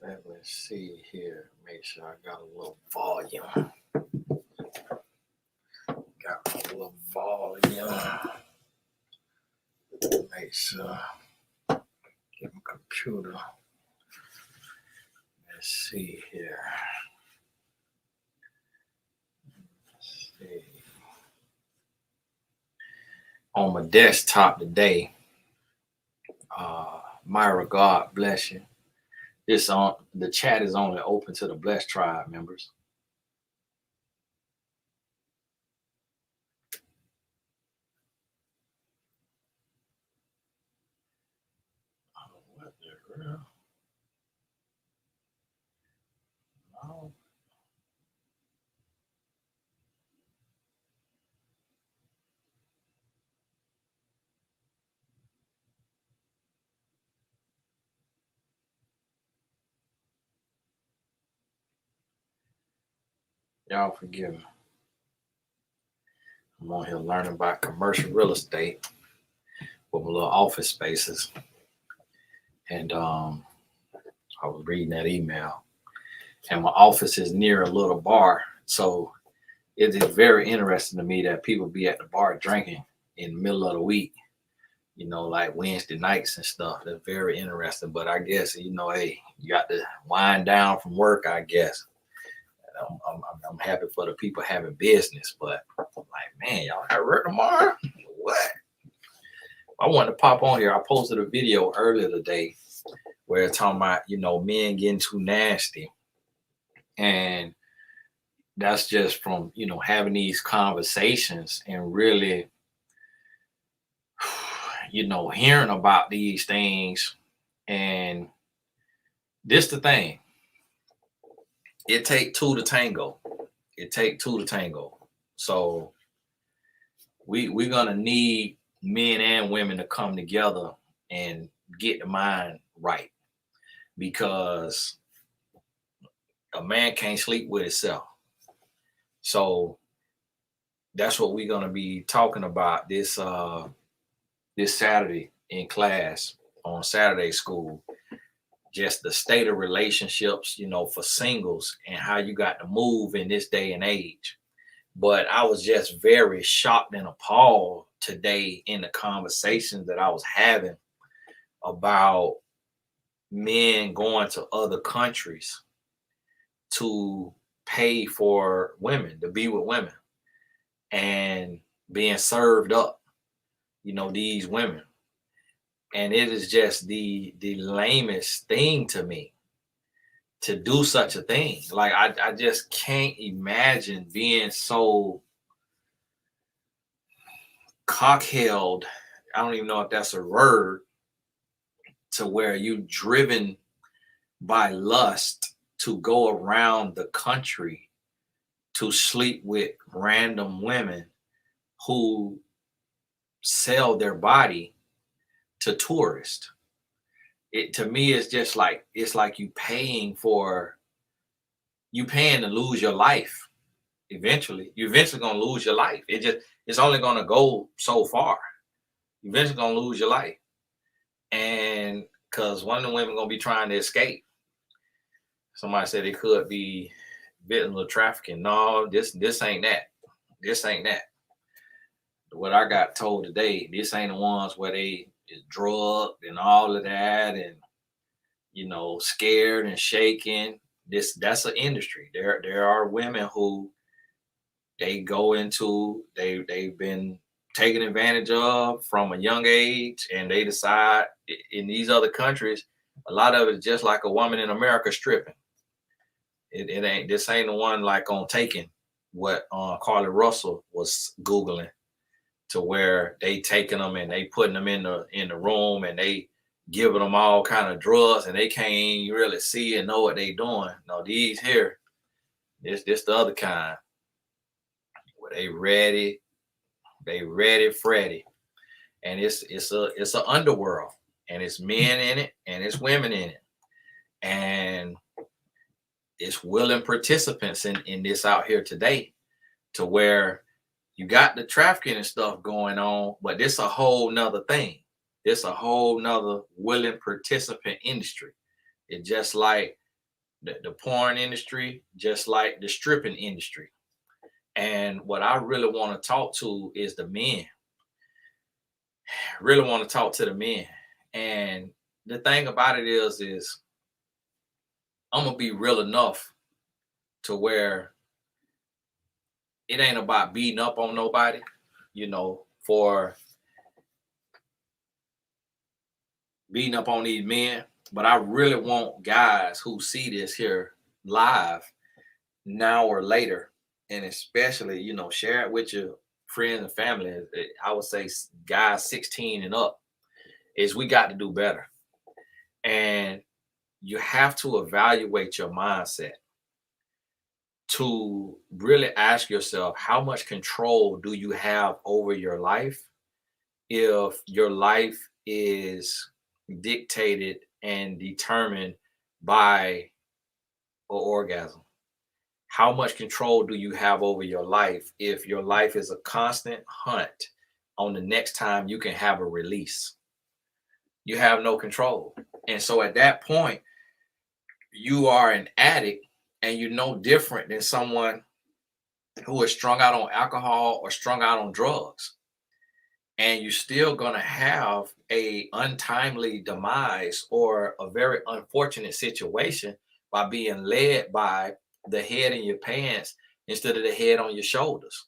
Let me see here. Make sure I got a little volume. Got a little volume. Make sure. Get my computer. Let's see here. Let's see. On my desktop today, Myra, God bless you. The chat is only open to the Blessed Tribe members. What the hell? No. Y'all forgive me. I'm on here learning about commercial real estate with my little office spaces. And I was reading that email. And my office is near a little bar. So it is very interesting to me that people be at the bar drinking in the middle of the week, you know, like Wednesday nights and stuff. That's very interesting. But I guess, you know, hey, you got to wind down from work, I guess. I'm happy for the people having business, but I'm like, man, y'all got work tomorrow? What? I wanted to pop on here. I posted a video earlier today where it's talking about, you know, men getting too nasty. And that's just from, you know, having these conversations and really, you know, hearing about these things. And this the thing. It take two to tango. It take two to tango. So we're gonna need men and women to come together and get the mind right, because a man can't sleep with himself. So that's what we're gonna be talking about this Saturday in class on Saturday school. Just the state of relationships, you know, for singles and how you got to move in this day and age. But I was just very shocked and appalled today in the conversations that I was having about men going to other countries to pay for women, to be with women and being served up, you know, these women. And it is just the lamest thing to me to do such a thing. Like I just can't imagine being so cock-held. I don't even know if that's a word, to where you driven by lust to go around the country to sleep with random women who sell their body to tourists. It to me is just like, it's like you paying to lose your life. Eventually you're gonna lose your life. It's only gonna go so far. You're eventually gonna lose your life. And because one of the women gonna be trying to escape. Somebody said it could be victims of trafficking. No, this ain't that. This ain't that. What I got told today, this ain't the ones where they is drugged and all of that, and you know, scared and shaking. That's an industry. There are women who they've been taken advantage of from a young age, and they decide in these other countries, a lot of it is just like a woman in America stripping. This ain't the one like on Taken, what Carly Russell was Googling, to where they taking them and they putting them in the room and they giving them all kind of drugs and they can't really see and know what they doing. No, these here, this the other kind where they ready Freddy. And it's an underworld, and it's men in it and it's women in it. And it's willing participants in this out here today, to where you got the trafficking and stuff going on, but this a whole nother thing. This a whole nother willing participant industry. It's just like the porn industry, just like the stripping industry. And what I really want to talk to is the men. Really want to talk to the men. And the thing about it is I'm gonna be real enough to where it ain't about beating up on nobody, for beating up on these men. But I really want guys who see this here live now or later, and especially, share it with your friends and family. I would say guys 16 and up, is we got to do better. And you have to evaluate your mindset to really ask yourself, how much control do you have over your life if your life is dictated and determined by an orgasm? How much control do you have over your life if your life is a constant hunt on the next time you can have a release? You have no control. And so at that point, you are an addict, and you're no different than someone who is strung out on alcohol or strung out on drugs. And you're still going to have a untimely demise or a very unfortunate situation by being led by the head in your pants instead of the head on your shoulders.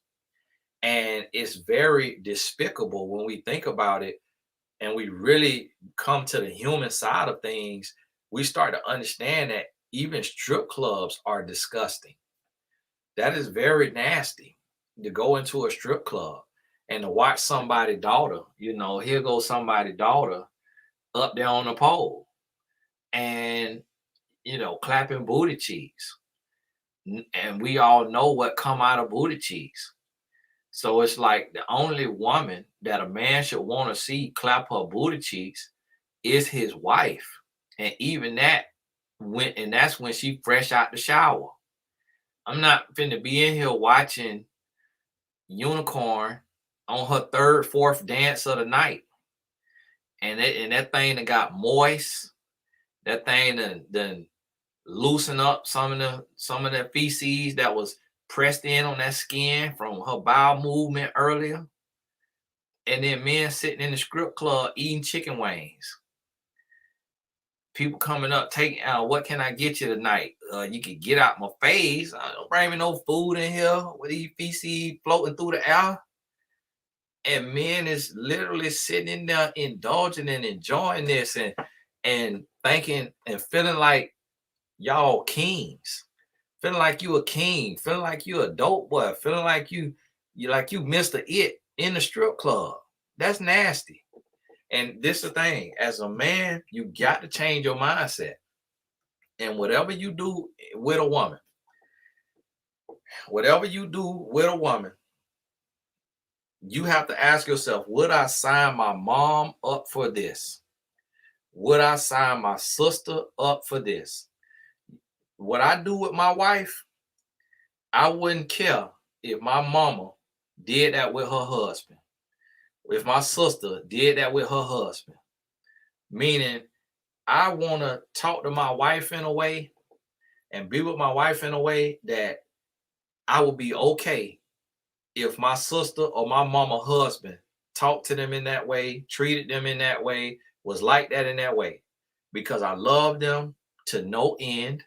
And it's very despicable when we think about it and we really come to the human side of things. We start to understand that even strip clubs are disgusting. That is very nasty, to go into a strip club and to watch somebody's daughter. Here goes somebody's daughter up there on the pole and, clapping booty cheeks. And we all know what come out of booty cheeks. So it's like the only woman that a man should want to see clap her booty cheeks is his wife. And even that, that's when she fresh out the shower. I'm not finna be in here watching Unicorn on her third, fourth dance of the night. And that thing that got moist, that thing done loosen up some of the feces that was pressed in on that skin from her bowel movement earlier. And then men sitting in the strip club eating chicken wings. People coming up, taking out, what can I get you tonight? You can get out my face. Don't bring me no food in here with these feces floating through the air. And men is literally sitting in there indulging and enjoying this and thinking and feeling like y'all kings. Feeling like you a king, feeling like you a dope boy, feeling like you Mr. It in the strip club. That's nasty. And this is the thing, as a man, you got to change your mindset. And whatever you do with a woman, you have to ask yourself, would I sign my mom up for this? Would I sign my sister up for this? What I do with my wife, I wouldn't care if my mama did that with her husband. If my sister did that with her husband. Meaning, I want to talk to my wife in a way and be with my wife in a way that I would be okay if my sister or my mama husband talked to them in that way, treated them in that way, was like that in that way. Because I love them to no end.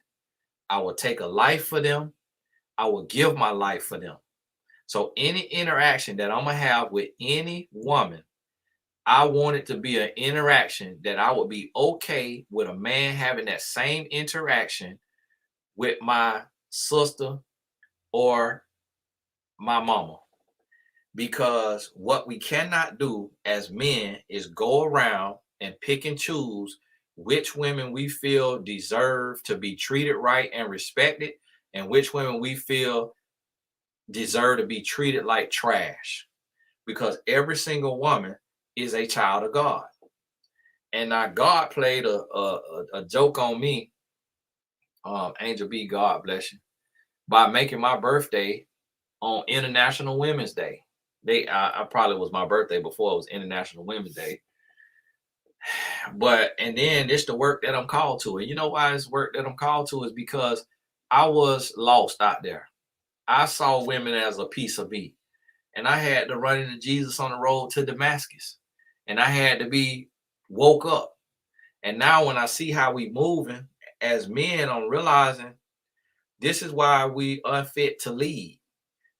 I will take a life for them. I will give my life for them. So any interaction that I'm going to have with any woman, I want it to be an interaction that I would be okay with a man having that same interaction with my sister or my mama. Because what we cannot do as men is go around and pick and choose which women we feel deserve to be treated right and respected, and which women we feel deserve to be treated like trash. Because every single woman is a child of God. And now God played a joke on me, Angel B, God bless you, by making my birthday on International Women's Day. I probably was my birthday before it was International Women's Day. But and then it's the work that I'm called to. And you know why it's work that I'm called to is because I was lost out there. I saw women as a piece of meat. And I had to run into Jesus on the road to Damascus. And I had to be woke up. And now when I see how we moving as men, I'm realizing this is why we unfit to lead.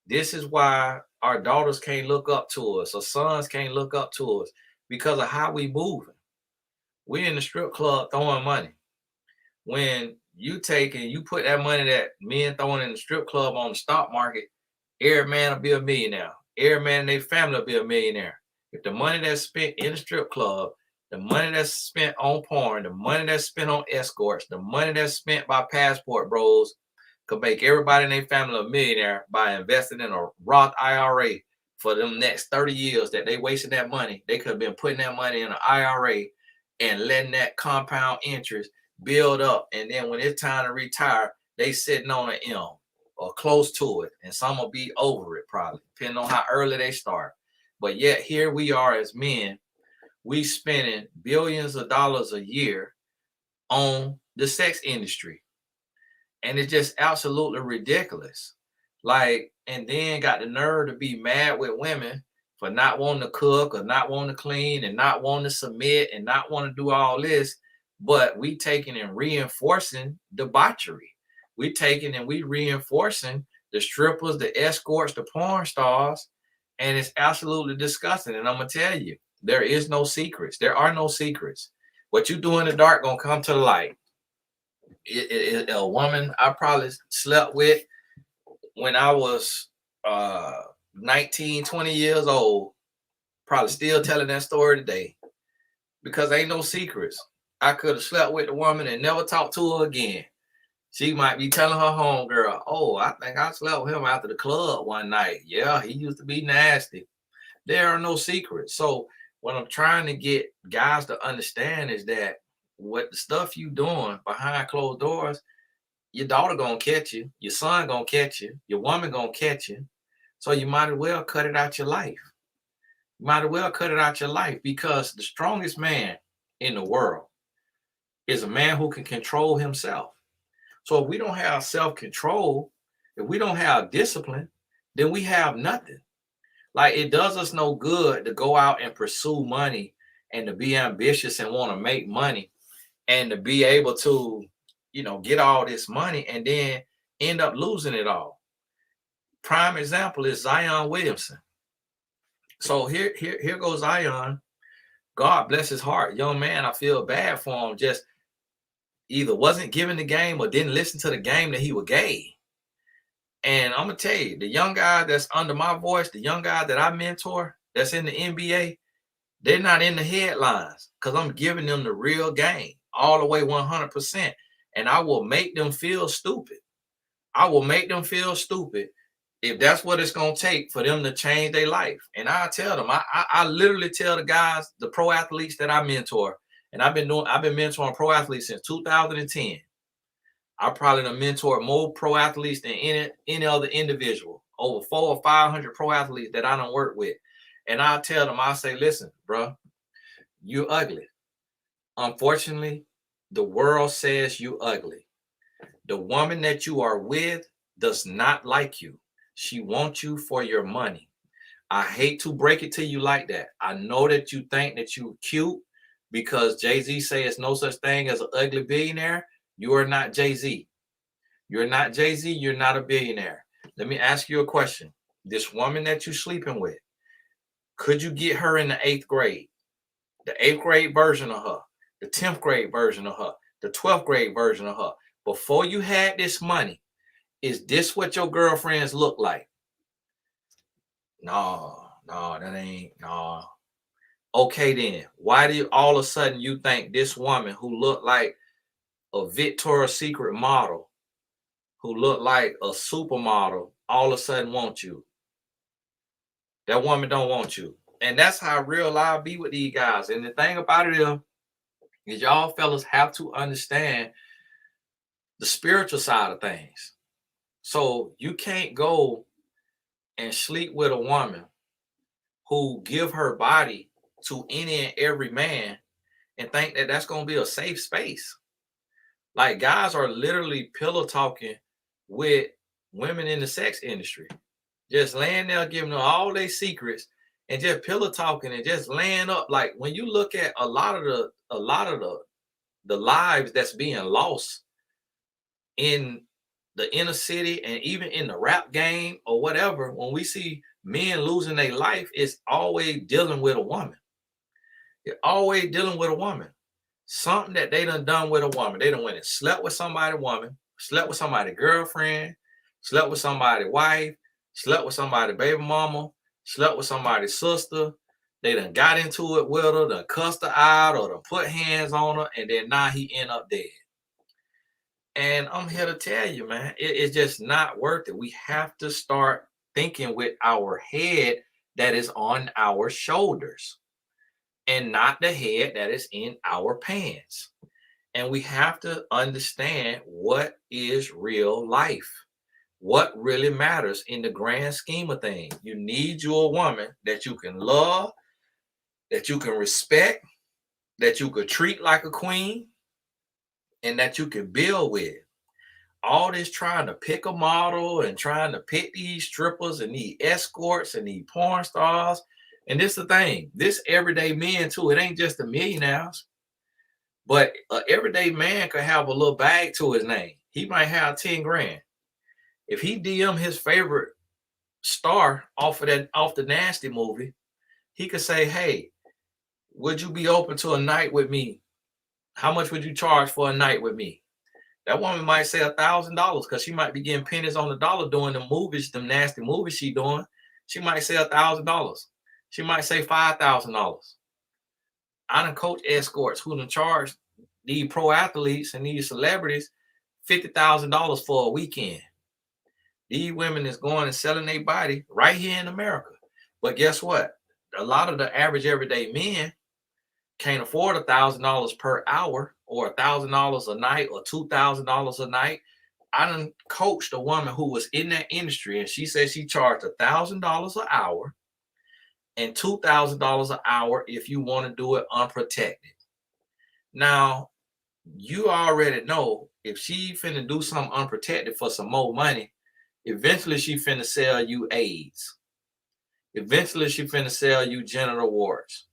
This is why our daughters can't look up to us, or sons can't look up to us because of how we moving. We in the strip club throwing money. When you take and you put that money that men throwing in the strip club on the stock market, every man will be a millionaire. Every man in their family will be a millionaire. If the money that's spent in the strip club, the money that's spent on porn, the money that's spent on escorts, the money that's spent by passport bros could make everybody in their family a millionaire by investing in a Roth IRA for them next 30 years that they wasted that money. They could have been putting that money in an IRA and letting that compound interest build up. And then when it's time to retire, they sitting on an M or close to it. And some will be over it probably, depending on how early they start. But yet here we are as men, we spending billions of dollars a year on the sex industry. And it's just absolutely ridiculous. Like, and then got the nerve to be mad with women for not wanting to cook or not wanting to clean and not wanting to submit and not want to do all this. But we taking and reinforcing debauchery. We taking and we reinforcing the strippers, the escorts, the porn stars. And it's absolutely disgusting. And I'm going to tell you, there is no secrets. There are no secrets. What you do in the dark going to come to the light. A woman I probably slept with when I was 19, 20 years old, probably still telling that story today because ain't no secrets. I could have slept with the woman and never talked to her again. She might be telling her homegirl, oh, I think I slept with him after the club one night. Yeah, he used to be nasty. There are no secrets. So what I'm trying to get guys to understand is that what the stuff you doing behind closed doors, your daughter gonna catch you, your son gonna catch you, your woman gonna catch you. So you might as well cut it out your life. You might as well cut it out your life because the strongest man in the world is a man who can control himself. So if we don't have self-control, if we don't have discipline, then we have nothing. Like it does us no good to go out and pursue money and to be ambitious and want to make money and to be able to, get all this money and then end up losing it all. Prime example is Zion Williamson. So here goes Zion. God bless his heart. Young man, I feel bad for him. Just either wasn't given the game or didn't listen to the game that he was gave. And I'm going to tell you, the young guy that's under my voice, the young guy that I mentor that's in the NBA, they're not in the headlines because I'm giving them the real game all the way 100%. And I will make them feel stupid. I will make them feel stupid if that's what it's going to take for them to change their life. And I tell them, I literally tell the guys, the pro athletes that I mentor, and I've been mentoring pro athletes since 2010. I probably done mentored more pro athletes than any other individual. Over 400 or 500 pro athletes that I don't work with. And I tell them, I say, listen, bro, you ugly. Unfortunately, the world says you ugly. The woman that you are with does not like you. She wants you for your money. I hate to break it to you like that. I know that you think that you're cute because Jay-Z says no such thing as an ugly billionaire. You are not Jay-Z. You're not Jay-Z. You're not a billionaire. Let me ask you a question. This woman that you're sleeping with, could you get her in the 8th grade? The 8th grade version of her, the 10th grade version of her, the 12th grade version of her. Before you had this money, is this what your girlfriends look like? No, that ain't, no. Okay then, why do you all of a sudden you think this woman who looked like a Victoria's Secret model, who looked like a supermodel, all of a sudden wants you? That woman don't want you. And that's how real life be with these guys. And the thing about it is y'all fellas have to understand the spiritual side of things. So you can't go and sleep with a woman who give her body to any and every man and think that that's going to be a safe space. Like, guys are literally pillow talking with women in the sex industry, just laying there giving them all their secrets and just pillow talking and just laying up. Like, when you look at a lot of the lives that's being lost in the inner city and even in the rap game or whatever, when we see men losing their life, it's always dealing with a woman. You're always dealing with a woman. Something that they done with a woman. They done went and slept with somebody's woman, slept with somebody's girlfriend, slept with somebody's wife, slept with somebody's baby mama, slept with somebody's sister. They done got into it with her, done cussed her out, or done put hands on her, and then now he end up dead. And I'm here to tell you, man, it's just not worth it. We have to start thinking with our head that is on our shoulders and not the head that is in our pants. And we have to understand what is real life, what really matters in the grand scheme of things. You need you a woman that you can love, that you can respect, that you could treat like a queen, and that you can build with. All this trying to pick a model and trying to pick these strippers and these escorts and these porn stars. And this the thing, this everyday men too. It ain't just the millionaires, but an everyday man could have a little bag to his name. He might have 10 grand. If he DM his favorite star off the Nasty movie, he could say, hey, would you be open to a night with me? How much would you charge for a night with me? That woman might say $1,000 because she might be getting pennies on the dollar doing the movies, them nasty movies she doing. She might say $1,000. She might say $5,000. I done coach escorts who done charge these pro athletes and these celebrities $50,000 for a weekend. These women is going and selling their body right here in America. But guess what? A lot of the average everyday men can't afford $1,000 per hour or $1,000 a night or $2,000 a night. I done coached a woman who was in that industry, and she said she charged $1,000 an hour and $2,000 an hour if you want to do it unprotected. Now, you already know if she finna do something unprotected for some more money, eventually she finna sell you AIDS. Eventually she finna sell you genital warts.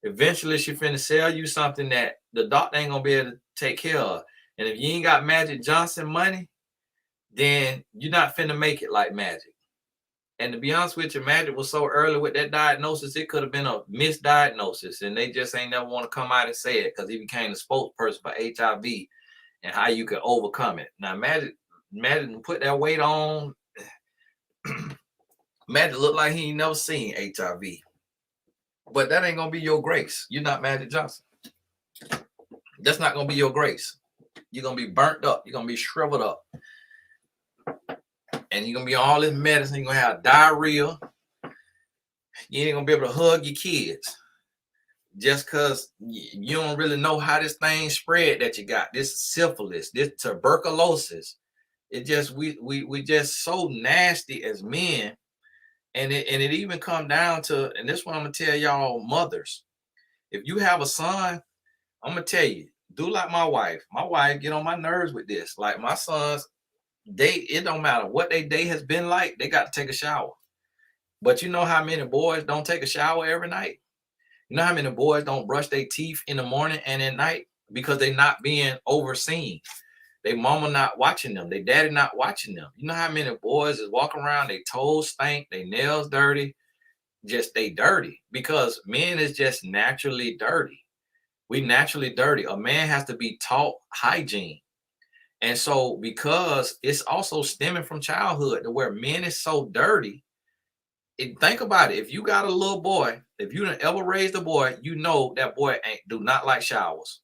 Eventually she finna sell you something that the doctor ain't gonna be able to take care of. And if you ain't got Magic Johnson money, then you're not finna make it like Magic. And to be honest with you, Magic was so early with that diagnosis, it could have been a misdiagnosis. And they just ain't never want to come out and say it because he became the spokesperson for HIV and how you can overcome it. Now, Magic put that weight on. Magic looked like he ain't never seen HIV. But that ain't going to be your grace. You're not Magic Johnson. That's not going to be your grace. You're going to be burnt up. You're going to be shriveled up. And you're going to be on all this medicine. You're going to have diarrhea. You ain't going to be able to hug your kids. Just because you don't really know how this thing spread that you got. This syphilis, this tuberculosis. It just, we just so nasty as men. And it even come down to, and this one I'm going to tell y'all mothers. If you have a son, I'm going to tell you, do like my wife. My wife get on my nerves with this. Like my sons, it don't matter what their day has been like, they got to take a shower. But you know how many boys don't take a shower every night? You know how many boys don't brush their teeth in the morning and at night because they're not being overseen? They mama not watching them. They daddy not watching them. You know how many boys is walking around, they toes stink, they nails dirty, just they dirty because men is just naturally dirty. We naturally dirty. A man has to be taught hygiene. And so because it's also stemming from childhood to where men is so dirty, think about it. If you got a little boy, if you done ever raised a boy, you know that boy do not like showers.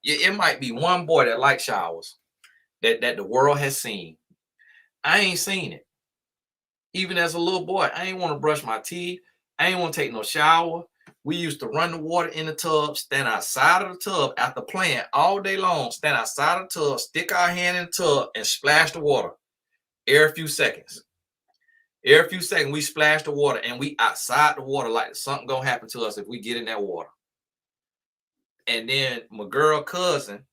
It might be one boy that likes showers that the world has seen. I ain't seen it. Even as a little boy, I ain't want to brush my teeth. I ain't want to take no shower. We used to run the water in the tub, stand outside of the tub after playing all day long, stand outside of the tub, stick our hand in the tub and splash the water every few seconds. Every few seconds, we splash the water and we outside the water like something gonna happen to us if we get in that water. And then my girl cousin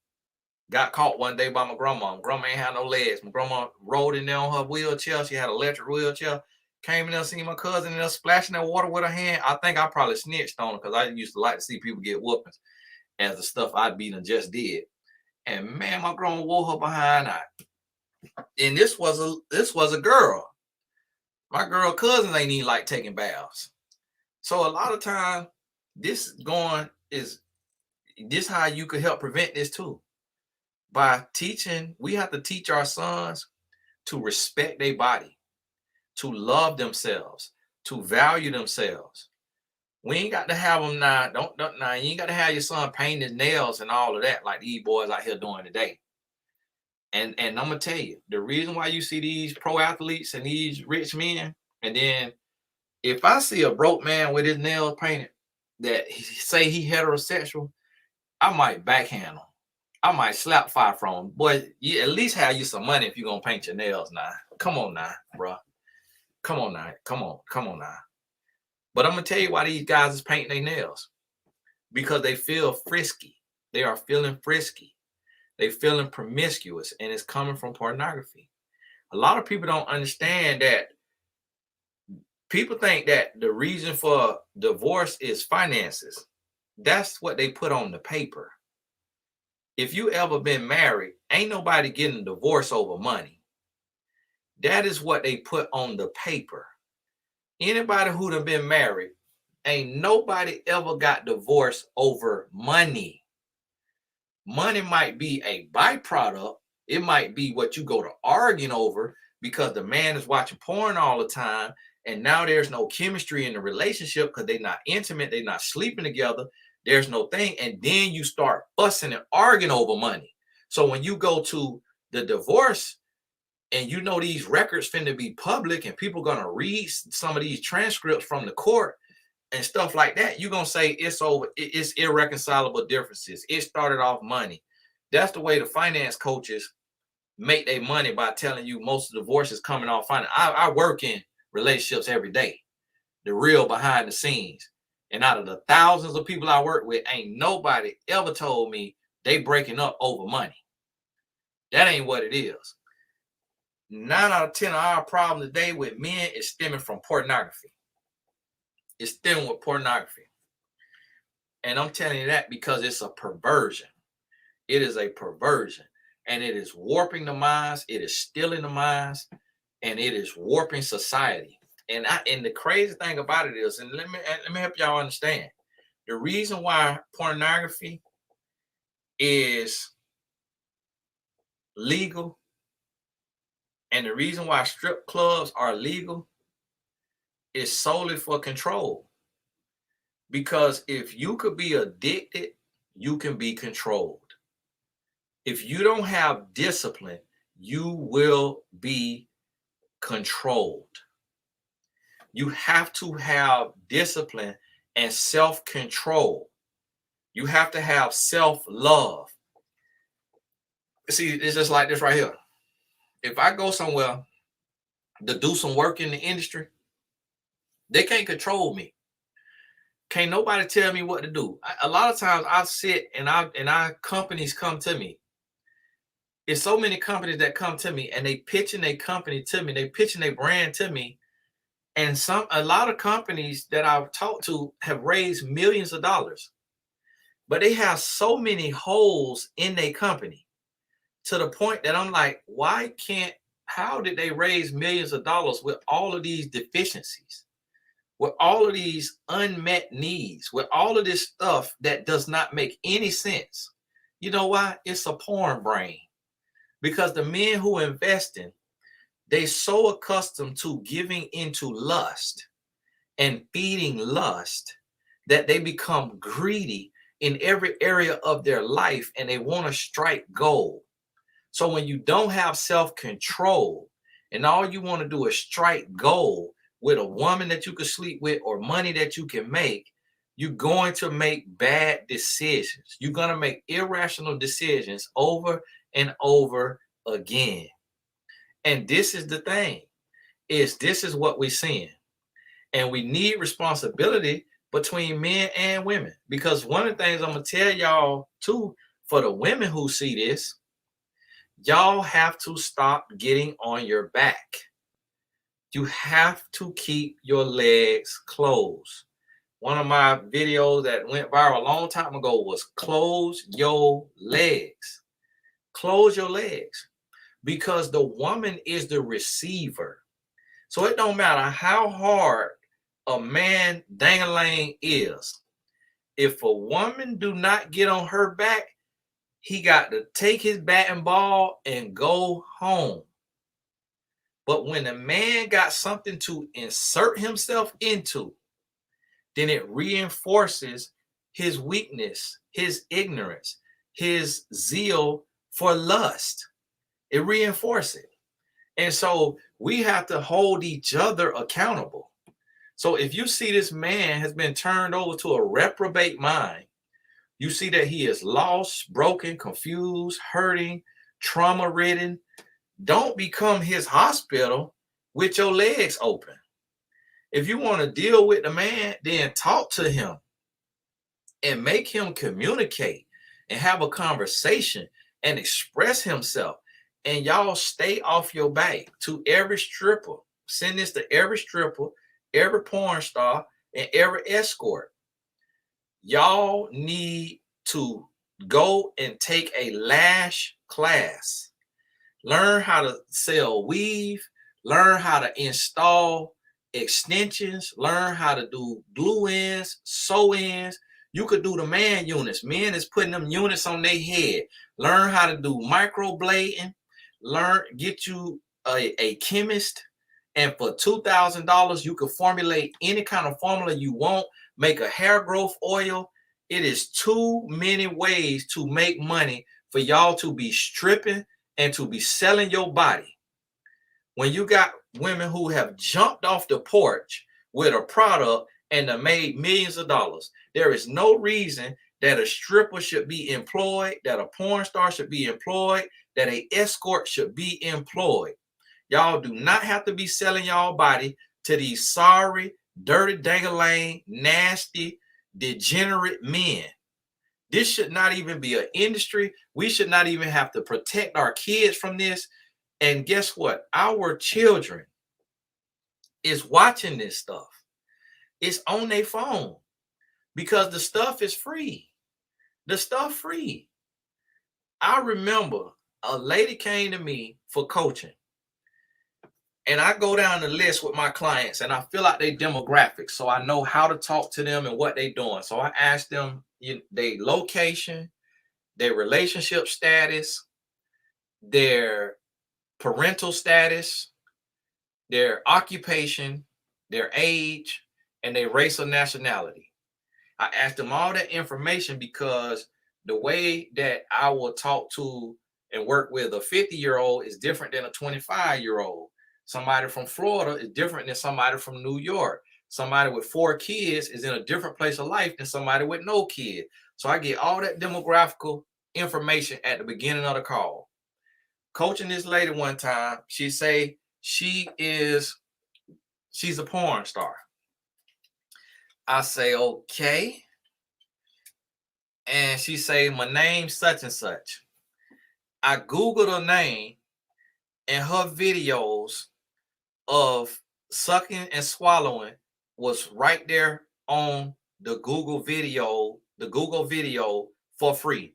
got caught one day by my grandma. My grandma ain't had no legs. My grandma rode in there on her wheelchair. She had an electric wheelchair. Came in there, seen my cousin in there splashing that water with her hand. I think I probably snitched on her because I used to like to see people get whoopings as the stuff I'd beat and just did. And man, my grandma wore her behind out. And this was a girl. My girl cousins ain't even like taking baths. So a lot of time, this how you could help prevent this too. By teaching, we have to teach our sons to respect their body, to love themselves, to value themselves. We ain't got to have them now. Don't now. You ain't got to have your son paint his nails and all of that like these boys out here doing today. And I'm gonna tell you, the reason why you see these pro athletes and these rich men, and then if I see a broke man with his nails painted that say he heterosexual, I might backhand him. I might slap fire from him. Boy, you at least have you some money if you're gonna paint your nails now. Come on now, bro. Come on now. Come on now. But I'm gonna tell you why these guys is painting their nails. Because they feel frisky. They are feeling frisky. They feeling promiscuous, and it's coming from pornography. A lot of people don't understand that. People think that the reason for divorce is finances. That's what they put on the paper. If you ever been married, ain't nobody getting a divorce over money. That is what they put on the paper. Anybody who done been married, ain't nobody ever got divorced over money. Money might be a byproduct. It might be what you go to arguing over because the man is watching porn all the time, and now there's no chemistry in the relationship because they're not intimate, they're not sleeping together. There's no thing. And then you start fussing and arguing over money. So when you go to the divorce and you know these records finna be public and people gonna read some of these transcripts from the court and stuff like that, you're gonna say it's over, it's irreconcilable differences. It started off money. That's the way the finance coaches make their money, by telling you most of the divorces coming off finance. I work in relationships every day, the real behind the scenes. And out of the thousands of people I work with, ain't nobody ever told me they breaking up over money. That ain't what it is. 9 out of 10 of our problems today with men is stemming from pornography. It's stemming with pornography. And I'm telling you that because it's a perversion. It is a perversion. And it is warping the minds. It is stealing the minds. And it is warping society. And the crazy thing about it is, and let me help y'all understand, the reason why pornography is legal and the reason why strip clubs are legal is solely for control. Because if you could be addicted, you can be controlled. If you don't have discipline, you will be controlled. You have to have discipline and self-control. You have to have self-love. See, it's just like this right here. If I go somewhere to do some work in the industry, they can't control me. Can't nobody tell me what to do. A lot of times I sit and our companies come to me. There's so many companies that come to me and they pitching their company to me. They pitching their brand to me. And a lot of companies that I've talked to have raised millions of dollars, but they have so many holes in their company to the point that I'm like, how did they raise millions of dollars with all of these deficiencies, with all of these unmet needs, with all of this stuff that does not make any sense? You know why? It's a porn brain. Because the men who invest in, they so accustomed to giving into lust and feeding lust that they become greedy in every area of their life and they want to strike gold. So when you don't have self-control and all you want to do is strike gold with a woman that you can sleep with or money that you can make, you're going to make bad decisions. You're going to make irrational decisions over and over again. And this is the thing, this is what we're seeing. And we need responsibility between men and women. Because one of the things I'm gonna tell y'all too, for the women who see this, y'all have to stop getting on your back. You have to keep your legs closed. One of my videos that went viral a long time ago was close your legs. Close your legs. Because the woman is the receiver. So it don't matter how hard a man dang-a-lang is. If a woman do not get on her back, he got to take his bat and ball and go home. But when a man got something to insert himself into, then it reinforces his weakness, his ignorance, his zeal for lust. It reinforces it. And so we have to hold each other accountable. So if you see this man has been turned over to a reprobate mind, you see that he is lost, broken, confused, hurting, trauma-ridden, don't become his hospital with your legs open. If you want to deal with the man, then talk to him and make him communicate and have a conversation and express himself. And y'all stay off your back. To every stripper, send this to every stripper, every porn star, and every escort. Y'all need to go and take a lash class. Learn how to sell weave, learn how to install extensions, learn how to do glue ins, sew ins. You could do the man units. Men is putting them units on their head. Learn how to do microblading. Get you a chemist, and for $2,000 you can formulate any kind of formula you want. Make a hair growth oil. It is too many ways to make money for y'all to be stripping and to be selling your body. When you got women who have jumped off the porch with a product and have made millions of dollars, there is no reason that a stripper should be employed, that a porn star should be employed, that a escort should be employed. Y'all do not have to be selling y'all body to these sorry, dirty, dang-a-lang, nasty, degenerate men. This should not even be an industry. We should not even have to protect our kids from this. And guess what? Our children is watching this stuff. It's on their phone because the stuff is free. The stuff free. I remember a lady came to me for coaching. And I go down the list with my clients and I fill out their demographics so I know how to talk to them and what they're doing. So I ask them their location, their relationship status, their parental status, their occupation, their age, and their race or nationality. I ask them all that information because the way that I will talk to and work with a 50-year-old is different than a 25-year-old. Somebody from Florida is different than somebody from New York. Somebody with 4 kids is in a different place of life than somebody with no kid. So I get all that demographical information at the beginning of the call. Coaching this lady one time, she say she's a porn star. I say, okay. And she say, my name's such and such. I Googled her name and her videos of sucking and swallowing was right there on the Google video for free.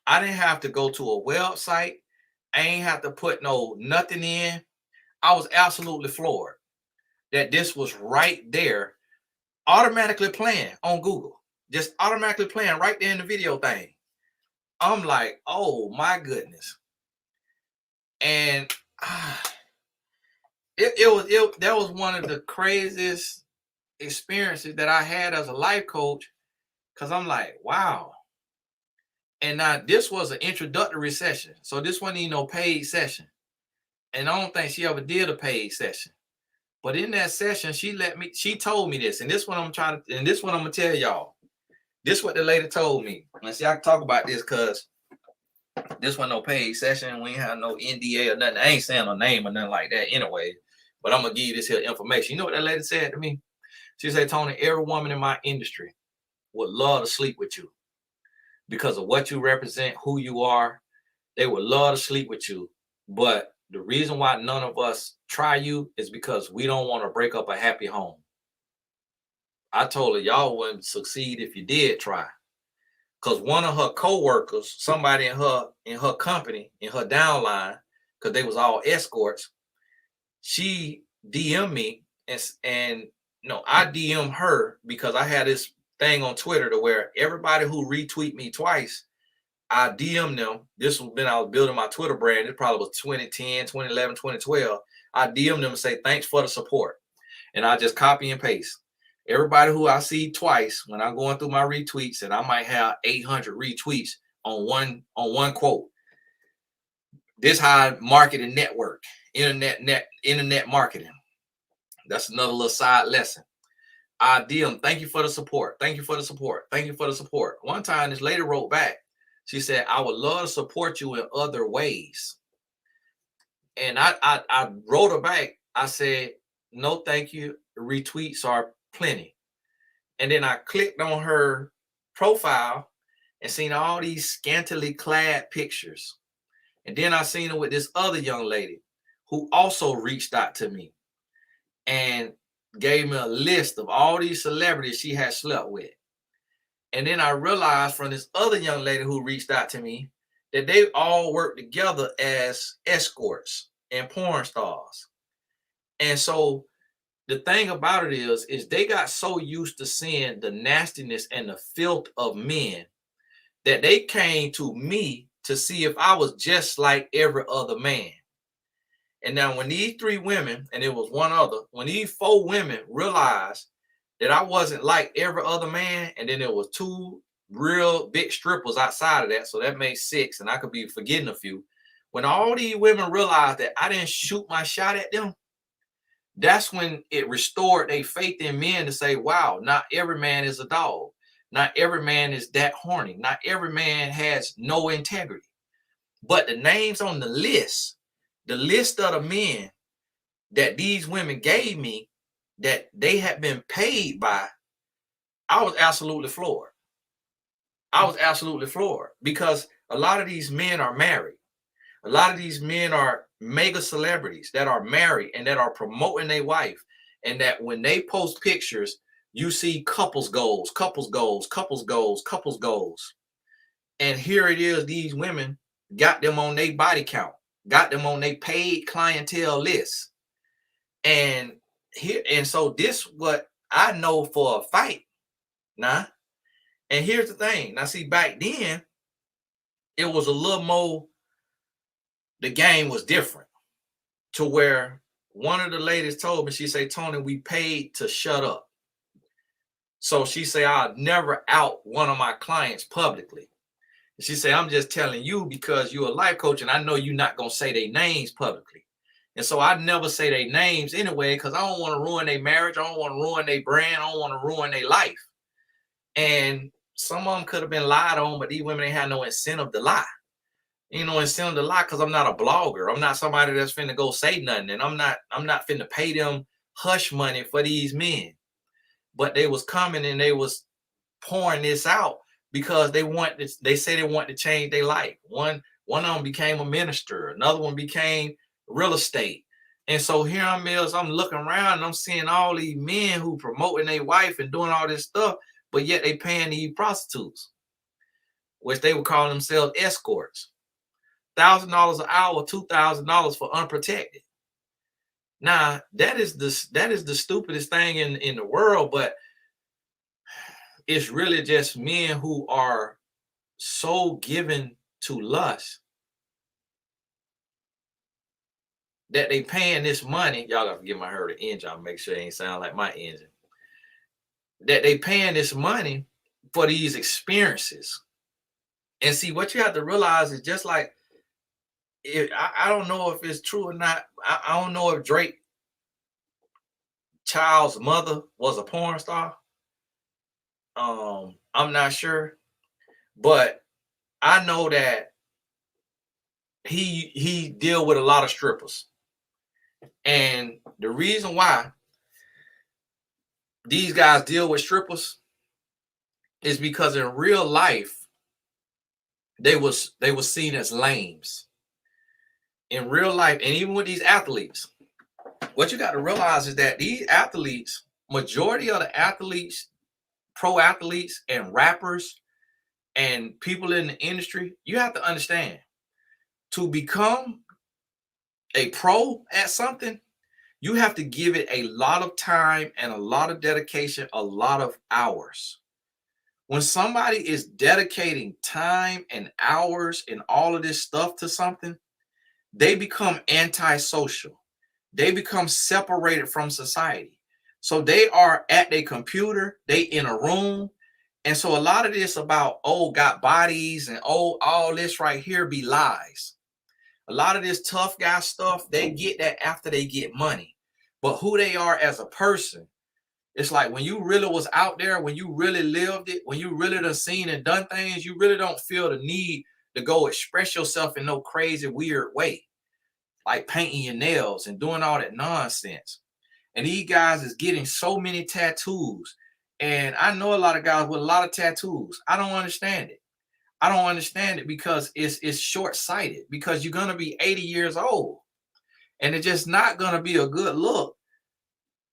I didn't have to go to a website. I ain't have to put nothing in. I was absolutely floored that this was right there, automatically playing on Google, just automatically playing right there in the video thing. I'm like, oh my goodness. And that was one of the craziest experiences that I had as a life coach, because I'm like, wow. And now this was an introductory session, so this wasn't even no paid session, and I don't think she ever did a paid session. But in that session, she told me this, and this one I'm gonna tell y'all. This is what the lady told me. And see, I can talk about this because this wasn't no paid session. We ain't have no NDA or nothing. I ain't saying no name or nothing like that anyway. But I'm gonna give you this here information. You know what that lady said to me? She said, Tony, every woman in my industry would love to sleep with you because of what you represent, who you are. They would love to sleep with you. But the reason why none of us try you is because we don't want to break up a happy home. I told her, y'all wouldn't succeed if you did try. Because one of her co-workers, somebody in her company, in her downline, because they was all escorts, she DM'd me and no, I DM'd her because I had this thing on Twitter to where everybody who retweet me twice, I DM'd them. This was when I was building my Twitter brand. It probably was 2010, 2011, 2012. I DM'd them and say, thanks for the support. And I just copy and paste. Everybody who I see twice when I'm going through my retweets, and I might have 800 retweets on one quote. This how I market and network, internet marketing. That's another little side lesson. I DM, thank you for the support. Thank you for the support. Thank you for the support. One time, this lady wrote back. She said, I would love to support you in other ways. And I wrote her back. I said, no, thank you. Retweets are plenty. And then I clicked on her profile and seen all these scantily clad pictures. And then I seen her with this other young lady who also reached out to me and gave me a list of all these celebrities she had slept with. And then I realized from this other young lady who reached out to me that they all work together as escorts and porn stars. And so the thing about it is they got so used to seeing the nastiness and the filth of men that they came to me to see if I was just like every other man. And now when these three women, and it was one other, when these four women realized that I wasn't like every other man, and then there was two real big strippers outside of that, so that made six, and I could be forgetting a few. When all these women realized that I didn't shoot my shot at them, that's when it restored their faith in men to say, wow, not every man is a dog. Not every man is that horny. Not every man has no integrity. But the names on the list of the men that these women gave me that they had been paid by, I was absolutely floored. I was absolutely floored because a lot of these men are married. A lot of these men are mega celebrities that are married and that are promoting their wife. And that when they post pictures, you see couples goals, couples goals, couples goals, couples goals. And here it is, these women got them on their body count, got them on their paid clientele list. And so this what I know for a fight. Now, and here's the thing. Now, see, back then, it was a little more, the game was different to where one of the ladies told me, she said, Tony, we paid to shut up. So she said, I'll never out one of my clients publicly. She said, I'm just telling you because you're a life coach and I know you're not going to say their names publicly. And so I never say their names anyway because I don't want to ruin their marriage. I don't want to ruin their brand. I don't want to ruin their life. And some of them could have been lied on, but these women ain't had no incentive to lie. You know, incentive to lie because I'm not a blogger. I'm not somebody that's finna go say nothing. And I'm not finna pay them hush money for these men. But they was coming and they was pouring this out because they say they want to change their life. One of them became a minister, another one became real estate. And so here I'm looking around and I'm seeing all these men who promoting their wife and doing all this stuff, but yet they paying these prostitutes, which they would call themselves escorts. $1,000 an hour, $2,000 for unprotected. Now that is the stupidest thing in the world, but it's really just men who are so given to lust that they paying this money. Y'all gotta give my her the engine. I'll make sure it ain't sound like my engine. That they paying this money for these experiences. And see, what you have to realize is just like, I don't know if it's true or not. I don't know if Drake child's mother was a porn star. I'm not sure, but I know that he deal with a lot of strippers, and the reason why these guys deal with strippers is because in real life they was seen as lames. In real life, and even with these athletes, what you got to realize is that these athletes, majority of the athletes, pro athletes and rappers and people in the industry, you have to understand, to become a pro at something, you have to give it a lot of time and a lot of dedication, a lot of hours. When somebody is dedicating time and hours and all of this stuff to something, they become antisocial. They become separated from society. So they are at their computer, they in a room. And so a lot of this about, oh, got bodies and oh, all this right here be lies. A lot of this tough guy stuff, they get that after they get money. But who they are as a person, it's like when you really was out there, when you really lived it, when you really done seen and done things, you really don't feel the need to go express yourself in no crazy, weird way, like painting your nails and doing all that nonsense. And these guys is getting so many tattoos. And I know a lot of guys with a lot of tattoos. I don't understand it. I don't understand it because it's short-sighted, because you're gonna be 80 years old. And it's just not gonna be a good look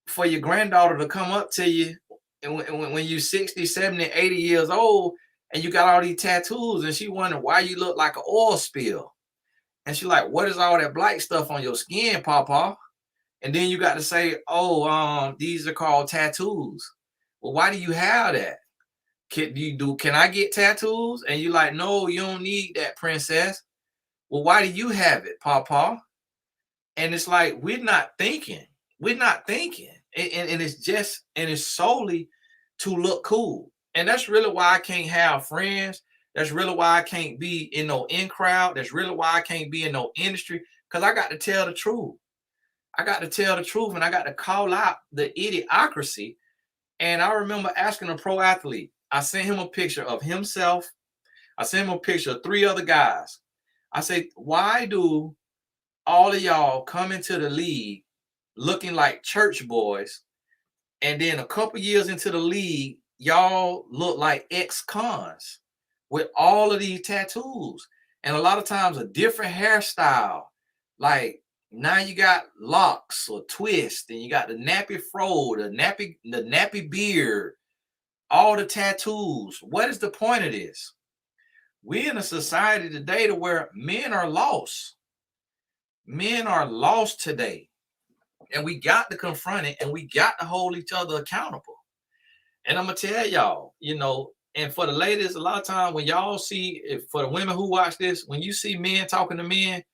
for your granddaughter to come up to you and when you're 60, 70, 80 years old and you got all these tattoos, and she wondering why you look like an oil spill. And she like, what is all that black stuff on your skin, Papa? And then you got to say, oh, these are called tattoos. Well, why do you have that? Can I get tattoos? And you like, no, you don't need that, princess. Well, why do you have it, Papa? And it's like, we're not thinking. We're not thinking. And it's solely to look cool. And that's really why I can't have friends. That's really why I can't be in no in crowd. That's really why I can't be in no industry, because I got to tell the truth. I got to tell the truth, and I got to call out the idiocracy. And I remember asking a pro athlete, I sent him a picture of himself. I sent him a picture of 3 other guys. I said, why do all of y'all come into the league looking like church boys, and then a couple years into the league, y'all look like ex-cons with all of these tattoos, and a lot of times a different hairstyle. Like now you got locks or twists, and you got the nappy fro, the nappy beard, all the tattoos. What is the point of this? We're in a society today to where men are lost. Men are lost today. And we got to confront it, and we got to hold each other accountable. And I'm gonna tell y'all, and for the ladies, a lot of times when y'all see, for the women who watch this, when you see men talking to men,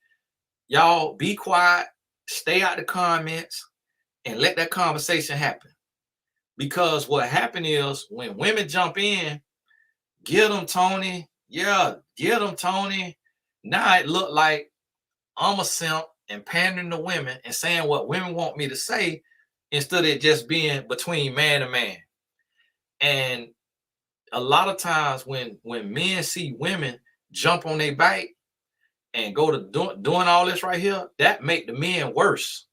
y'all be quiet, stay out the comments, and let that conversation happen. Because what happened is when women jump in, get them, Tony. Yeah, get them, Tony. Now it look like I'm a simp and pandering to women and saying what women want me to say, instead of it just being between man and man. And a lot of times when men see women jump on their bike and go to doing all this right here, that make the men worse,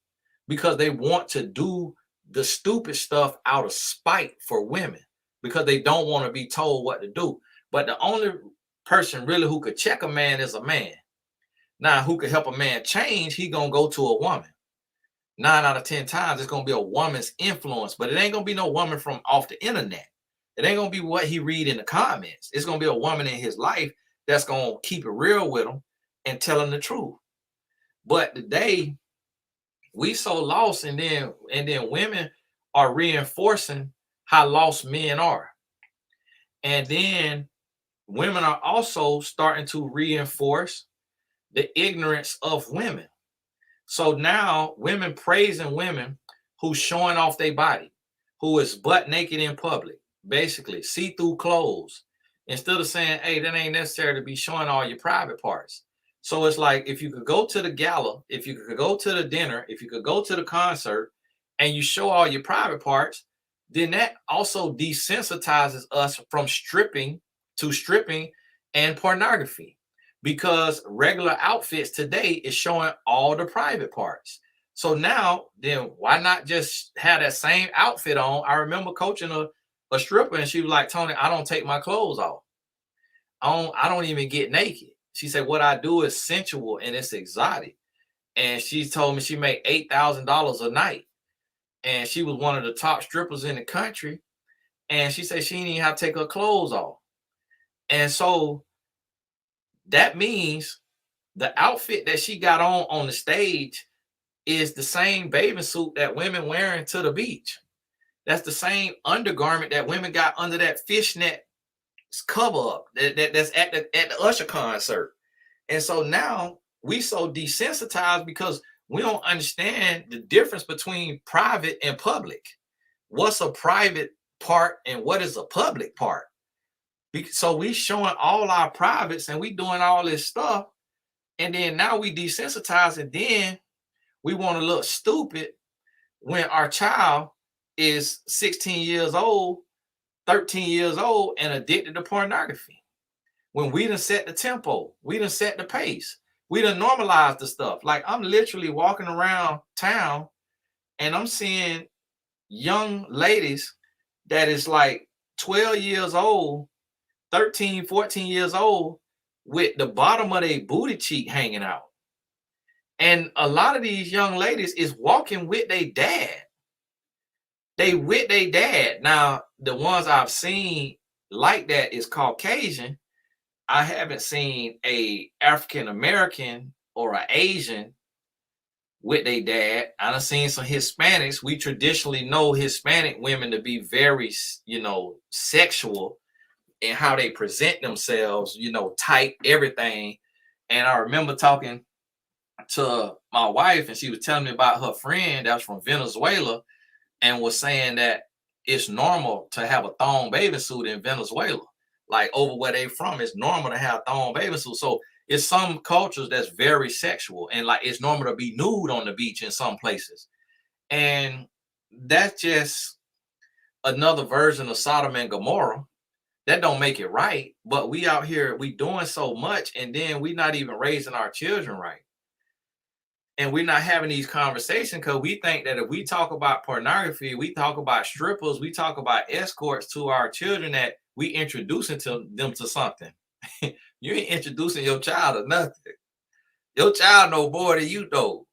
because they want to do the stupid stuff out of spite for women, because they don't want to be told what to do. But the only person really who could check a man is a man. Now, who could help a man change? He gonna go to a woman. 9 out of 10 times, it's gonna be a woman's influence, but it ain't gonna be no woman from off the internet. It ain't gonna be what he read in the comments. It's gonna be a woman in his life that's gonna keep it real with him and tell him the truth. But today, we so lost, and then women are reinforcing how lost men are. And then women are also starting to reinforce the ignorance of women. So now women praising women who's showing off their body, who is butt naked in public, basically see-through clothes, instead of saying, hey, that ain't necessary to be showing all your private parts. So it's like, if you could go to the gala, if you could go to the dinner, if you could go to the concert and you show all your private parts, then that also desensitizes us from stripping and pornography. Because regular outfits today is showing all the private parts. So now, then why not just have that same outfit on? I remember coaching a stripper, and she was like, Tony, I don't take my clothes off. I don't even get naked. She said, what I do is sensual and it's exotic. And she told me she made $8,000 a night. And she was one of the top strippers in the country. And she said she didn't even have to take her clothes off. And so that means the outfit that she got on the stage is the same bathing suit that women wearing to the beach. That's the same undergarment that women got under that fishnet cover up that's at the Usher concert. And so now we so desensitized because we don't understand the difference between private and public. What's a private part and what is a public part? So we showing all our privates and we doing all this stuff, and then now we desensitize, and then we want to look stupid when our child is 16 years old, 13 years old, and addicted to pornography. When we done set the tempo, we done set the pace, we done normalized the stuff. Like, I'm literally walking around town and I'm seeing young ladies that is like 12 years old, 13, 14 years old, with the bottom of their booty cheek hanging out. And a lot of these young ladies is walking with their dad. They with their dad. Now, the ones I've seen like that is Caucasian. I haven't seen a African American or an Asian with their dad. I've seen some Hispanics. We traditionally know Hispanic women to be very, sexual in how they present themselves, tight, everything. And I remember talking to my wife, and she was telling me about her friend that's from Venezuela, and was saying that it's normal to have a thong bathing suit in Venezuela. Like, over where they from, it's normal to have thong bathing suits. So it's some cultures that's very sexual, and like it's normal to be nude on the beach in some places. And that's just another version of Sodom and Gomorrah. That don't make it right. But we out here, we doing so much, and then we not even raising our children right. And we're not having these conversations because we think that if we talk about pornography, we talk about strippers, we talk about escorts to our children, that we introducing them to something. You ain't introducing your child to nothing. Your child know more than you know.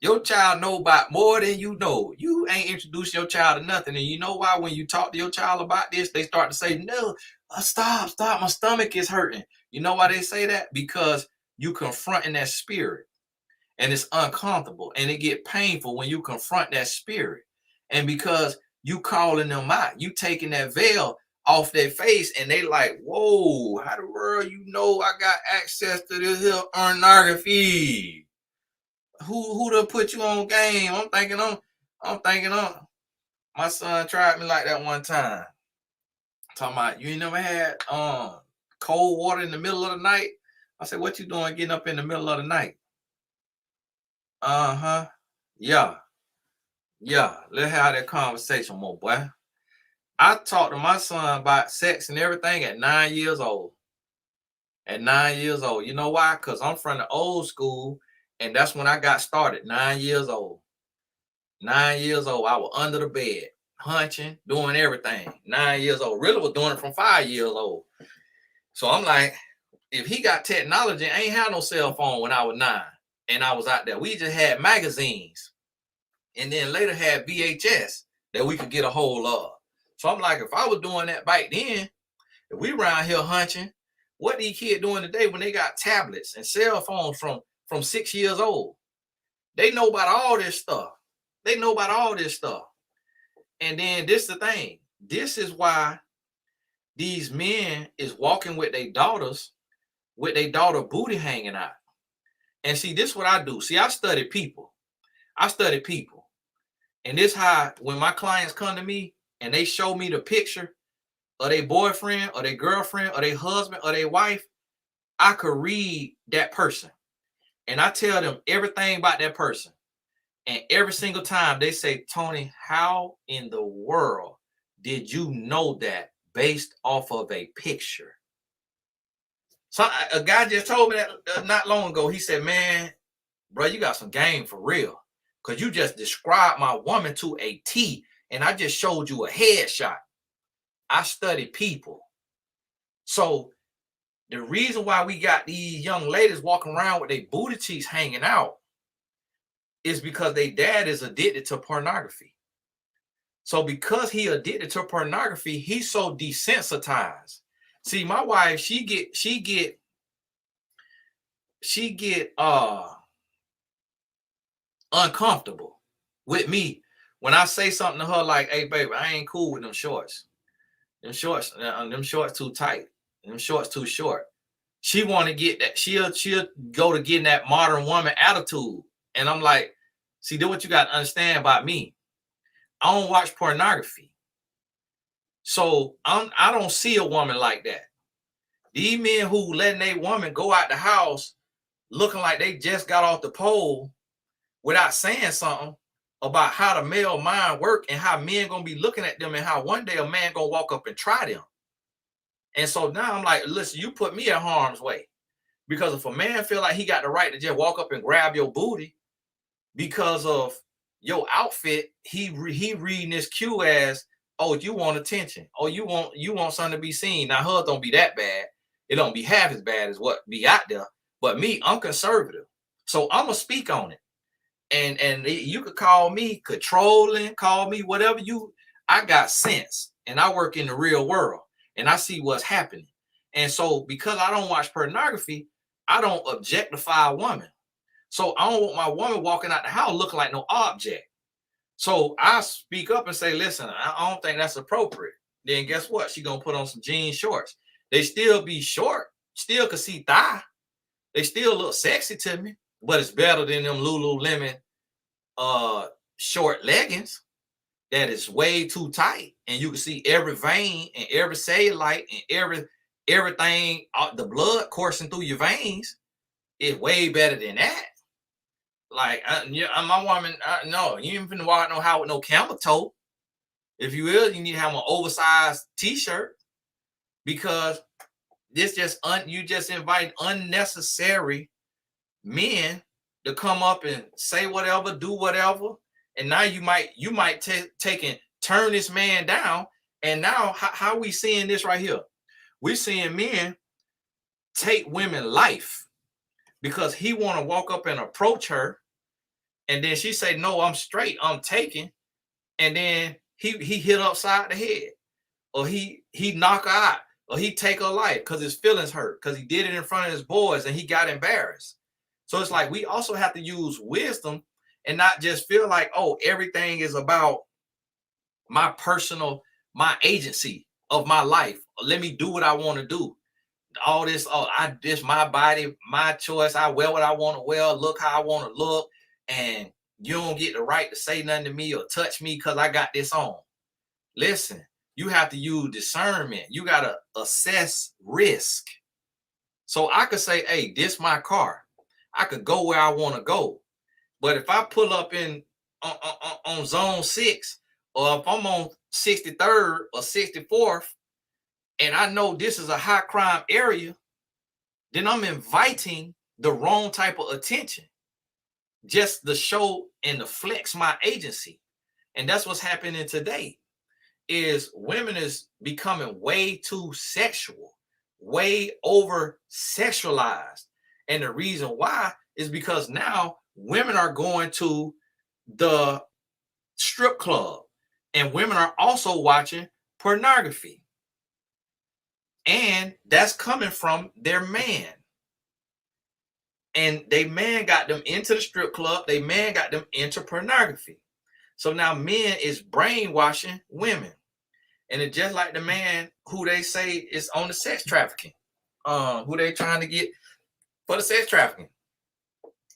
Your child know about more than you know. You ain't introducing your child to nothing. And you know why? When you talk to your child about this, they start to say, no, stop, my stomach is hurting. You know why they say that? Because you confronting that spirit. And it's uncomfortable, and it get painful when you confront that spirit. And because you calling them out, you taking that veil off their face, and they like, whoa, how the world I got access to this here pornography? Who done put you on game? I'm thinking my son tried me like that one time. Talking about, you ain't never had cold water in the middle of the night? I said, what you doing getting up in the middle of the night? Yeah. Let's have that conversation more, boy. I talked to my son about sex and everything at 9 years old. At 9 years old. You know why? Because I'm from the old school, and that's when I got started. 9 years old. 9 years old. I was under the bed, hunching, doing everything. 9 years old. Really was doing it from 5 years old. So I'm like, if he got technology, I ain't had no cell phone when I was 9. And I was out there. We just had magazines, and then later had VHS that we could get a hold of. So I'm like, if I was doing that back then, if we around here hunching, what these kids doing today when they got tablets and cell phones from 6 years old? They know about all this stuff. And then this the thing. This is why these men is walking with their daughters, with their daughter booty hanging out. And see, this is what I do. See, I study people. And this how, when my clients come to me and they show me the picture of their boyfriend or their girlfriend or their husband or their wife, I could read that person. And I tell them everything about that person. And every single time they say, Tony, how in the world did you know that based off of a picture? So a guy just told me that not long ago. He said, man, bro, you got some game for real. because you just described my woman to a T, and I just showed you a headshot. I study people. So the reason why we got these young ladies walking around with their booty cheeks hanging out is because their dad is addicted to pornography. So because he addicted to pornography, he's so desensitized. See, my wife, she get uncomfortable with me when I say something to her like, "Hey, baby, I ain't cool with them shorts. Them shorts too tight. Them shorts too short." She want to get that. She'll go to getting that modern woman attitude, and I'm like, "See, do what you got to understand about me. I don't watch pornography, so I don't see a woman like that. These men who letting their woman go out the house looking like they just got off the pole without saying something about how the male mind work and how men gonna be looking at them and how one day a man gonna walk up and try them." And so now I'm like, listen, you put me in harm's way, because if a man feel like he got the right to just walk up and grab your booty because of your outfit, he reading this cue as, "Oh, you want attention. Oh, you want something to be seen." Now, hers don't be that bad. It don't be half as bad as what be out there. But me, I'm conservative, so I'm gonna speak on it. And you could call me controlling, call me whatever you. I got sense, and I work in the real world, and I see what's happening. And so, because I don't watch pornography, I don't objectify a woman. So I don't want my woman walking out the house looking like no object. So I speak up and say, "Listen, I don't think that's appropriate." Then guess what? She gonna put on some jean shorts. They still be short, still can see thigh. They still look sexy to me, but it's better than them Lululemon short leggings that is way too tight, and you can see every vein and every cellulite and everything, the blood coursing through your veins is way better than that. Like, my woman, no, you ain't finna walk no how with no camel toe. If you will, you need to have an oversized t-shirt, because this you just invite unnecessary men to come up and say whatever, do whatever, and now you might take and turn this man down. And now how we seeing this right here? We're seeing men take women life because he want to walk up and approach her, and then she say, "No, I'm straight, I'm taking," and then he hit upside the head, or he knock her out, or he take her life because his feelings hurt because he did it in front of his boys and he got embarrassed. So it's like we also have to use wisdom and not just feel like, oh, everything is about my agency of my life. Let me do what I want to do. All this, this my body, my choice. I wear what I want to wear, look how I want to look, and you don't get the right to say nothing to me or touch me because I got this on. Listen, you have to use discernment. You got to assess risk. So I could say, "Hey, this my car. I could go where I want to go." But if I pull up on zone 6, or if I'm on 63rd or 64th, and I know this is a high crime area, then I'm inviting the wrong type of attention just to show and to flex my agency. And that's what's happening today, is women is becoming way too sexual, way over sexualized. And the reason why is because now women are going to the strip club, and women are also watching pornography. And that's coming from their man. And they man got them into the strip club. They man got them into pornography. So now men is brainwashing women. And it's just like the man who they say is on the sex trafficking, who they trying to get for the sex trafficking,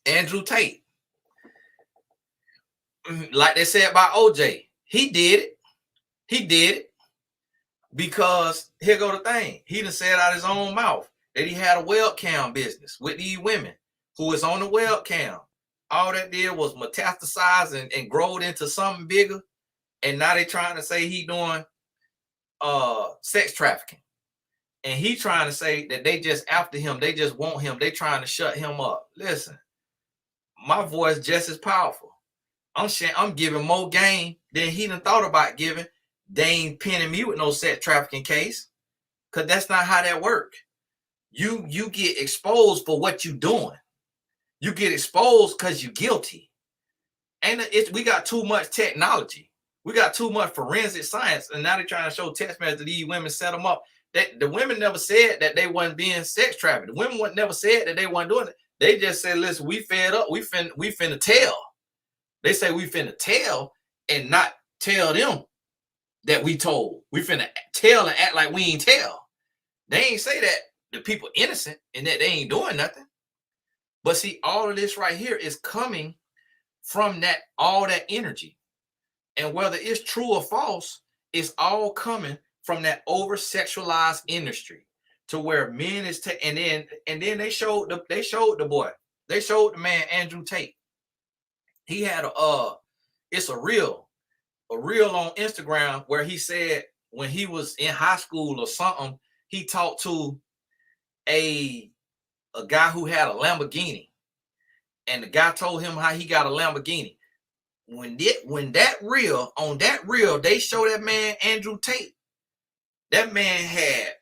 Andrew Tate. Like they said about OJ, he did it. He did it because here go the thing. He done said out his own mouth that he had a webcam business with these women who was on the webcam. All that did was metastasize and grow into something bigger. And now they trying to say he doing sex trafficking. And he trying to say that they just after him. They just want him. They trying to shut him up. Listen, my voice just as powerful. I'm giving more game than he done thought about giving. They ain't pinning me with no sex trafficking case, because that's not how that work. You get exposed for what you doing. You get exposed because you're guilty. And we got too much technology. We got too much forensic science, and now they're trying to show text messages to these women, set them up. That the women never said that they wasn't being sex trafficked. The women never said that they wasn't doing it. They just said, "Listen, we fed up. We finna tell." They say we finna tell and not tell them that we told. We finna tell and act like we ain't tell. They ain't say that the people innocent and that they ain't doing nothing. But see, all of this right here is coming from all that energy. And whether it's true or false, it's all coming from that over-sexualized industry, to where men is and then they showed the boy. They showed the man Andrew Tate. He had it's a reel on Instagram where he said when he was in high school or something, he talked to a guy who had a Lamborghini, and the guy told him how he got a Lamborghini. When that reel, they show that man Andrew Tate. That man had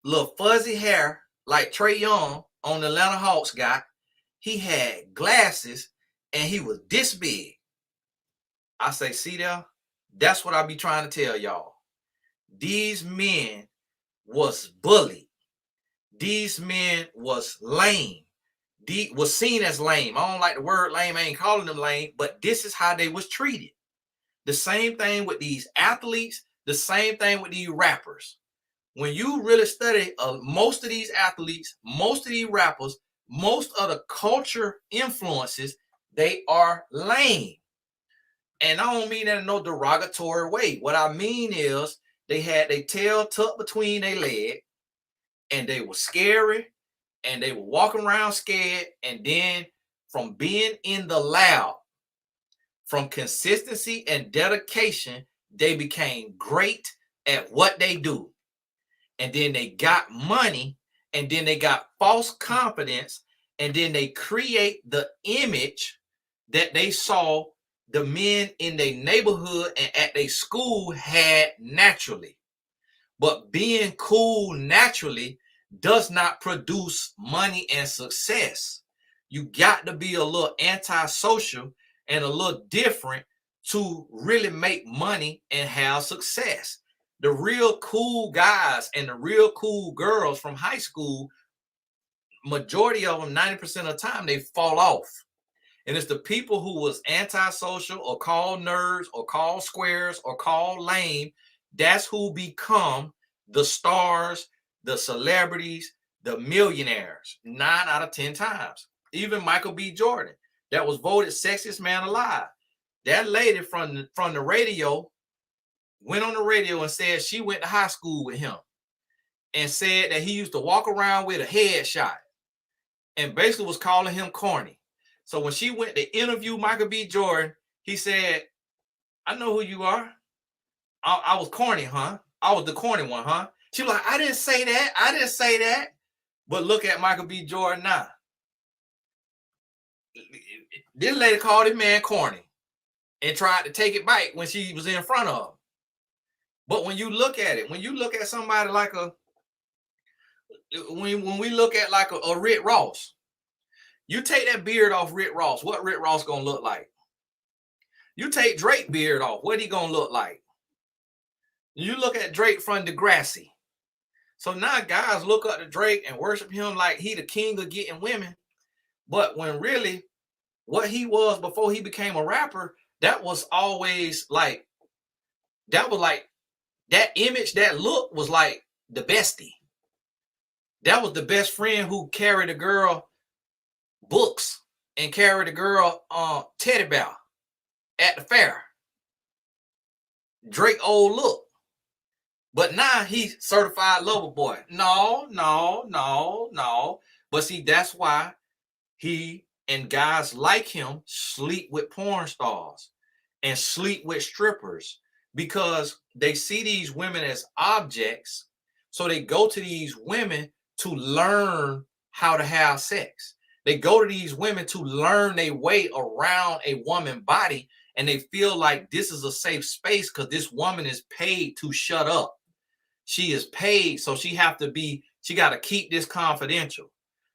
little fuzzy hair like Trae Young on the Atlanta Hawks guy. He had glasses and he was this big. I say, see there? That's what I be trying to tell y'all. These men was bullied. These men was lame. Was seen as lame. I don't like the word lame. I ain't calling them lame, but this is how they was treated. The same thing with these athletes. The same thing with these rappers. When you really study most of these athletes, most of these rappers, most of the culture influences, they are lame. And I don't mean that in no derogatory way. What I mean is they had their tail tucked between their leg, and they were scary, and they were walking around scared. And then from being in the lab, from consistency and dedication, they became great at what they do. And then they got money, and then they got false confidence, and then they create the image that they saw the men in their neighborhood and at their school had naturally. But being cool naturally does not produce money and success. You got to be a little antisocial and a little different to really make money and have success. The real cool guys and the real cool girls from high school, majority of them, 90% of the time, they fall off. And it's the people who was antisocial or called nerds or called squares or called lame. That's who become the stars, the celebrities, the millionaires, 9 out of 10 times. Even Michael B. Jordan, that was voted sexiest man alive. That lady from the radio went on the radio and said she went to high school with him, and said that he used to walk around with a headshot, and basically was calling him corny. So when she went to interview Michael B. Jordan, he said, "I know who you are. I was corny, huh? I was the corny one, huh?" She was like, "I didn't say that. I didn't say that." But look at Michael B. Jordan now. This lady called him man corny and tried to take it back when she was in front of him. But when you look at it, when you look at somebody like when we look at like a Rick Ross, you take that beard off Rick Ross, what Rick Ross gonna look like? You take Drake beard off, what he gonna look like? You look at Drake from Degrassi. So now guys look up to Drake and worship him like he the king of getting women. But when really what he was before he became a rapper, that was always like, that was like, that image, that look was like the bestie. That was the best friend who carried a girl books and carried a girl teddy bear at the fair. Drake old look. But now he's certified lover boy. No. But see, that's why he and guys like him sleep with porn stars and sleep with strippers, because they see these women as objects. So they go to these women to learn how to have sex. They go to these women to learn their way around a woman's body, and they feel like this is a safe space because this woman is paid to shut up. She is paid, so she got to keep this confidential.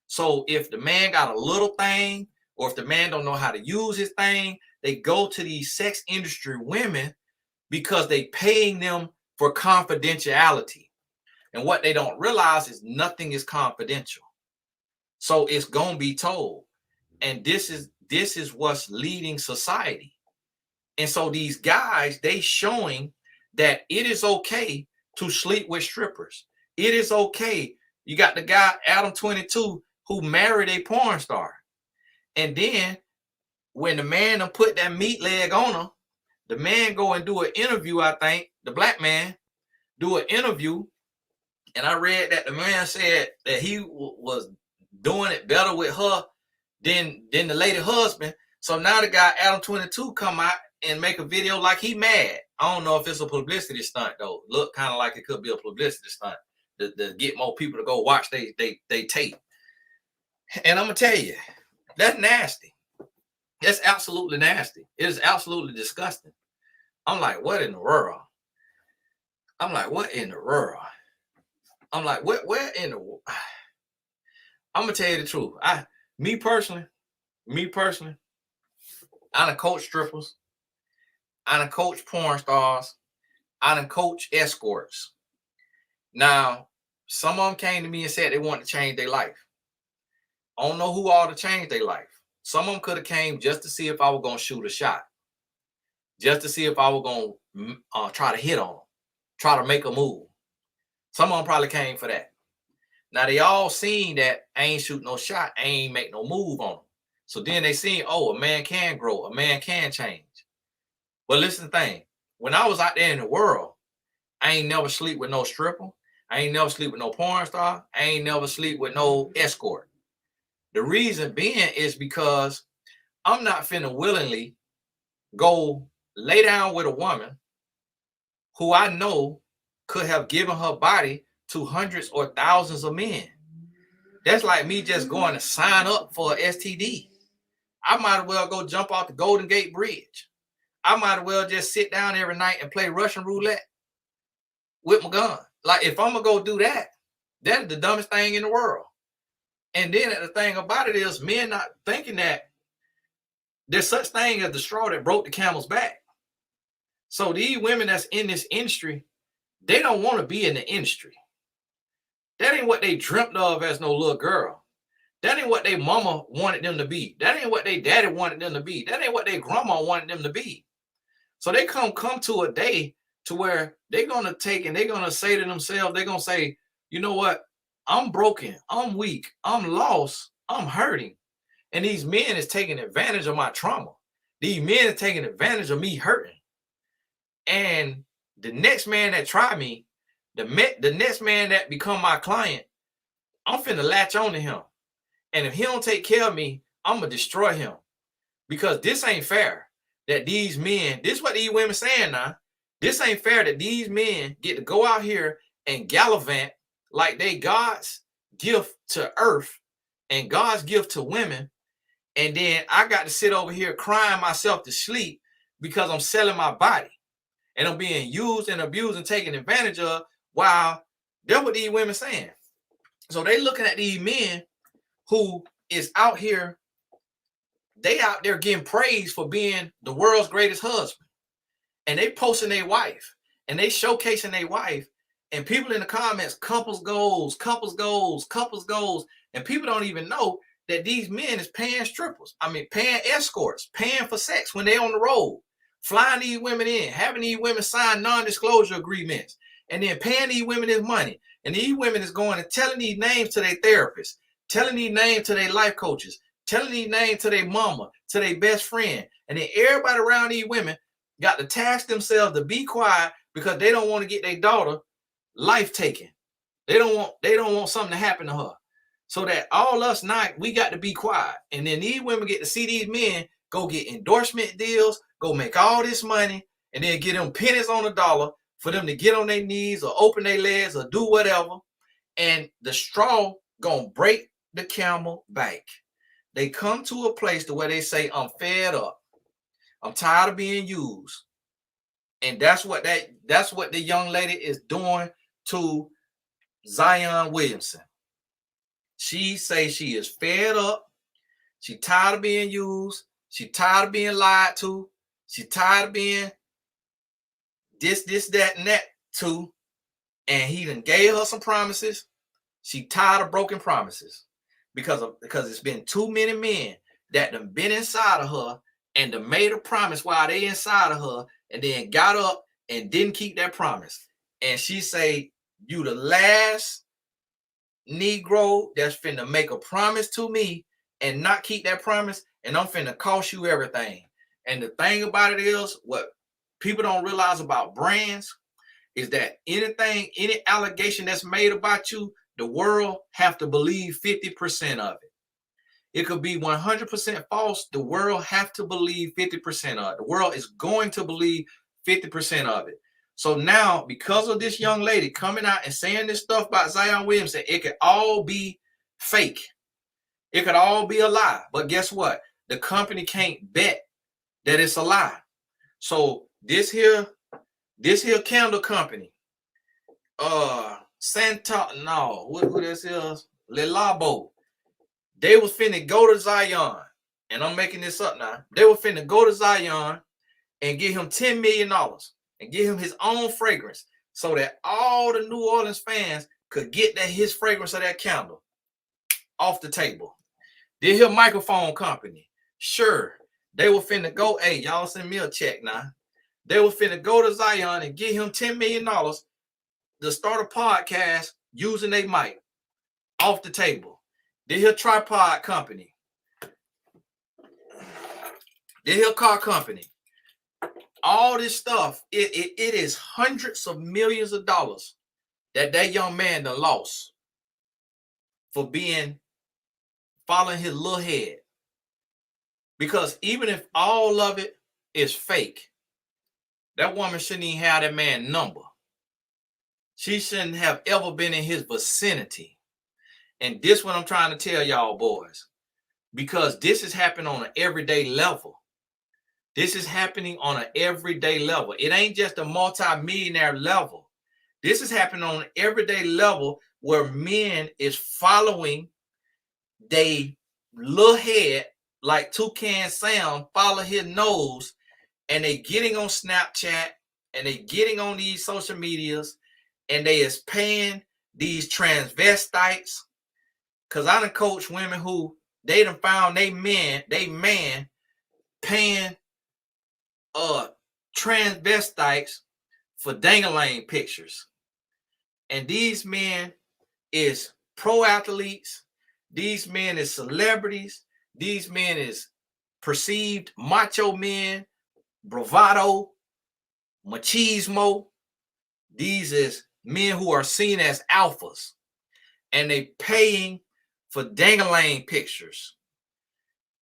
So if the man got a little thing, or if the man don't know how to use his thing, they go to these sex industry women because they paying them for confidentiality. And what they don't realize is nothing is confidential. So it's gonna be told. And this is what's leading society. And so these guys, they showing that it is okay to sleep with strippers. It is okay. You got the guy, Adam 22, who married a porn star. And then when the man done put that meat leg on her, the man go and do an interview, I think, the black man do an interview. And I read that the man said that he was doing it better with her than the lady husband. So now the guy, Adam 22, come out and make a video like he mad. I don't know if it's a publicity stunt, though. Look kind of like it could be a publicity stunt to get more people to go watch they tape. And I'm going to tell you, that's nasty. That's absolutely nasty. It is absolutely disgusting. I'm like, what in the world? I'm like, what in the world? I'm like, where in the world? I'm going to tell you the truth. Me personally, I done coach strippers. I done coach porn stars. I done coach escorts. Now, some of them came to me and said they wanted to change their life. I don't know who all to change their life. Some of them could have came just to see if I was going to shoot a shot. Just to see if I was going to try to hit on them. Try to make a move. Some of them probably came for that. Now, they all seen that I ain't shoot no shot. I ain't make no move on them. So then they seen, oh, a man can grow. A man can change. But listen to the thing. When I was out there in the world, I ain't never sleep with no stripper. I ain't never sleep with no porn star. I ain't never sleep with no escort. The reason being is because I'm not finna willingly go lay down with a woman who I know could have given her body to hundreds or thousands of men. That's like me just going to sign up for an STD. I might as well go jump off the Golden Gate Bridge. I might as well just sit down every night and play Russian roulette with my gun. Like, if I'm going to go do that, that's the dumbest thing in the world. And then the thing about it is men not thinking that there's such thing as the straw that broke the camel's back. So these women that's in this industry, they don't want to be in the industry. That ain't what they dreamt of as no little girl. That ain't what their mama wanted them to be. That ain't what their daddy wanted them to be. That ain't what their grandma wanted them to be. So they come to a day to where they're going to take and they're going to say to themselves, they're going to say, you know what? I'm broken. I'm weak. I'm lost. I'm hurting. And these men is taking advantage of my trauma. These men are taking advantage of me hurting. And the next man that try me, the next man that become my client, I'm finna latch on to him. And if he don't take care of me, I'm going to destroy him. Because this ain't fair that these men, this is what these women saying now. This ain't fair that these men get to go out here and gallivant like they God's gift to earth and God's gift to women. And then I got to sit over here crying myself to sleep because I'm selling my body. And I'm being used and abused and taken advantage of while that's what these women saying. So they looking at these men who is out here, they out there getting praised for being the world's greatest husband. And they posting their wife and they showcasing their wife. And people in the comments, couples goals. And people don't even know that these men is paying strippers. I mean, paying escorts, paying for sex when they on the road, flying these women in, having these women sign non-disclosure agreements, and then paying these women this money. And these women is going and telling these names to their therapists, telling these names to their life coaches, telling these names to their mama, to their best friend. And then everybody around these women got to task themselves to be quiet because they don't want to get their daughter life taken. They don't want something to happen to her. So that all us night, we got to be quiet. And then these women get to see these men go get endorsement deals, go make all this money, and then get them pennies on the dollar for them to get on their knees or open their legs or do whatever. And the straw gonna break the camel back. They come to a place to where they say, I'm fed up. I'm tired of being used. And that's what the young lady is doing to Zion Williamson. She says she is fed up. She tired of being used. She tired of being lied to. She tired of being this, that, and that too. And he done gave her some promises. She tired of broken promises because it's been too many men that done been inside of her and done made a promise while they inside of her and then got up and didn't keep that promise. And she say, you the last Negro that's finna make a promise to me and not keep that promise, and I'm finna cost you everything. And the thing about it is, what people don't realize about brands is that any allegation that's made about you, the world have to believe 50% of it. It could be 100% false. The world have to believe 50% of it. The world is going to believe 50% of it. So now, because of this young lady coming out and saying this stuff about Zion Williamson, it could all be fake. It could all be a lie. But guess what? The company can't bet that it's a lie. So this here candle company, Santa, no, who this is? Lelabo. They was finna go to Zion, and I'm making this up now. They were finna go to Zion and give him $10 million and give him his own fragrance so that all the New Orleans fans could get his fragrance of that candle off the table. This here microphone company, sure, they were finna go, hey, y'all send me a check now. They were finna go to Zion and give him $10 million to start a podcast using their mic off the table. This here tripod company. This here car company. All this stuff, it is hundreds of millions of dollars that young man done lost for following his little head. Because even if all of it is fake, that woman shouldn't even have that man's number. She shouldn't have ever been in his vicinity. And this what I'm trying to tell y'all boys, because this is happening on an everyday level. This is happening on an everyday level. It ain't just a multi-millionaire level. This is happening on an everyday level where men is following they little head like Toucan Sam follow his nose, and they getting on Snapchat and they getting on these social medias and they is paying these transvestites. Cause I done coach women who they done found they man paying transvestites for dangling pictures. And these men is pro athletes. These men is celebrities. These men is perceived macho men, bravado, machismo. These is men who are seen as alphas. And they paying for dangling pictures.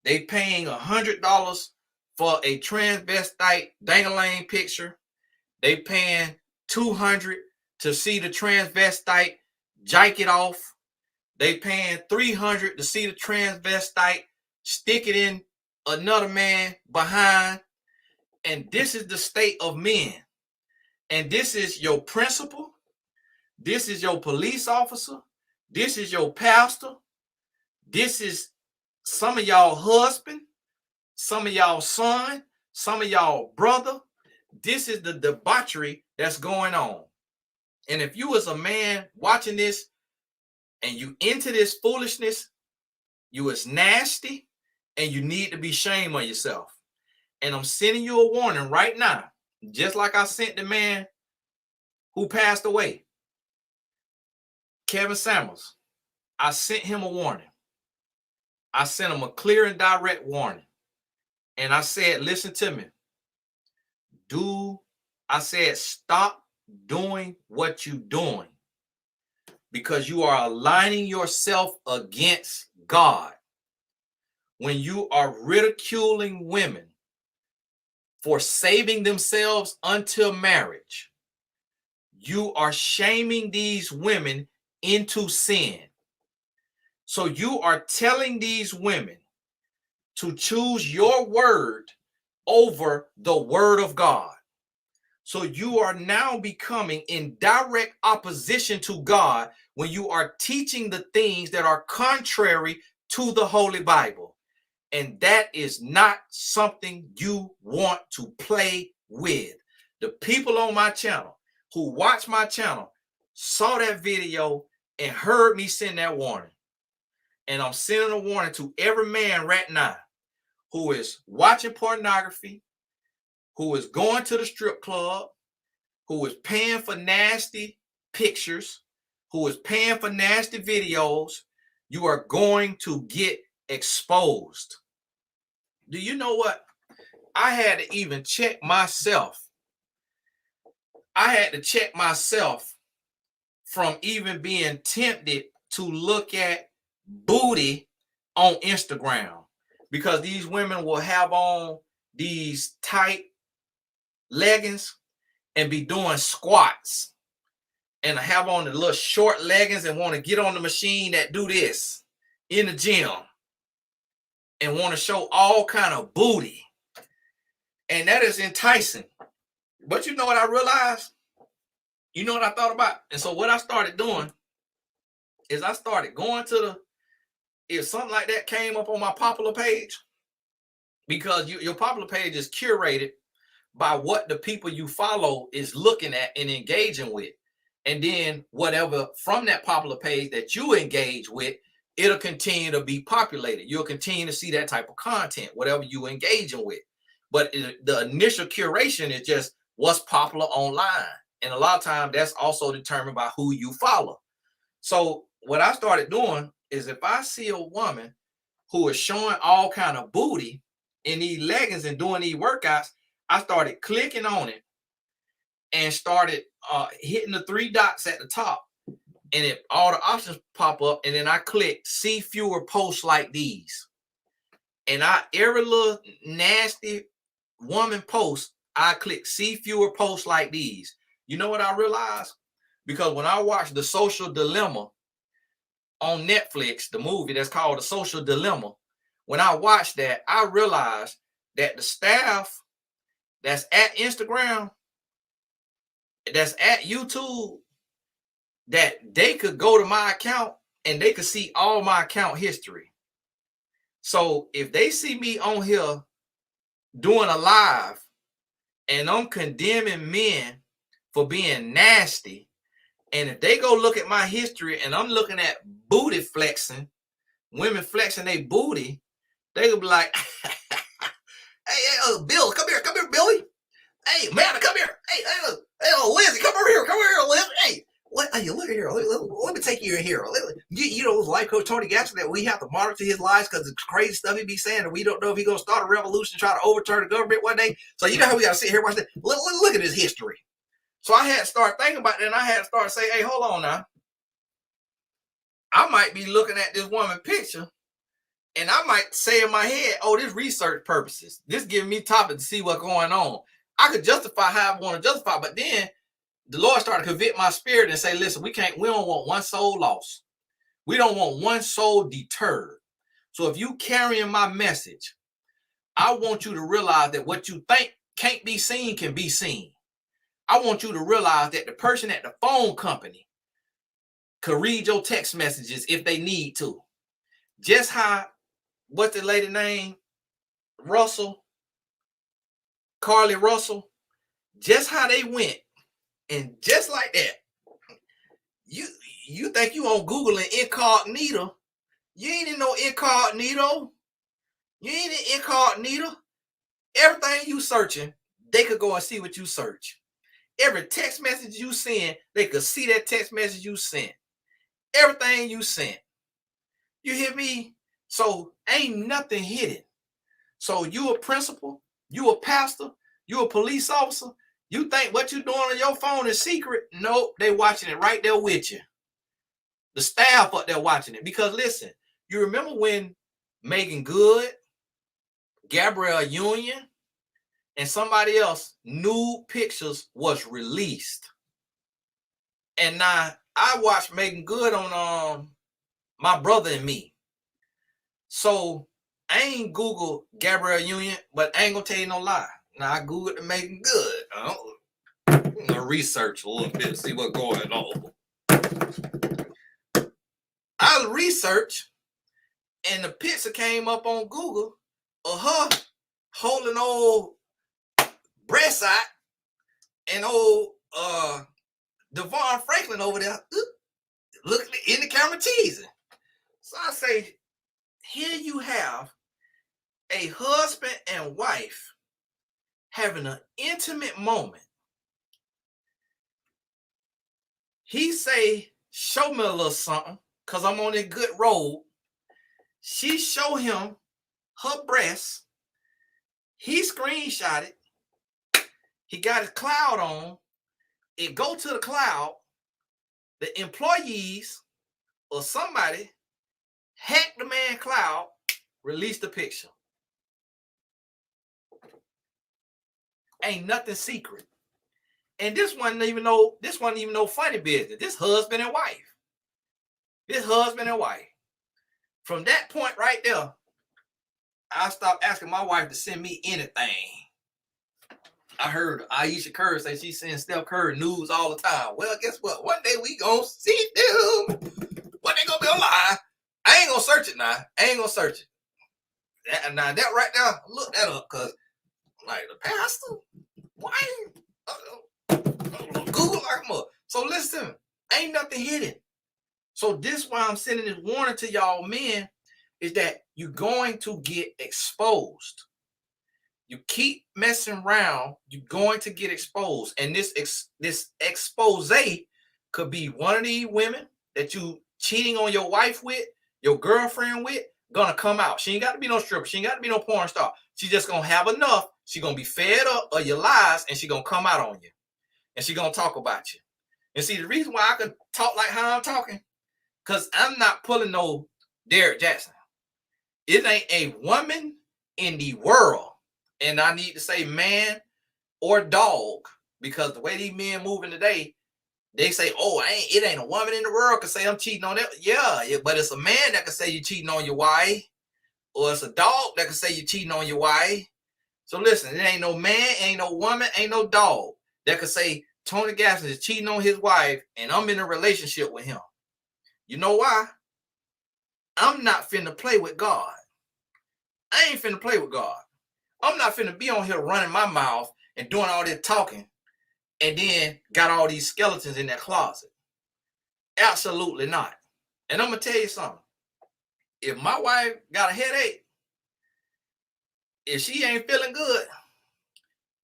They paying $100 for a transvestite dangling picture. They paying $200 to see the transvestite jike it off. They paying $300 to see the transvestite stick it in another man behind. And this is the state of men. And this is your principal. This is your police officer. This is your pastor. This is some of y'all husband, some of y'all son, some of y'all brother. This is the debauchery that's going on. And if you as a man watching this and you into this foolishness, you is nasty and you need to be ashamed of yourself. And I'm sending you a warning right now, just like I sent the man who passed away, Kevin Samuels. I sent him a warning. I sent him a clear and direct warning. And I said, listen to me. I said, stop doing what you're doing because you are aligning yourself against God. When you are ridiculing women for saving themselves until marriage, you are shaming these women into sin. So you are telling these women to choose your word over the word of God. So you are now becoming in direct opposition to God when you are teaching the things that are contrary to the Holy Bible. And that is not something you want to play with. The people on my channel who watch my channel saw that video and heard me send that warning. And I'm sending a warning to every man right now who is watching pornography, who is going to the strip club, who is paying for nasty pictures, who is paying for nasty videos. You are going to get exposed. Do you know what? I had to even check myself. I had to check myself from even being tempted to look at booty on Instagram, because these women will have on these tight leggings and be doing squats, and have on the little short leggings and want to get on the machine that do this in the gym and want to show all kind of booty. And that is enticing. But you know what I realized? You know what I thought about? And so what I started doing is I started going to if something like that came up on my popular page, because your popular page is curated by what the people you follow is looking at and engaging with. And then whatever from that popular page that you engage with, it'll continue to be populated. You'll continue to see that type of content, whatever you engaging with. But the initial curation is just what's popular online. And a lot of times that's also determined by who you follow. So what I started doing is, if I see a woman who is showing all kind of booty in these leggings and doing these workouts, I started clicking on it and started hitting the 3 dots at the top, and all the options pop up, and then I click see fewer posts like these. And every little nasty woman post, I click see fewer posts like these. You know what I realized? Because when I watched The Social Dilemma on Netflix, the movie that's called The Social Dilemma, when I watched that, I realized that the staff that's at Instagram, that's at YouTube, that they could go to my account and they could see all my account history. So if they see me on here doing a live and I'm condemning men for being nasty, and if they go look at my history and I'm looking at booty flexing, women flexing their booty, they could be like, hey, Bill, come here, Billy. Hey, Amanda, come here. Hey, Lizzie, come over here, Liz. Hey, look at here. Let me take you in here. You know, life coach Tony Gatson, that we have to monitor his lies because it's crazy stuff he be saying, and we don't know if he's gonna start a revolution, try to overturn the government one day. So you know how we gotta sit here and watch that. Look at his history. So I had to start thinking about it, and I had to start saying, hey, hold on now. I might be looking at this woman picture, and I might say in my head, oh, this research purposes. This giving me topic to see what's going on. I could justify how I want to justify, but then the Lord started to convict my spirit and say, listen, we don't want one soul lost. We don't want one soul deterred. So if you carrying my message, I want you to realize that what you think can't be seen can be seen. I want you to realize that the person at the phone company could read your text messages if they need to. Just how, what's the lady name? Carly Russell. Just how they went. And just like that, you think you on Google and incognito. You ain't in no incognito. You ain't in incognito. Everything you searching, they could go and see what you search. Every text message you send, they could see that text message you sent. Everything you sent. You hear me? So ain't nothing hidden. So you a principal, you a pastor, you a police officer. You think what you doing on your phone is secret? Nope, they watching it right there with you. The staff up there watching it. Because listen, you remember when Megan Good, Gabrielle Union, and somebody else, nude pictures was released. And now I watched Megan Good on My Brother and Me. So I ain't Google Gabrielle Union, but I ain't gonna tell you no lie. Now I Googled to make it good. I'm gonna research a little bit, see what's going on. I researched, and the picture came up on Google of her holding old breast out and old Devon Franklin over there looking in the camera teasing. So I say, here you have a husband and wife having an intimate moment. He say, show me a little something, because I'm on a good road. She show him her breasts. He screenshot it. He got his Clout on. It go to the Cloud. The employees or somebody hack the man Cloud, release the picture. Ain't nothing secret. And this wasn't even no funny business. This husband and wife. From that point right there, I stopped asking my wife to send me anything. I heard Aisha Curry say she sends Steph Curry news all the time. Well, guess what? One day we gonna see them. What they gonna be online? I ain't gonna search it now. Now that right there, look that up, cause like the pastor, why? Google like. So listen, ain't nothing hidden. So this why I'm sending this warning to y'all men is that you're going to get exposed. You keep messing around, you're going to get exposed. And this expose could be one of these women that you cheating on your wife with, your girlfriend with, gonna come out. She ain't got to be no stripper. She ain't got to be no porn star. She just gonna have enough. She gonna be fed up of your lies, and she gonna come out on you. And she gonna talk about you. And see, the reason why I can talk like how I'm talking, because I'm not pulling no Derek Jackson. It ain't a woman in the world, and I need to say man or dog, because the way these men moving today, they say, oh, it ain't a woman in the world can say I'm cheating on them. Yeah, but it's a man that can say you're cheating on your wife, or it's a dog that can say you're cheating on your wife. So listen, it ain't no man, ain't no woman, ain't no dog that can say Tony Gaston is cheating on his wife and I'm in a relationship with him. You know why? I'm not finna play with God. I ain't finna play with God. I'm not finna be on here running my mouth and doing all this talking and then got all these skeletons in that closet. Absolutely not. And I'm gonna tell you something. If my wife got a headache, if she ain't feeling good,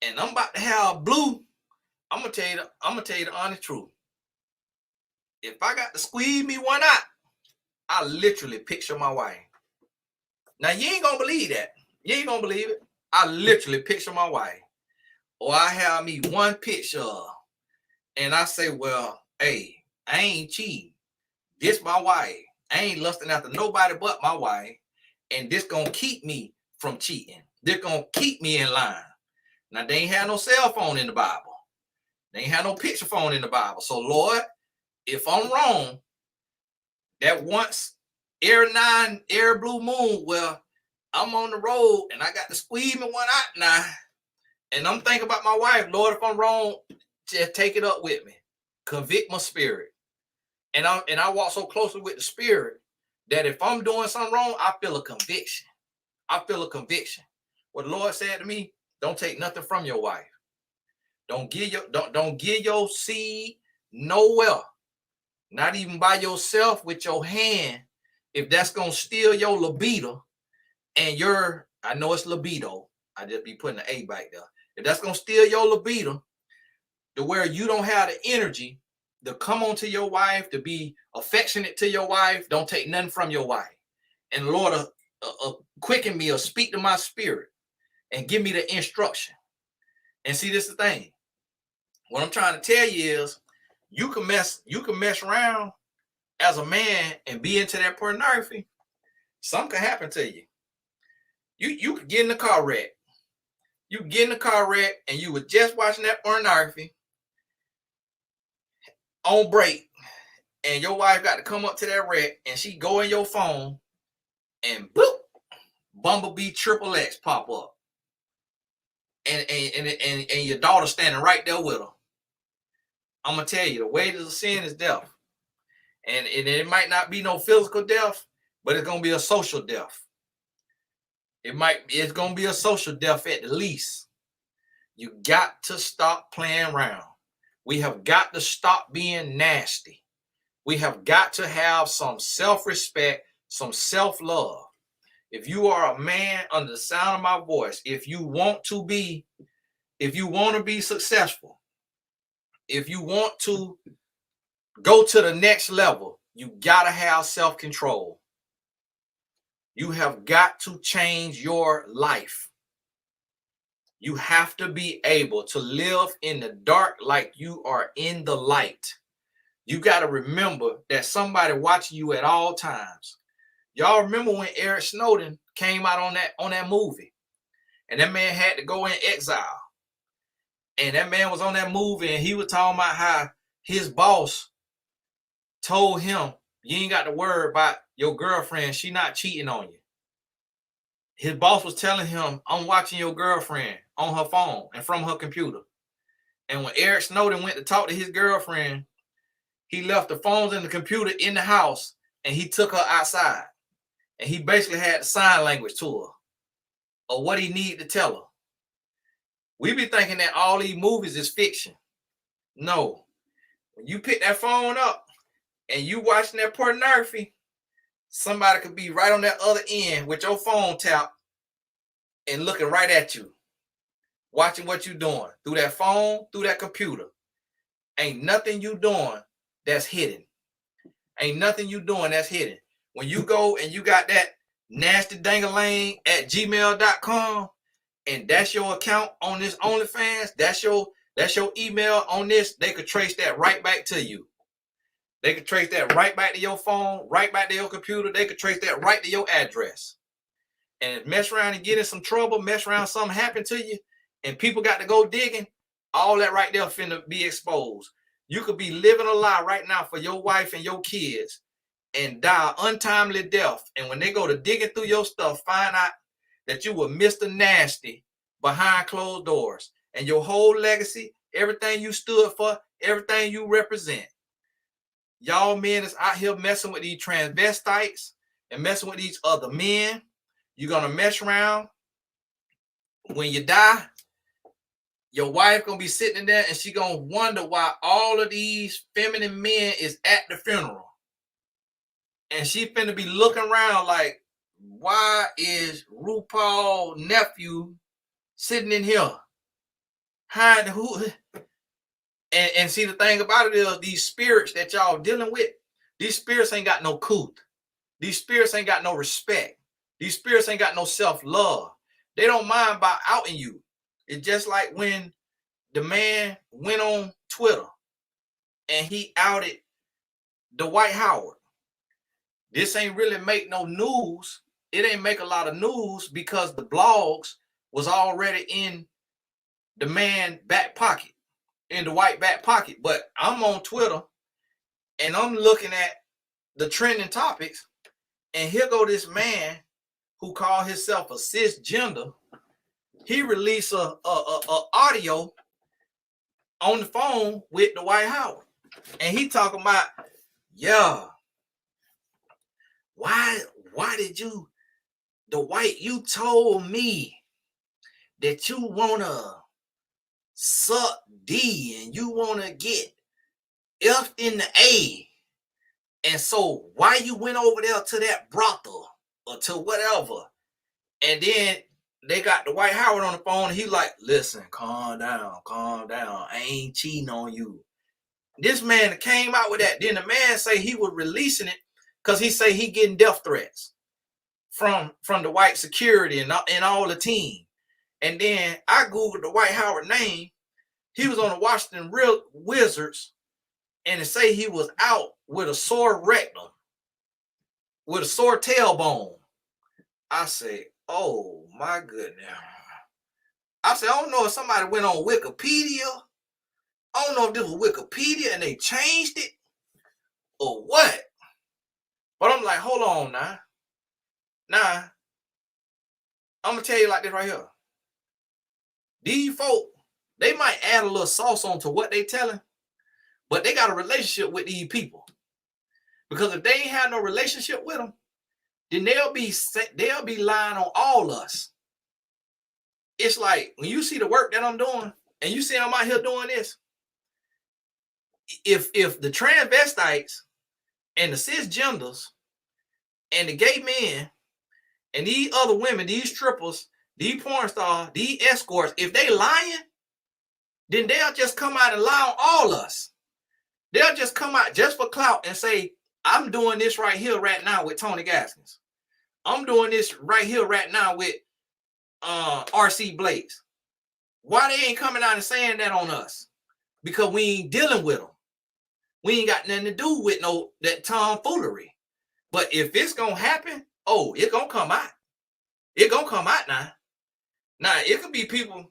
and I'm about to have blue, I'm gonna tell you the honest truth. If I got to squeeze me one out, I literally picture my wife. Now you ain't gonna believe that. You ain't gonna believe it. I literally picture my wife. Or I have me one picture and I say, well, hey, I ain't cheating. This my wife. I ain't lusting after nobody but my wife. And this gonna keep me from cheating. This gonna keep me in line. Now, they ain't have no cell phone in the Bible. They ain't have no picture phone in the Bible. So, Lord, if I'm wrong, that once every blue moon, well, I'm on the road and I got to squeeze me one out now. And I'm thinking about my wife. Lord, if I'm wrong, just take it up with me. Convict my spirit. And I walk so closely with the spirit that if I'm doing something wrong, I feel a conviction. What the Lord said to me, don't take nothing from your wife. Don't give your seed nowhere. Not even by yourself with your hand. If that's gonna steal your libido and I know it's libido. I just be putting an A back there. If that's gonna steal your libido to where you don't have the energy to come on to your wife, to be affectionate to your wife, don't take nothing from your wife. And the Lord quicken me or speak to my spirit and give me the instruction. And see, this is the thing. What I'm trying to tell you is you can mess around as a man and be into that pornography. Something can happen to you. You could get in the car wreck. You get in the car wreck and you were just watching that pornography on break, and your wife got to come up to that wreck and she go in your phone and boop, Bumblebee Triple X pop up. And your daughter standing right there with her. I'm going to tell you, the wages of sin is death. And it might not be no physical death, but it's going to be a social death. It's going to be a social death at the least. You got to stop playing around. We have got to stop being nasty. We have got to have some self-respect, some self-love. If you are a man under the sound of my voice, if you want to be successful, if you want to go to the next level, you got to have self-control. You have got to change your life. You have to be able to live in the dark like you are in the light. You got to remember that somebody watching you at all times. Y'all remember when Eric Snowden came out on that movie, and that man had to go in exile. And that man was on that movie, and he was talking about how his boss told him, you ain't got to worry about your girlfriend. She not cheating on you. His boss was telling him, I'm watching your girlfriend on her phone and from her computer. And when Eric Snowden went to talk to his girlfriend, he left the phones and the computer in the house, and he took her outside. And he basically had sign language to her of what he needed to tell her. We be thinking that all these movies is fiction. No. When you pick that phone up and you watching that pornography, somebody could be right on that other end with your phone tapped and looking right at you, watching what you doing through that phone, through that computer. Ain't nothing you doing that's hidden. Ain't nothing you doing that's hidden. When you go and you got that nasty dangalang at gmail.com, and that's your account on this OnlyFans, that's your email on this, they could trace that right back to you. They could trace that right back to your phone, right back to your computer. They could trace that right to your address. And mess around and get in some trouble, mess around, something happen to you, and people got to go digging, all that right there finna be exposed. You could be living a lie right now for your wife and your kids and die untimely death. And when they go to digging through your stuff, find out that you were Mr. Nasty behind closed doors. And your whole legacy, everything you stood for, everything you represent. Y'all men is out here messing with these transvestites and messing with these other men. You're going to mess around. When you die, your wife going to be sitting there and she going to wonder why all of these feminine men is at the funeral. And she finna be looking around like, why is RuPaul's nephew sitting in here? Hiding who? And see, the thing about it is, these spirits that y'all dealing with, these spirits ain't got no couth. These spirits ain't got no respect. These spirits ain't got no self-love. They don't mind about outing you. It's just like when the man went on Twitter and he outed Dwight Howard. This ain't really make no news. It ain't make a lot of news because the blogs was already in the man back pocket, in the white back pocket. But I'm on Twitter and I'm looking at the trending topics, and here go this man who called himself a cisgender. He released a audio on the phone with Dwight Howard, and he talking about, yeah, why did you, Dwight, you told me that you wanna suck D and you wanna get F in the A, and so why you went over there to that brothel or to whatever? And then they got Dwight Howard on the phone, and he like, listen, calm down, I ain't cheating on you. This man came out with that. Then the man say he was releasing it because he say he getting death threats from the white security and all the team. And then I Googled the Dwight Howard name. He was on the Washington Wizards, and it say he was out with a sore rectum, with a sore tailbone. I say, oh my goodness. I said, I don't know if somebody went on Wikipedia. I don't know if this was Wikipedia and they changed it or what. But I'm like, hold on now. Now, I'm gonna tell you like this right here. These folk, they might add a little sauce onto what they telling, but they got a relationship with these people. Because if they ain't had no relationship with them, then they'll be lying on all us. It's like when you see the work that I'm doing, and you see I'm out here doing this. If the transvestites and the cisgenders and the gay men and these other women, these strippers, these porn stars, these escorts, if they lying, then they'll just come out and lie on all us. They'll just come out just for clout and say, I'm doing this right here, right now with Tony Gaskins. I'm doing this right here, right now with RC Blaze. Why they ain't coming out and saying that on us? Because we ain't dealing with them. We ain't got nothing to do with that tomfoolery. But if it's gonna happen, oh, it's gonna come out. It's gonna come out now. Now, it could be people,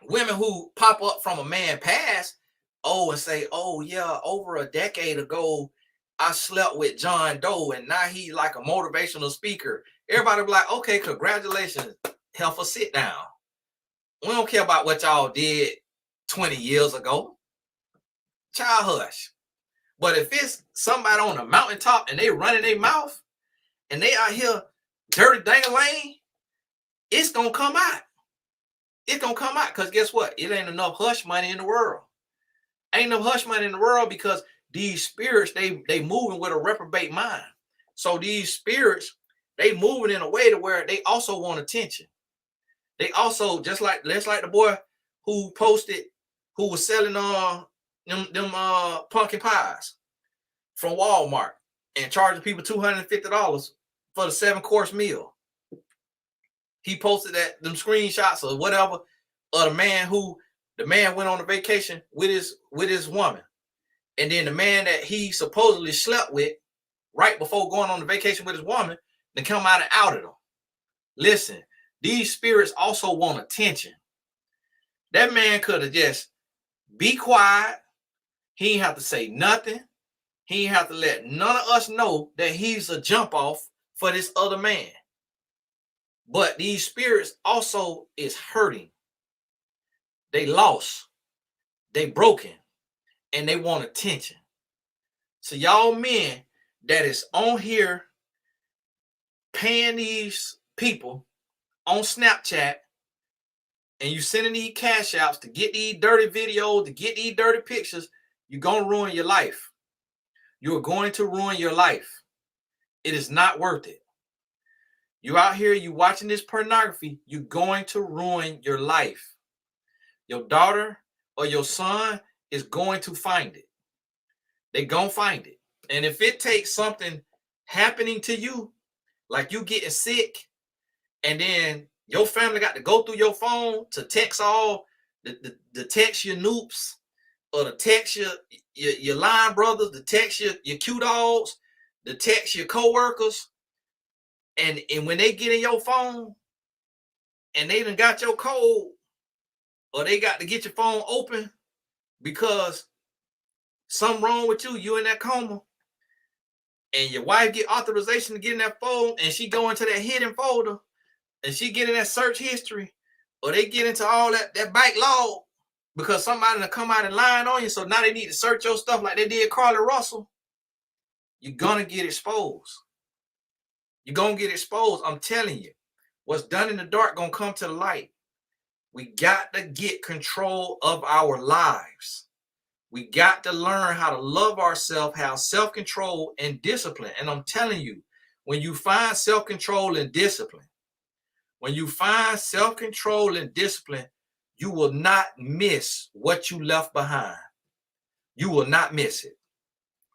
women who pop up from a man past, and say, oh yeah, over a decade ago, I slept with John Doe, and now he's like a motivational speaker. Everybody be like, okay, congratulations, help us sit down. We don't care about what y'all did 20 years ago. Child hush. But if it's somebody on a mountaintop and they running their mouth and they out here dirty dang-a-lane, it's going to come out. It's going to come out because guess what? It ain't enough hush money in the world. Ain't enough hush money in the world because these spirits, they moving with a reprobate mind. So these spirits, they moving in a way to where they also want attention. They also, just like the boy who posted, who was selling them pumpkin pies from Walmart and charging people $250 for the 7-course meal. He posted them screenshots or whatever of the man went on a vacation with his woman. And then the man that he supposedly slept with right before going on the vacation with his woman, then come out and outed him. Listen, these spirits also want attention. That man could have just be quiet. He ain't have to say nothing. He ain't have to let none of us know that he's a jump off for this other man. But these spirits also is hurting. They lost. They broken. And they want attention. So y'all men that is on here paying these people on Snapchat and you sending these cash outs to get these dirty videos, to get these dirty pictures, you're going to ruin your life. You're going to ruin your life. It is not worth it. You out here, you watching this pornography, you're going to ruin your life. Your daughter or your son is going to find it. They're going to find it. And if it takes something happening to you, like you getting sick, and then your family got to go through your phone to text all, the text your noops, or to text your line brothers, to text your Q dogs, to text your co-workers, and when they get in your phone and they done got your code, or they got to get your phone open because something wrong with you in that coma, and your wife get authorization to get in that phone, and she go into that hidden folder, and she get in that search history, or they get into all that back log because somebody done come out and lying on you, so now they need to search your stuff like they did Carly Russell. You're gonna get exposed. You're gonna get exposed. I'm telling you, what's done in the dark gonna come to the light. We got to get control of our lives. We got to learn how to love ourselves, have self-control and discipline. And I'm telling you, when you find self-control and discipline, you will not miss what you left behind. You will not miss it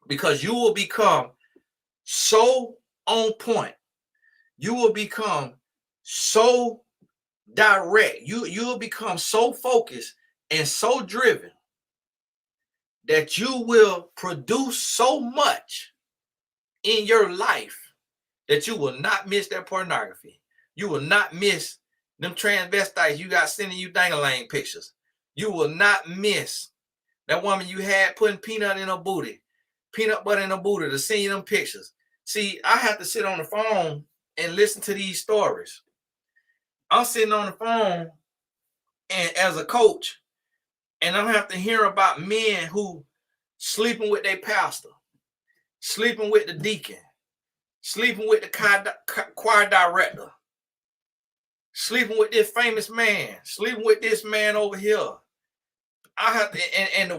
because you will become so on point. You will become so direct. You will become so focused and so driven that you will produce so much in your life that you will not miss that pornography. You will not miss them transvestites you got sending you dang-a-lang pictures. You will not miss that woman you had putting peanut butter in her booty to send you them pictures. See, I have to sit on the phone and listen to these stories. I'm sitting on the phone and as a coach, and I'm have to hear about men who sleeping with their pastor, sleeping with the deacon, sleeping with the choir director, sleeping with this famous man, sleeping with this man over here. I have to, and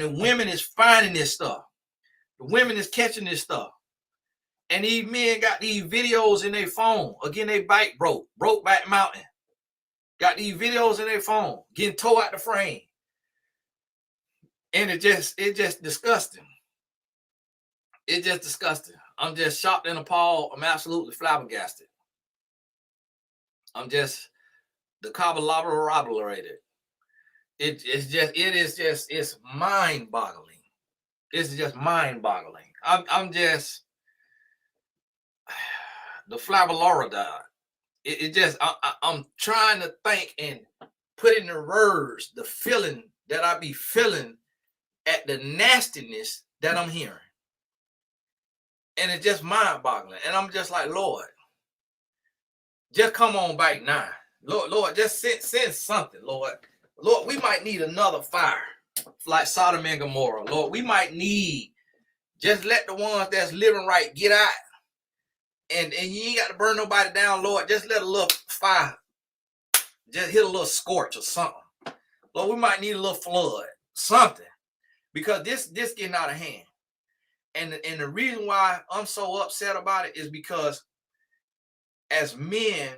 the women is finding this stuff. The women is catching this stuff. And these men got these videos in their phone. Again, they bike broke back mountain. Got these videos in their phone, getting tore out the frame. And it just disgusting. It's just disgusting. I'm just shocked and appalled. I'm absolutely flabbergasted. I'm just the cobbler-rabbler-rated. It's mind-boggling. It's just mind-boggling. I'm just the flabbergasted. It just I'm trying to think and put in the words the feeling that I be feeling at the nastiness that I'm hearing. And it's just mind-boggling. And I'm just like, Lord, just come on back now. Lord, just send something, Lord. Lord, we might need another fire like Sodom and Gomorrah. Lord, we might need, just let the ones that's living right get out. And you ain't got to burn nobody down, Lord. Just let a little fire, just hit a little scorch or something. Lord, we might need a little flood, something. Because this getting out of hand. And the reason why I'm so upset about it is because as men,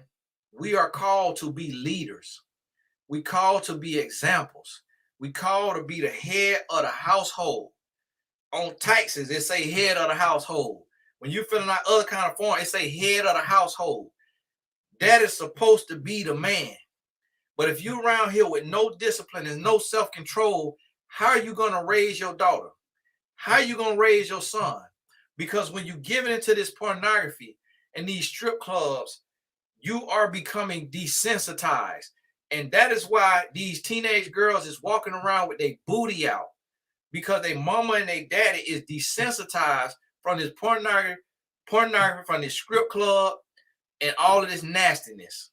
we are called to be leaders. We called to be examples. We called to be the head of the household. On taxes, it say head of the household. When you're filling out other kind of form, it say head of the household. That is supposed to be the man. But if you're around here with no discipline and no self-control, how are you going to raise your daughter? How are you going to raise your son? Because when you give into this pornography and these strip clubs, you are becoming desensitized. And that is why these teenage girls is walking around with their booty out, because their mama and their daddy is desensitized from this pornography, from this strip club, and all of this nastiness.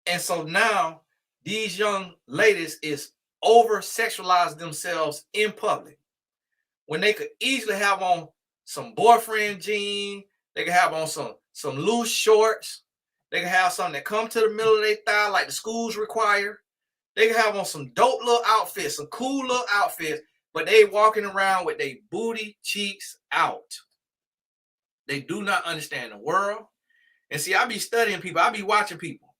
And so now these young ladies is over-sexualizing themselves in public, when they could easily have on some boyfriend jeans, they could have on some loose shorts, they could have something that come to the middle of their thigh like the schools require. They could have on some dope little outfits, some cool little outfits, but they walking around with their booty cheeks out. They do not understand the world. And see, I be studying people, I be watching people,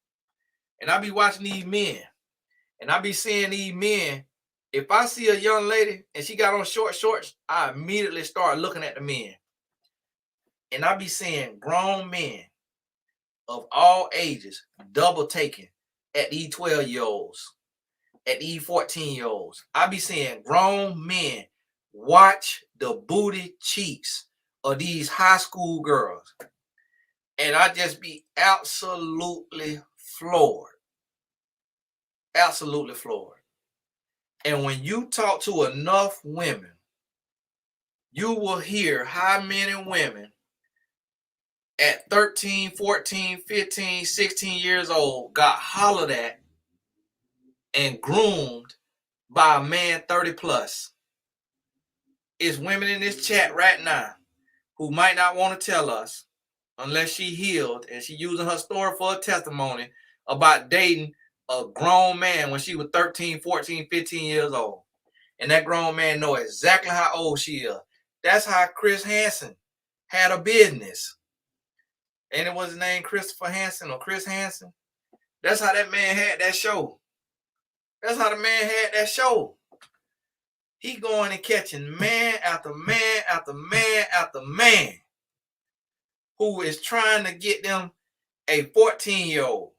and I be watching these men, and I be seeing these men. If I see a young lady and she got on short shorts, I immediately start looking at the men. And I be seeing grown men of all ages double taking at these 12-year-olds, at these 14-year-olds. I be seeing grown men watch the booty cheeks of these high school girls. And I just be absolutely floored. Absolutely floored. And when you talk to enough women, you will hear how many women at 13, 14, 15, 16 years old got hollered at and groomed by a man 30 plus. It's women in this chat right now who might not want to tell us unless she healed and she using her story for a testimony about dating a grown man when she was 13, 14, 15 years old. And that grown man know exactly how old she is. That's how Chris Hansen had a business. And it was his name Christopher Hansen or Chris Hansen. That's how that man had that show. That's how the man had that show. He going and catching man after man after man after man who is trying to get them a 14-year-old.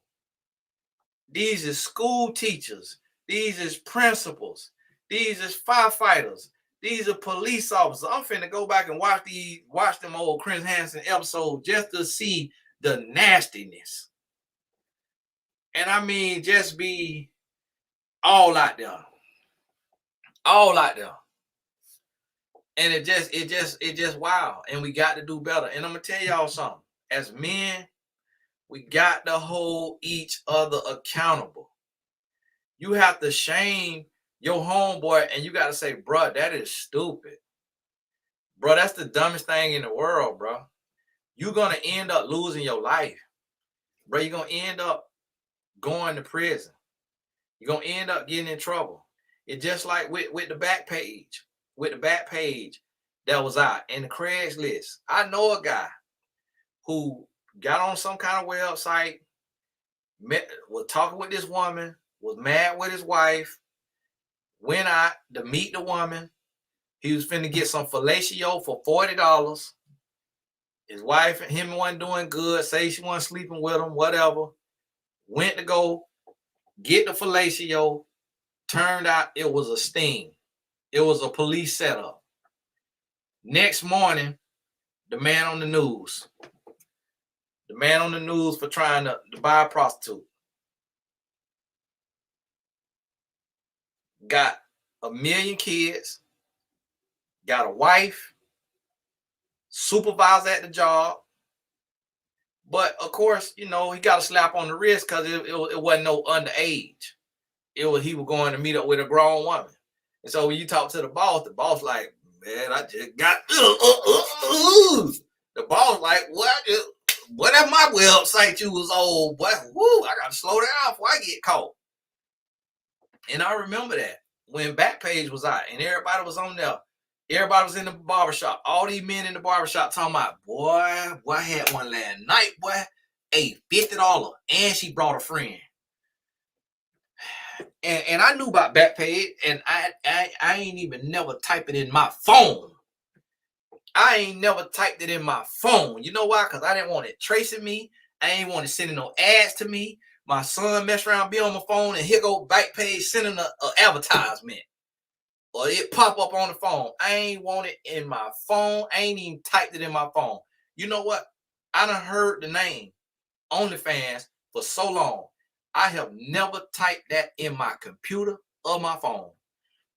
These is school teachers. These is principals. These is firefighters. These are police officers. I'm finna go back and watch them old Chris Hansen episodes just to see the nastiness. And I mean, just be all out there. All out there. And it just wow. And we got to do better. And I'm gonna tell y'all something. As men, We got to hold each other accountable. You have to shame your homeboy and you got to say, bro, that is stupid. Bro, that's the dumbest thing in the world, bro. You're going to end up losing your life. Bro, you're going to end up going to prison. You're going to end up getting in trouble. It's just like with the back page. With the back page that was out in the Craigslist. I know a guy who got on some kind of website, was talking with this woman, was mad with his wife, went out to meet the woman. He was finna get some fellatio for $40. His wife and him wasn't doing good, say she wasn't sleeping with him, whatever. Went to go get the fellatio. Turned out it was a sting. It was a police setup. Next morning, the man on the news. The man on the news for trying to buy a prostitute. Got 1 million kids. Got a wife. Supervisor at the job. But of course, you know, he got a slap on the wrist because it wasn't no underage. He was going to meet up with a grown woman. And so when you talk to the boss like, man, I just got the boss like, what at my website you was old, boy. Woo, I gotta slow down before I get caught. And I remember that when Backpage was out and everybody was on there. Everybody was in the barbershop. All these men in the barbershop talking about, boy, I had one last night, boy. Hey, $50. And she brought a friend. And I knew about Backpage, and I ain't even never type it in my phone. I ain't never typed it in my phone. You know why? Because I didn't want it tracing me. I ain't want it sending no ads to me. My son mess around, be on my phone, and here go Backpage sending an advertisement. Or it pop up on the phone. I ain't want it in my phone. I ain't even typed it in my phone. You know what? I done heard the name OnlyFans for so long. I have never typed that in my computer or my phone.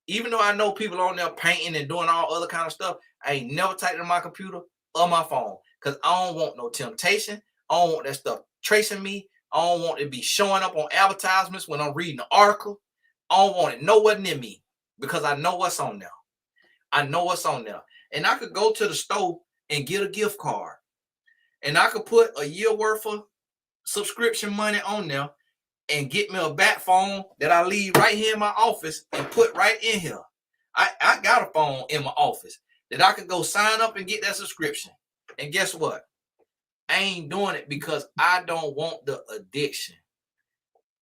Even though I know people on there painting and doing all other kind of stuff, I ain't never typed it in my computer or my phone. Because I don't want no temptation. I don't want that stuff tracing me. I don't want it to be showing up on advertisements when I'm reading an article. I don't want it nowhere near me. Because I know what's on there. I know what's on there. And I could go to the store and get a gift card. And I could put a year worth of subscription money on there and get me a bat phone that I leave right here in my office and put right in here. I got a phone in my office that I could go sign up and get that subscription. And guess what? I ain't doing it because I don't want the addiction.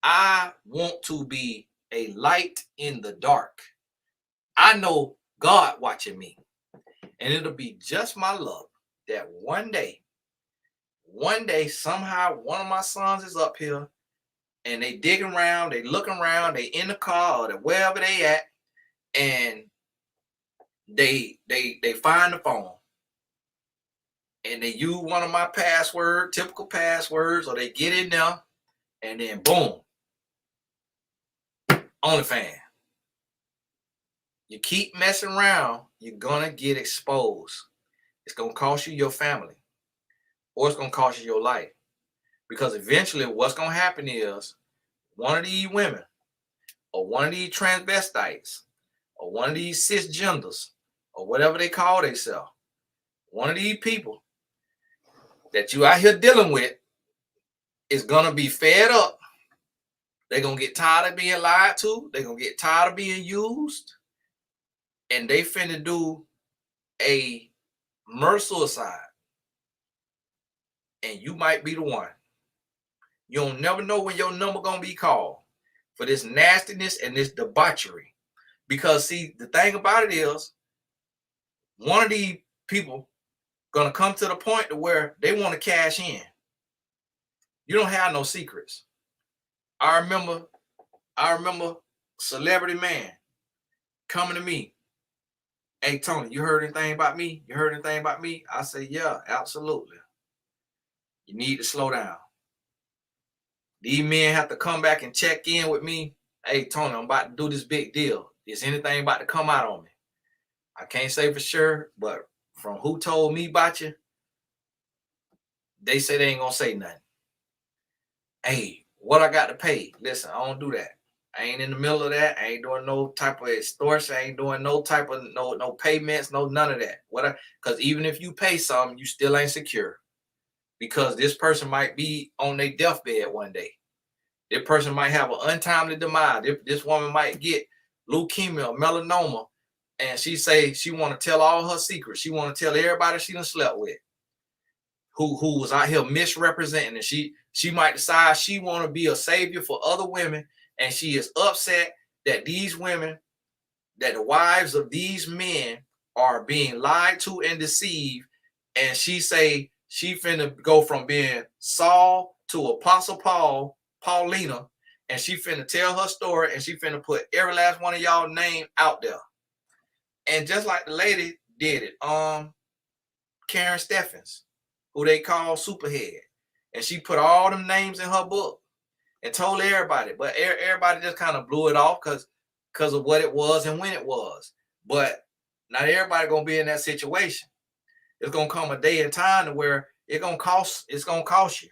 I want to be a light in the dark. I know God watching me. And it'll be just my luck that one day, somehow one of my sons is up here and they digging around, they looking around, they in the car or wherever they at, and they find the phone. And they use one of my typical passwords, or they get in there, and then boom, OnlyFans. You keep messing around, you're gonna get exposed. It's gonna cost you your family, or it's gonna cost you your life. Because eventually what's gonna happen is one of these women, or one of these transvestites, or one of these cisgenders, or whatever they call themselves, one of these people that you out here dealing with is gonna be fed up. They're gonna get tired of being lied to, they're gonna get tired of being used, and they finna do a murder suicide. And you might be the one. You'll never know when your number gonna be called for this nastiness and this debauchery. Because see, the thing about it is, one of these people gonna come to the point to where they want to cash in. You don't have no secrets. I remember Celebrity Man coming to me. Hey Tony, you heard anything about me? You heard anything about me? I say, yeah, absolutely. You need to slow down. These men have to come back and check in with me. Hey Tony, I'm about to do this big deal. Is anything about to come out on me? I can't say for sure, but from who told me about you, they say they ain't gonna say nothing. Hey, what I got to pay? Listen, I don't do that. I ain't in the middle of that. I ain't doing no type of extortion. I ain't doing no type of no payments, no none of that. Because even if you pay something, you still ain't secure. Because this person might be on their deathbed one day. This person might have an untimely demise. This woman might get leukemia or melanoma, and she say she want to tell all her secrets. She want to tell everybody she done slept with, who was out here misrepresenting, and she might decide she want to be a savior for other women, and she is upset that these women, that the wives of these men are being lied to and deceived, and she say she finna go from being Saul to Apostle Paulina, and she finna tell her story, and she finna put every last one of y'all name out there. And just like the lady did it, Karen Steffens, who they call Superhead, and she put all them names in her book and told everybody, but everybody just kind of blew it off because of what it was and when it was. But not everybody gonna be in that situation. It's gonna come a day and time to where it's gonna cost you.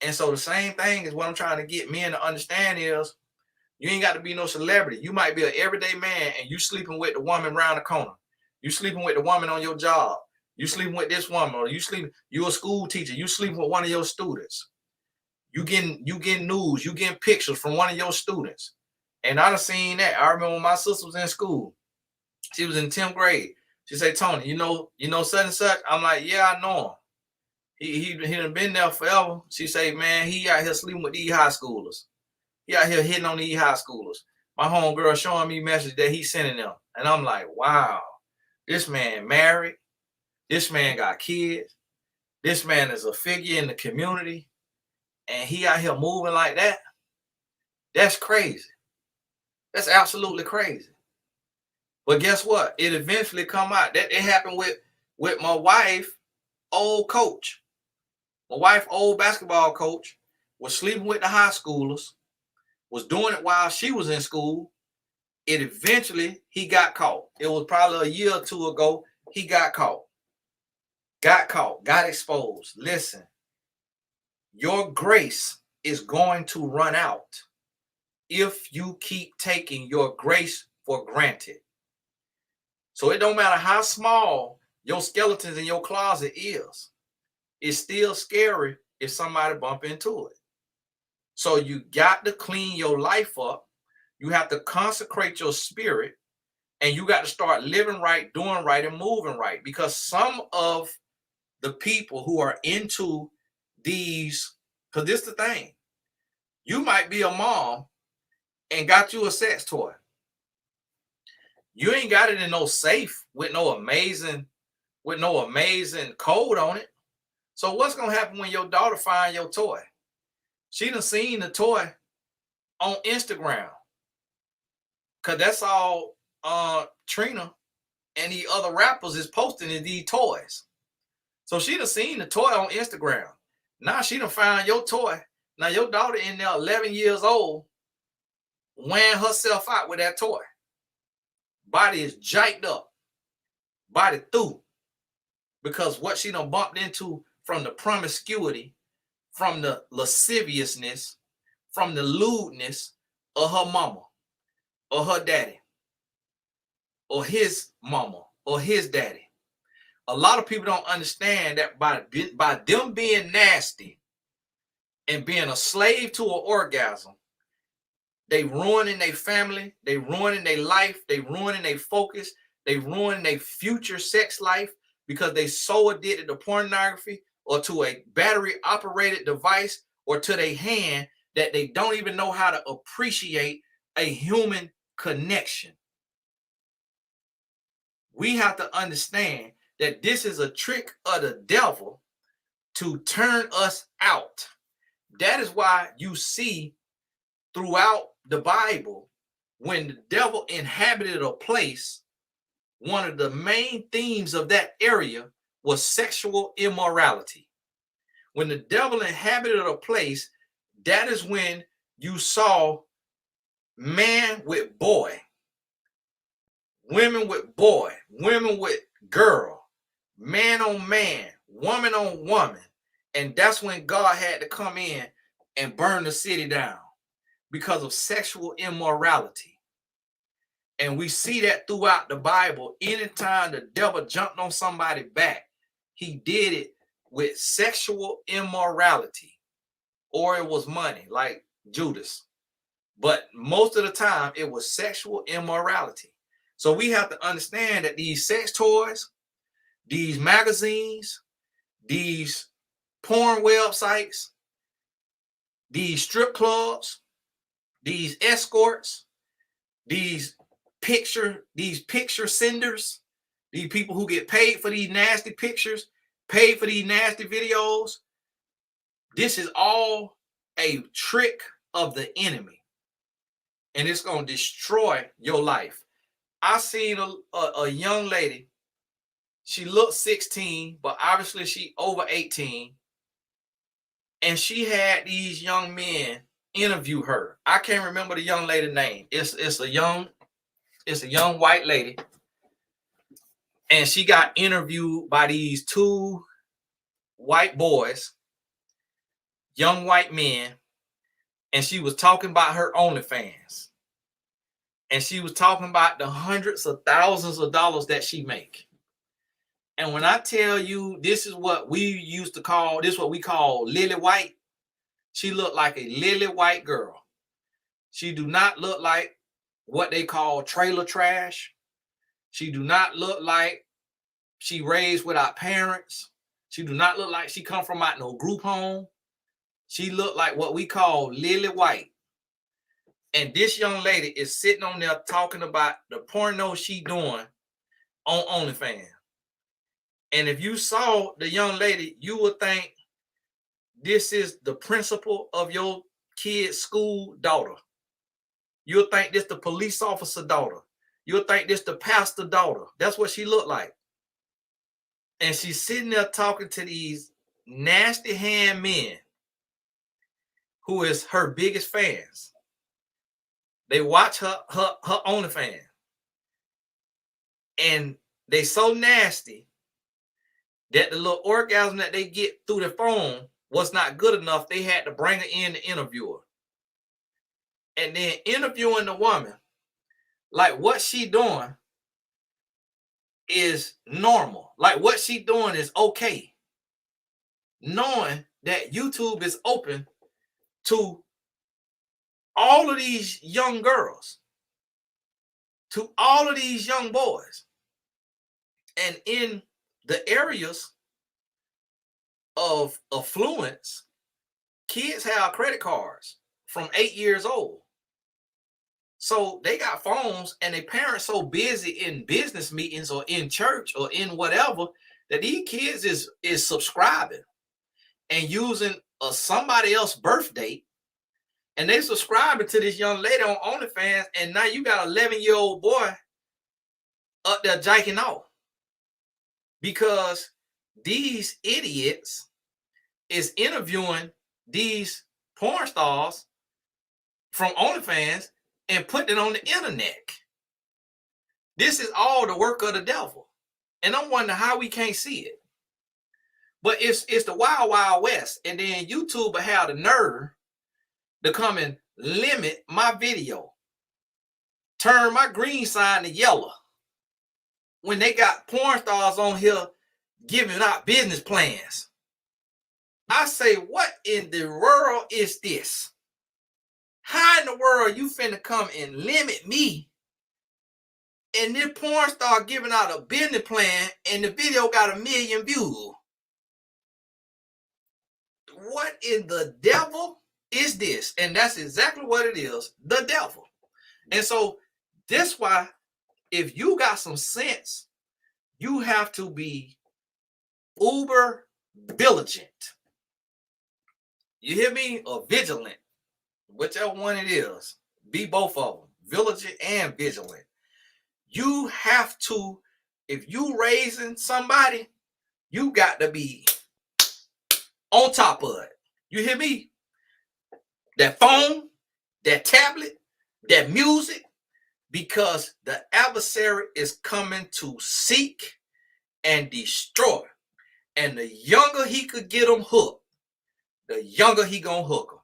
And so the same thing is what I'm trying to get men to understand is you ain't got to be no celebrity. You might be an everyday man and you sleeping with the woman around the corner. You sleeping with the woman on your job. You sleeping with this woman, or you a school teacher. You sleeping with one of your students. You getting news. You getting pictures from one of your students. And I done seen that. I remember when my sister was in school. She was in 10th grade. She said, Tony, you know such and such? I'm like, yeah, I know him. He done been there forever. She say, man, he out here sleeping with these high schoolers. He out here hitting on these high schoolers. My homegirl showing me message that he's sending them. And I'm like, wow, this man married. This man got kids. This man is a figure in the community. And he out here moving like that. That's crazy. That's absolutely crazy. But guess what? It eventually come out. That it happened with my wife, old coach. My wife, old basketball coach, was sleeping with the high schoolers, was doing it while she was in school. It eventually, he got caught. It was probably a year or two ago. He got caught. Got exposed. Listen, your grace is going to run out if you keep taking your grace for granted. So it don't matter how small your skeletons in your closet is. It's still scary if somebody bump into it. So you got to clean your life up. You have to consecrate your spirit, and you got to start living right, doing right, and moving right. Because some of the people who are into these, because this is the thing, you might be a mom and got you a sex toy. You ain't got it in no safe with no amazing code on it. So what's gonna happen when your daughter find your toy? She done seen the toy on Instagram, cause that's all Trina and the other rappers is posting in these toys. So she done seen the toy on Instagram. Now she done found your toy. Now your daughter in there 11 years old wearing herself out with that toy. Body is jacked up. Body through. Because what she done bumped into from the promiscuity, from the lasciviousness, from the lewdness of her mama or her daddy or his mama or his daddy. A lot of people don't understand that by them being nasty and being a slave to an orgasm, they ruining their family, they ruining their life, they ruining their focus, they ruining their future sex life because they so addicted to pornography or to a battery operated device or to their hand that they don't even know how to appreciate a human connection. We have to understand that this is a trick of the devil to turn us out. That is why you see throughout the Bible, when the devil inhabited a place, one of the main themes of that area was sexual immorality. When the devil inhabited a place, that is when you saw man with boy, women with boy, women with girl, man on man, woman on woman. And that's when God had to come in and burn the city down because of sexual immorality. And we see that throughout the Bible. Anytime the devil jumped on somebody's back, he did it with sexual immorality, or it was money, like Judas. But most of the time, it was sexual immorality. So we have to understand that these sex toys, these magazines, these porn websites, these strip clubs, these escorts, these picture senders, these people who get paid for these nasty pictures, paid for these nasty videos, this is all a trick of the enemy, and it's going to destroy your life. I seen a young lady. She looked 16, but obviously she over 18, and she had these young men interview her. I can't remember the young lady's name. It's a young white lady, and she got interviewed by these two white boys, young white men, and she was talking about her OnlyFans, and she was talking about the hundreds of thousands of dollars that she make. And when I tell you, this is what we used to call, this is what we call lily white. She looked like a lily white girl. She do not look like what they call trailer trash. She do not look like she raised without parents. She do not look like she come from out no group home. She looked like what we call lily white. And this young lady is sitting on there talking about the porno she doing on OnlyFans. And if you saw the young lady, you would think this is the principal of your kid's school daughter. You'll think this the police officer daughter. You'll think this the pastor daughter. That's what she looked like. And she's sitting there talking to these nasty hand men who is her biggest fans. They watch her OnlyFans. And they so nasty that the little orgasm that they get through the phone was not good enough. They had to bring her in to interview her. And then interviewing the woman, like what she doing is normal. Like what she doing is okay. Knowing that YouTube is open to all of these young girls, to all of these young boys. And in the areas of affluence, kids have credit cards from 8 years old. So they got phones, and their parents so busy in business meetings or in church or in whatever that these kids is subscribing and using somebody else's birth date, and they subscribing to this young lady on OnlyFans, and now you got an 11-year-old boy up there jiking off because these idiots is interviewing these porn stars from OnlyFans and putting it on the internet. This is all the work of the devil. And I'm wondering how we can't see it. But it's the wild, wild west. And then YouTube had the nerve to come and limit my video. Turn my green sign to yellow. When they got porn stars on here giving out business plans. I say, what in the world is this? How in the world you finna come and limit me? And this porn star giving out a business plan and the video got 1 million views. What in the devil is this? And that's exactly what it is, the devil. And so this why, if you got some sense, you have to be uber vigilant. You hear me? Or vigilant. Whichever one it is. Be both of them. Vigilant and vigilant. You have to, if you raising somebody, you got to be on top of it. You hear me? That phone, that tablet, that music, because the adversary is coming to seek and destroy. And the younger he could get them hooked, the younger he gonna hook them.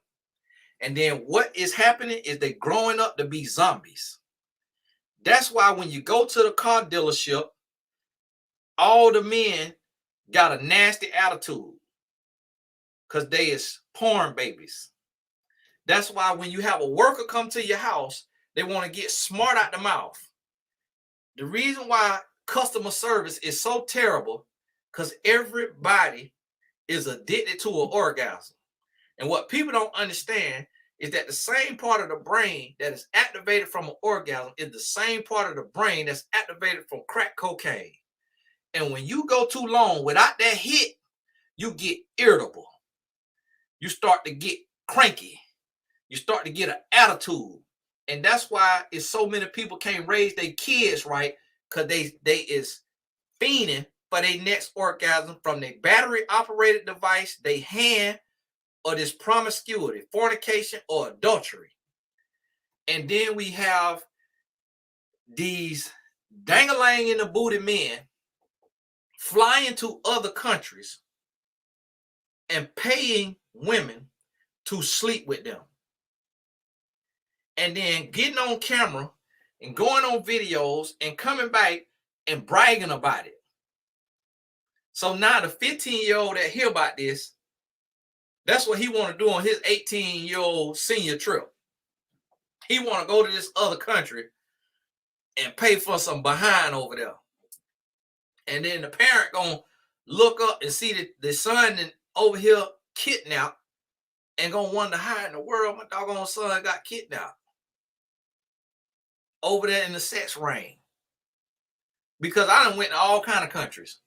And then what is happening is they growing up to be zombies. That's why when you go to the car dealership, all the men got a nasty attitude because they is porn babies. That's why when you have a worker come to your house, they want to get smart out the mouth. The reason why customer service is so terrible because everybody is addicted to an orgasm. And what people don't understand is that the same part of the brain that is activated from an orgasm is the same part of the brain that's activated from crack cocaine. And when you go too long without that hit, you get irritable. You start to get cranky. You start to get an attitude. And that's why it's so many people can't raise their kids right, because they is fiending for their next orgasm from their battery operated device, their hand, or this promiscuity, fornication, or adultery. And then we have these dangling in the booty men flying to other countries and paying women to sleep with them. And then getting on camera and going on videos and coming back and bragging about it. So now the 15-year-old that hear about this, that's what he want to do on his 18-year-old senior trip. He want to go to this other country and pay for some behind over there. And then the parent gonna look up and see the son over here kidnapped and gonna wonder how in the world my doggone son got kidnapped over there in the sex ring. Because I done went to all kind of countries.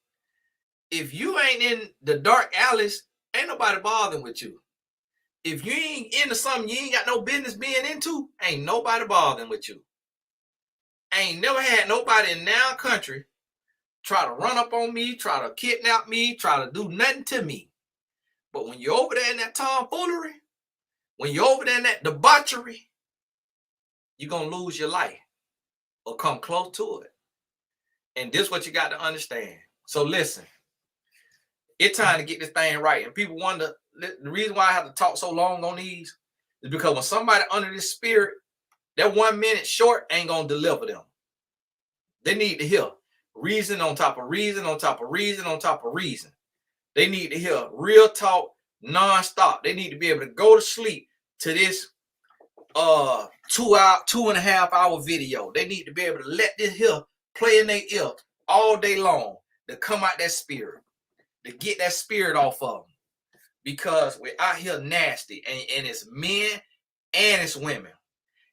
If you ain't in the dark alleys, ain't nobody bothering with you. If you ain't into something you ain't got no business being into, ain't nobody bothering with you. I ain't never had nobody in our country try to run up on me, try to kidnap me, try to do nothing to me. But when you're over there in that tomfoolery, when you're over there in that debauchery, you're going to lose your life or come close to it. And this is what you got to understand. So listen, it's time to get this thing right. And people wonder, the reason why I have to talk so long on these is because when somebody under this spirit, that 1 minute short ain't going to deliver them. They need to hear reason on top of reason on top of reason on top of reason. They need to hear real talk nonstop. They need to be able to go to sleep to this 2.5 hour video. They need to be able to let this here play in their ear all day long to come out that spirit, to get that spirit off of them. Because we're out here nasty, and it's men and it's women.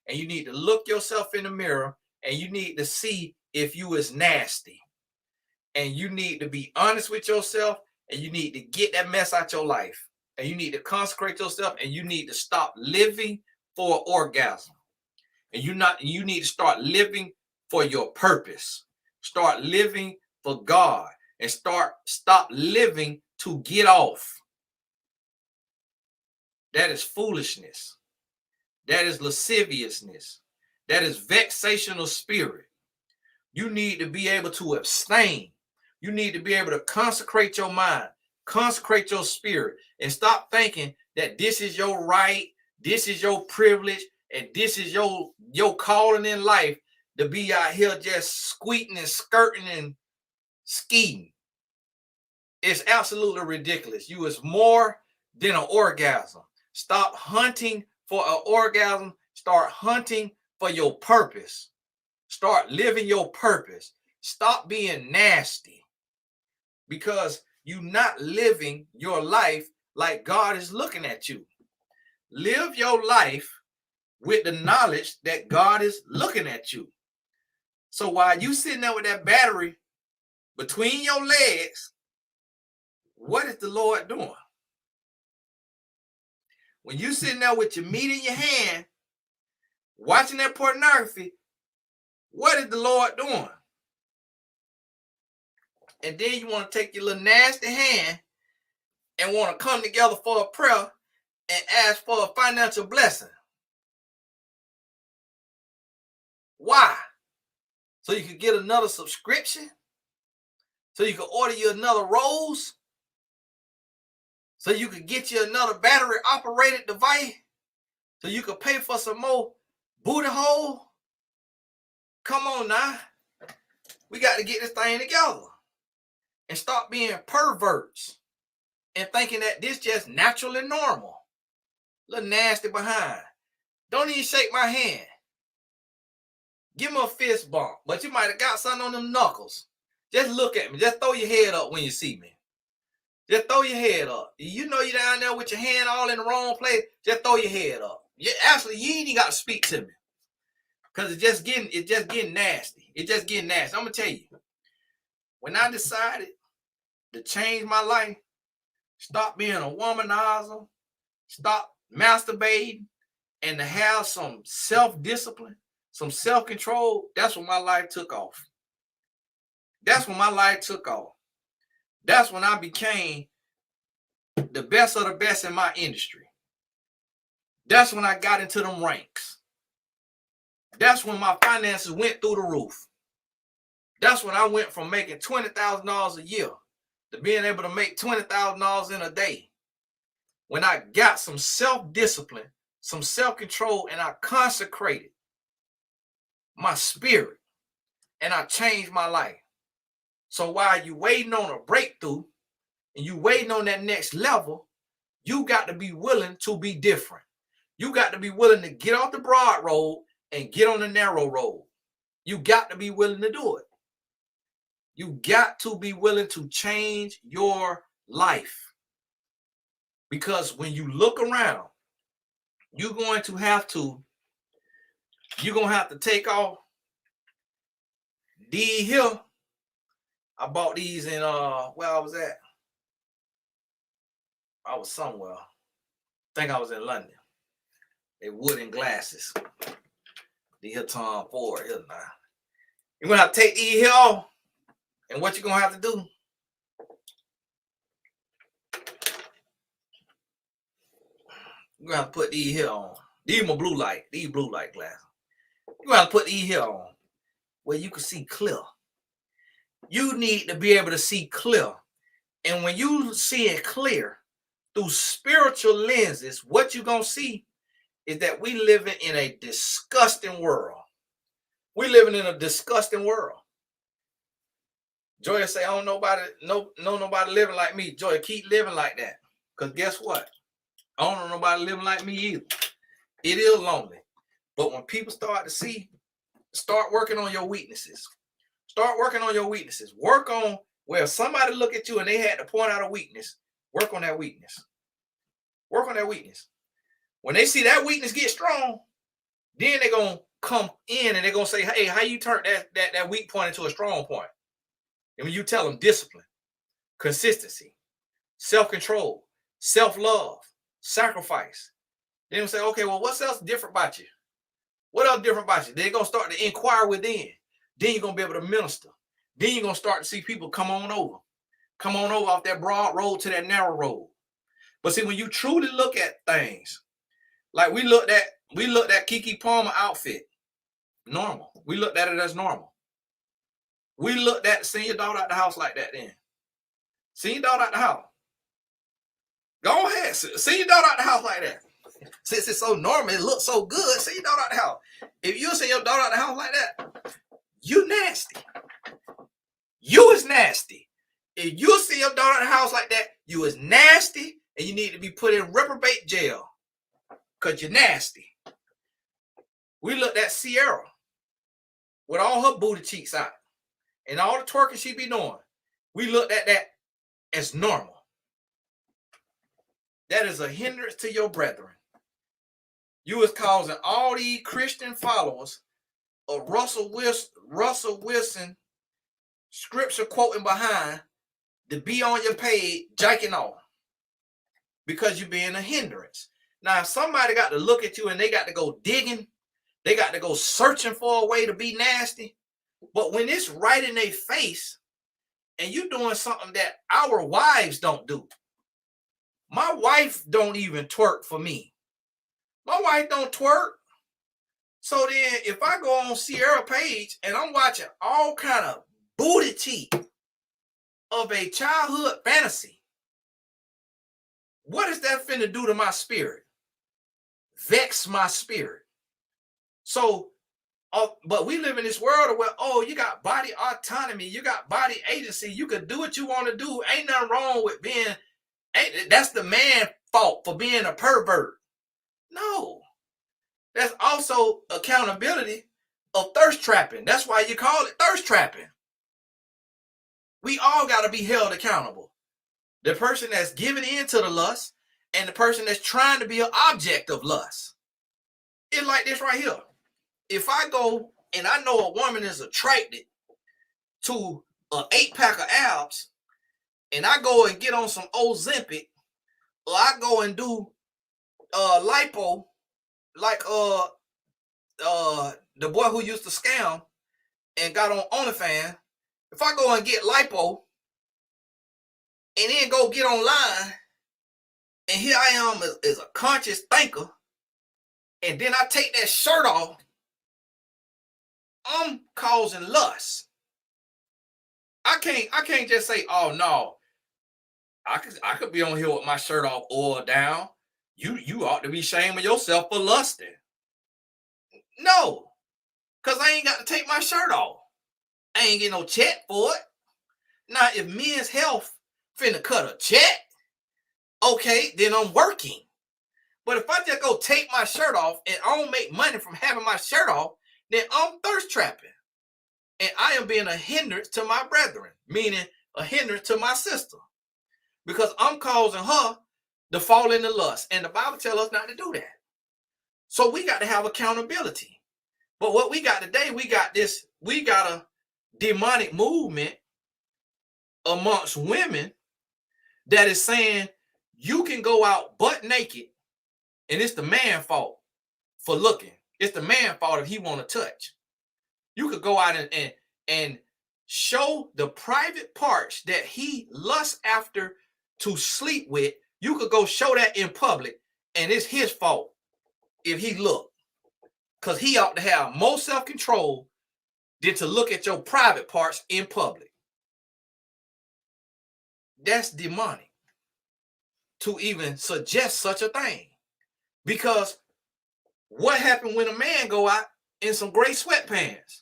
And you need to look yourself in the mirror and you need to see if you is nasty. And you need to be honest with yourself, and you need to get that mess out your life. And you need to consecrate yourself, and you need to stop living for an orgasm. And you need to start living for your purpose. Start living for God, and stop living to get off. That is foolishness. That is lasciviousness. That is vexational spirit. You need to be able to abstain. You need to be able to consecrate your mind, consecrate your spirit, and stop thinking that this is your right, this is your privilege, and this is your calling in life to be out here just squeaking and skirting and skeeting. It's absolutely ridiculous. You is more than an orgasm. Stop hunting for an orgasm. Start hunting for your purpose. Start living your purpose. Stop being nasty, because you're not living your life like God is looking at you. Live your life with the knowledge that God is looking at you. So while you sitting there with that battery between your legs, what is the Lord doing? When you sitting there with your meat in your hand, watching that pornography, what is the Lord doing? And then you want to take your little nasty hand and want to come together for a prayer and ask for a financial blessing. Why? So you could get another subscription? So you can order you another rose? so you could get you another battery operated device, so you could pay for some more booty hole. Come on now. We got to get this thing together and stop being perverts and thinking that this just natural and normal. Little nasty behind. Don't even shake my hand. Give me a fist bump, but you might have got something on them knuckles. Just look at me. Just throw your head up when you see me. Just throw your head up. You know you're down there with your hand all in the wrong place. Just throw your head up. Actually, you ain't even got to speak to me, because it's just getting nasty. It's just getting nasty. I'm gonna tell you. When I decided to change my life, stop being a womanizer, stop masturbating, and to have some self-discipline, some self-control, that's when my life took off. That's when my life took off. That's when I became the best of the best in my industry. That's when I got into them ranks. That's when my finances went through the roof. That's when I went from making $20,000 a year to being able to make $20,000 in a day. When I got some self-discipline, some self-control, and I consecrated my spirit, and I changed my life. So while you waiting on a breakthrough and you waiting on that next level, you got to be willing to be different. You got to be willing to get off the broad road and get on the narrow road. You got to be willing to do it. You got to be willing to change your life. Because when you look around, you're going to have to take off these here. I bought these in where I was at. I was somewhere. I think I was in London. They wooden glasses. These here Tom Ford here now. You're gonna have to take these here off. And what you're gonna have to do? You're gonna have to put these here on. These are my blue light. These blue light glasses. You're gonna have to put these here on where you can see clear. You need to be able to see clear. And when you see it clear through spiritual lenses, what you're going to see is that we living in a disgusting world. We living in a disgusting world. Joy say, I don't know nobody living like me. Joy, keep living like that. Because guess what? I don't know nobody living like me either. It is lonely. But when people start to see, start working on your weaknesses. Start working on your weaknesses. Work on where somebody look at you and they had to point out a weakness. Work on that weakness. Work on that weakness. When they see that weakness get strong, then they're going to come in and they're going to say, hey, how you turn that weak point into a strong point? And when you tell them discipline, consistency, self-control, self-love, sacrifice, then they'll say, okay, well, what's else different about you? What else different about you? They're going to start to inquire within. Then you're going to be able to minister. Then you're going to start to see people come on over off that broad road to that narrow road. But see, when you truly look at things, like we looked at Keke Palmer outfit, normal. We looked at it as normal. We looked at seeing your daughter out the house like that then. Seeing your daughter out the house. Go ahead. See your daughter out the house like that. Since it's so normal, it looks so good, see your daughter out the house. If you see your daughter out the house like that, you nasty. You is nasty. If you see your daughter in the house like that, you is nasty and you need to be put in reprobate jail because you're nasty. We looked at Sierra with all her booty cheeks out and all the twerking she be doing. We looked at that as normal. That is a hindrance to your brethren. You is causing all these Christian followers of Russell Wilson scripture quoting behind to be on your page jacking off because you're being a hindrance. Now, if somebody got to look at you and they got to go digging, they got to go searching for a way to be nasty. But when it's right in their face and you doing something that our wives don't do. My wife don't even twerk for me. My wife don't twerk. So then if I go on Sierra page and I'm watching all kind of booty cheek of a childhood fantasy, What is that finna do to my spirit? Vex my spirit. So, but we live in this world where, oh, you got body autonomy, you got body agency, you can do what you want to do. Ain't nothing wrong with being, that's the man fault for being a pervert. No. There's also accountability of thirst trapping. That's why you call it thirst trapping. We all got to be held accountable. The person that's giving in to the lust and the person that's trying to be an object of lust. It's like this right here. If I go and I know a woman is attracted to an 8-pack of abs, and I go and get on some Ozempic, or I go and do lipo, like the boy who used to scam and got on OnlyFans. If I go and get lipo and then go get online, and here I am as a conscious thinker, and then I take that shirt off, I'm causing lust. I can't just say, oh no, I could be on here with my shirt off or down. You ought to be shaming yourself for lusting. No, because I ain't got to take my shirt off. I ain't get no check for it. Now, if Men's Health finna cut a check, okay, then I'm working. But if I just go take my shirt off and I don't make money from having my shirt off, then I'm thirst trapping. And I am being a hindrance to my brethren, meaning a hindrance to my sister. Because I'm causing her to fall into lust. And the Bible tells us not to do that. So we got to have accountability. But what we got today, we got a demonic movement amongst women that is saying you can go out butt naked and it's the man's fault for looking. It's the man's fault if he want to touch. You could go out and show the private parts that he lusts after to sleep with. You could go show that in public, and it's his fault if he look. Because he ought to have more self-control than to look at your private parts in public. That's demonic to even suggest such a thing. Because what happened when a man go out in some gray sweatpants?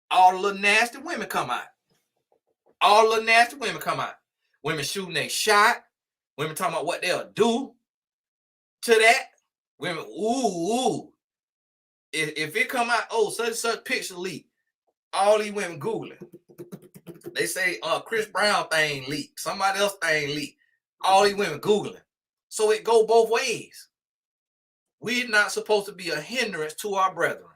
All the little nasty women come out. All the nasty women come out. Women shooting their shot. Women talking about what they'll do to that. Women, ooh. If it come out, oh, such and such picture leak. All these women Googling. They say, Chris Brown thing leaked. Somebody else thing leaked. All these women Googling. So it go both ways. We're not supposed to be a hindrance to our brethren.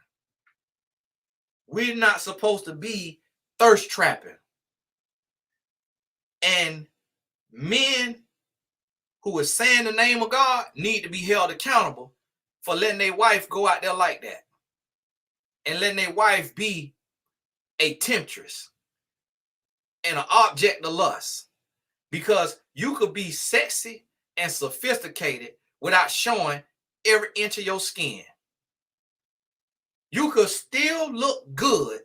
We're not supposed to be thirst trapping. And men who is saying the name of God need to be held accountable for letting their wife go out there like that. And letting their wife be a temptress and an object of lust. Because you could be sexy and sophisticated without showing every inch of your skin. You could still look good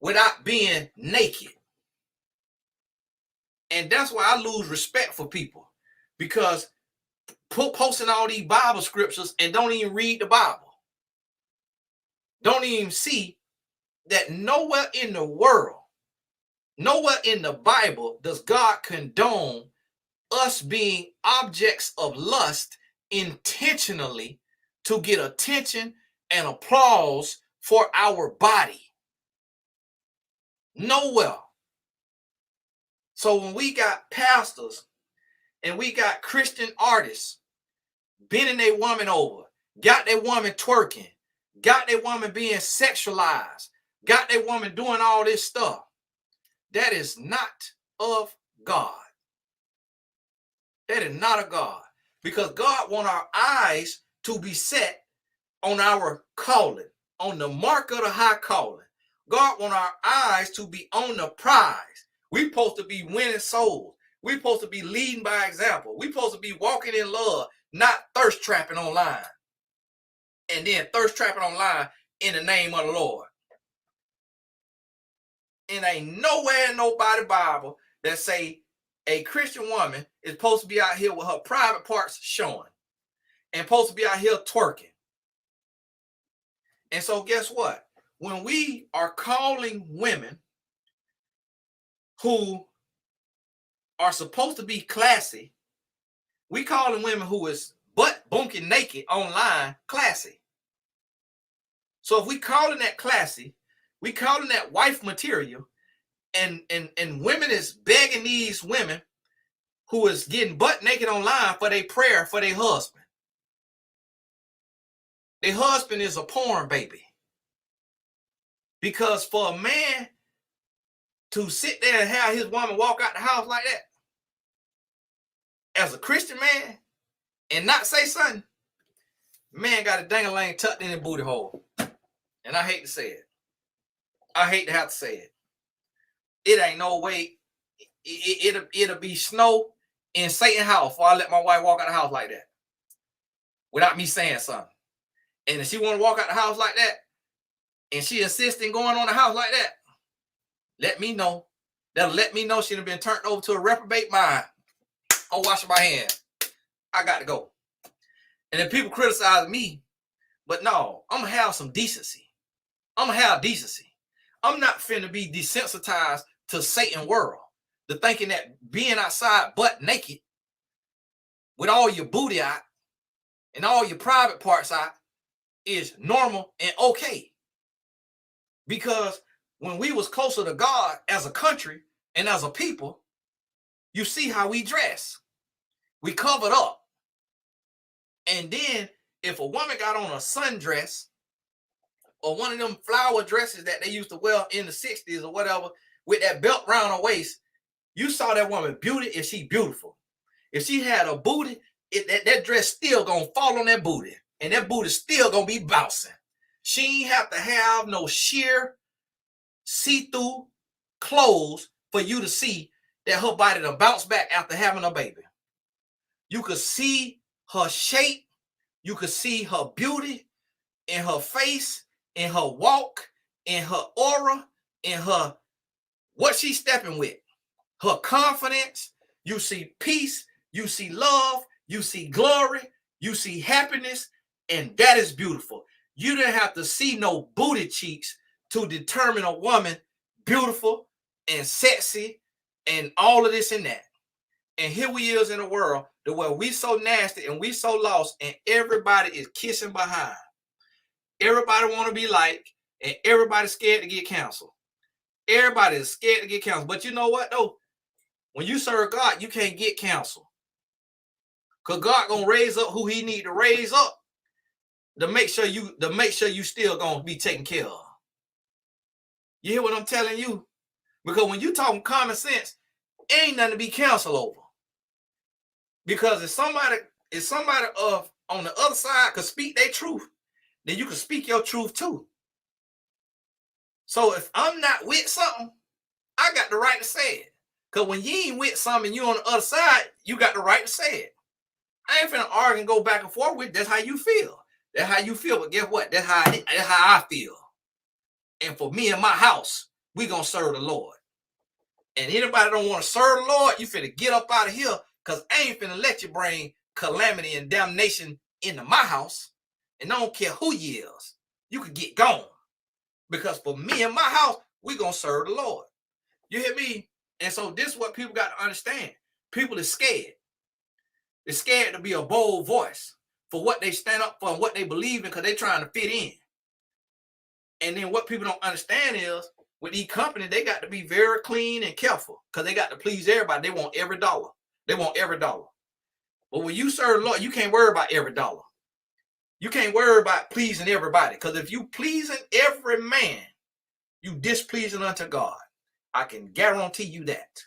without being naked. And that's why I lose respect for people. Because posting all these Bible scriptures and don't even read the Bible. Don't even see that nowhere in the world, nowhere in the Bible does God condone us being objects of lust intentionally to get attention and applause for our body. Nowhere. So when we got pastors and we got Christian artists bending their woman over, got their woman twerking, got their woman being sexualized, got their woman doing all this stuff, that is not of God. That is not of God. Because God wants our eyes to be set on our calling, on the mark of the high calling. God wants our eyes to be on the prize. We're supposed to be winning souls. We're supposed to be leading by example. We're supposed to be walking in love, not thirst trapping online. And then thirst trapping online in the name of the Lord. And ain't nowhere in nobody Bible that say a Christian woman is supposed to be out here with her private parts showing and supposed to be out here twerking. And so guess what? When we are calling women who are supposed to be classy, we calling women who is butt bunking naked online classy. So if we calling that classy, we calling that wife material, and women is begging these women who is getting butt naked online for their prayer for their husband. Their husband is a porn baby. Because for a man to sit there and have his woman walk out the house like that, as a Christian man, and not say something, man got a dang-a-lang tucked in his booty hole. And I hate to say it. I hate to have to say it. It ain't no way. It'll be snow in Satan's house before I let my wife walk out the house like that. Without me saying something. And if she want to walk out the house like that, and she insisting going on the house like that, let me know. That'll let me know she done been turned over to a reprobate mind. I'm washing my hands. I got to go. And then people criticize me, but no, I'm going to have some decency. I'm going to have decency. I'm not finna be desensitized to Satan world. To thinking that being outside butt naked with all your booty out and all your private parts out is normal and okay. Because when we was closer to God as a country and as a people, you see how we dress. We covered up. And then if a woman got on a sundress or one of them flower dresses that they used to wear in the 60s or whatever, with that belt around her waist, you saw that woman beauty if she beautiful. If she had a booty, that dress still gonna fall on that booty. And that booty still gonna be bouncing. She ain't have to have no sheer see-through clothes for you to see that her body done bounce back after having a baby. You could see her shape. You could see her beauty in her face, in her walk, in her aura, in her what she's stepping with. Her confidence. You see peace. You see love. You see glory. You see happiness. And that is beautiful. You didn't have to see no booty cheeks to determine a woman beautiful and sexy and all of this and that. And here we is in a world where we so nasty and we so lost and everybody is kissing behind. Everybody want to be like, and everybody's scared to get canceled. Everybody is scared to get canceled. But you know what though? When you serve God, you can't get canceled. Because God gonna raise up who he need to raise up to make sure you still gonna be taken care of. You hear what I'm telling you? Because when you talking common sense, ain't nothing to be canceled over. Because if somebody on the other side could speak their truth, then you can speak your truth too. So if I'm not with something, I got the right to say it. Because when you ain't with something and you on the other side, you got the right to say it. I ain't finna argue and go back and forth with. That's how you feel. That's how you feel. But guess what? That's how I feel. And for me and my house, we gonna serve the Lord. And anybody don't want to serve the Lord, you finna get up out of here, because I ain't finna let you bring calamity and damnation into my house. And I don't care who you is. You could get gone. Because for me and my house, we gonna serve the Lord. You hear me? And so this is what people got to understand. People are scared. They're scared to be a bold voice for what they stand up for and what they believe in, because they're trying to fit in. And then what people don't understand is, with these companies, they got to be very clean and careful, because they got to please everybody. They want every dollar. They want every dollar. But when you serve the Lord, you can't worry about every dollar. You can't worry about pleasing everybody, because if you pleasing every man, you displeasing unto God. I can guarantee you that.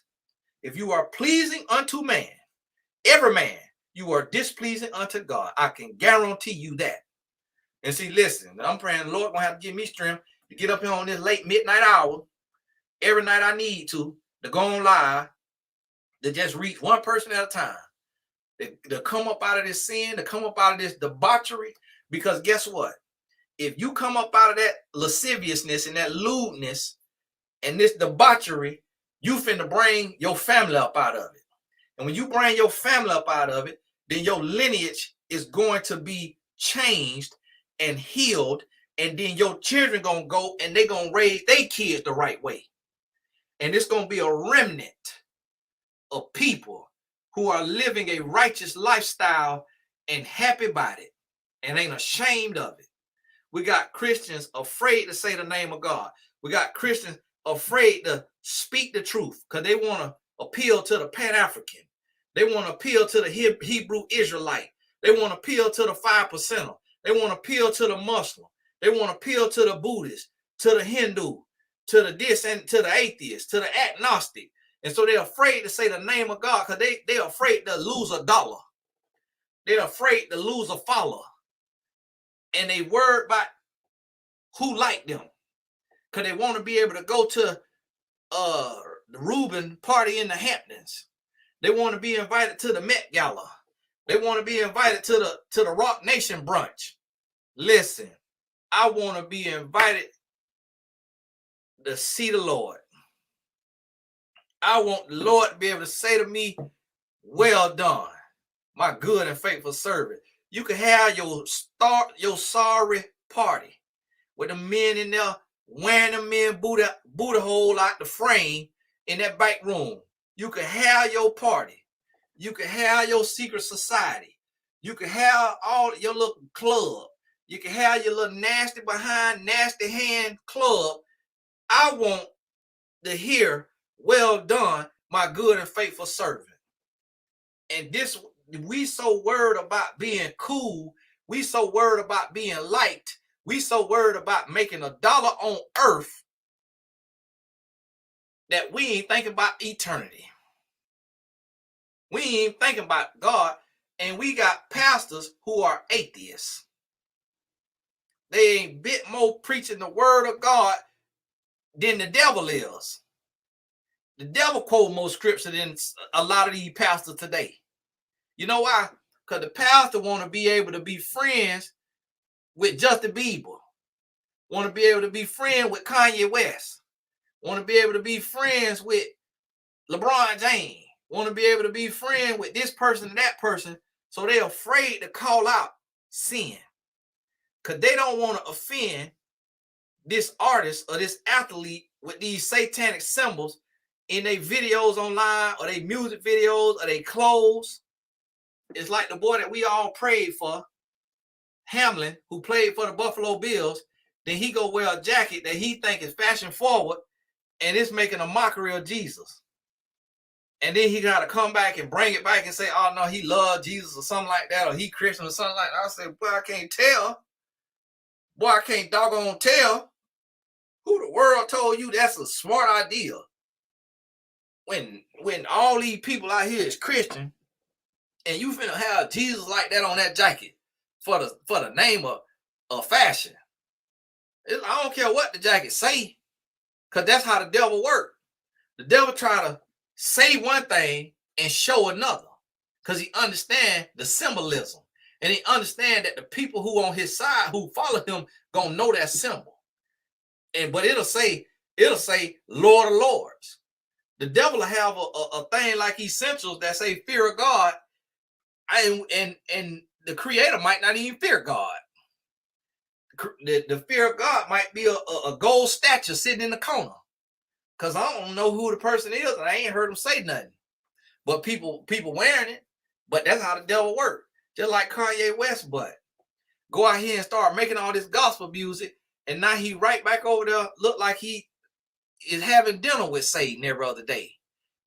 If you are pleasing unto man, every man, you are displeasing unto God. I can guarantee you that. And see, listen, I'm praying the Lord gonna have to give me strength to get up here on this late midnight hour every night I need to go on live, to just reach one person at a time, to come up out of this sin, to come up out of this debauchery. Because guess what? If you come up out of that lasciviousness and that lewdness And this debauchery, you finna bring your family up out of it. And when you bring your family up out of it, then your lineage is going to be changed and healed. And then your children gonna go and they gonna raise their kids the right way. And it's gonna be a remnant of people who are living a righteous lifestyle and happy about it and ain't ashamed of it. We got Christians afraid to say the name of God. We got Christians afraid to speak the truth because they want to appeal to the Pan-African. They want to appeal to the Hebrew Israelite. They want to appeal to the 5%er. They want to appeal to the Muslim. They want to appeal to the Buddhist, to the Hindu, to the this and to the atheist, to the agnostic. And so they're afraid to say the name of God because they're afraid to lose a dollar. They're afraid to lose a follower. And they worried about who like them. Because they want to be able to go to the Reuben party in the Hamptons. They want to be invited to the Met Gala. They want to be invited to the Rock Nation brunch. Listen, I want to be invited to see the Lord. I want the Lord to be able to say to me, well done, my good and faithful servant. You can have your sorry party with the men in there wearing the men booty hole out the frame in that back room. You can have your party. You can have your secret society. You can have all your little club. You can have your little nasty behind, nasty hand club. I want to hear, well done, my good and faithful servant. And this, we so worried about being cool. We so worried about being liked. We so worried about making $1 on earth that we ain't thinking about eternity. We ain't thinking about God. And we got pastors who are atheists. They ain't bit more preaching the word of God than the devil is. The devil quote more scripture than a lot of these pastors today. You know why? Because the pastor want to be able to be friends with Justin Bieber. Want to be able to be friends with Kanye West. Want to be able to be friends with LeBron James. Want to be able to be friends with this person and that person. So they're afraid to call out sin. Because they don't want to offend this artist or this athlete with these satanic symbols in their videos online or their music videos or their clothes. It's like the boy that we all prayed for, Hamlin, who played for the Buffalo Bills. Then he go wear a jacket that he think is fashion forward and it's making a mockery of Jesus. And then he got to come back and bring it back and say, oh no, he loved Jesus or something like that, or he Christian or something like that. I said, boy, I can't tell. Boy, I can't doggone tell. Who the world told you that's a smart idea? When all these people out here is Christian, and you finna have Jesus like that on that jacket for the name of fashion. I don't care what the jacket say, because that's how the devil works. The devil try to say one thing and show another, because he understand the symbolism. And he understand that the people who on his side, who follow him, gonna know that symbol. But it'll say Lord of Lords. The devil will have a thing like Essentials that say fear of God, and the creator might not even fear God. The fear of God might be a gold statue sitting in the corner. Because I don't know who the person is, and I ain't heard them say nothing. But people wearing it. But that's how the devil works. Just like Kanye West, but go out here and start making all this gospel music, and now he right back over there, look like he is having dinner with Satan every other day.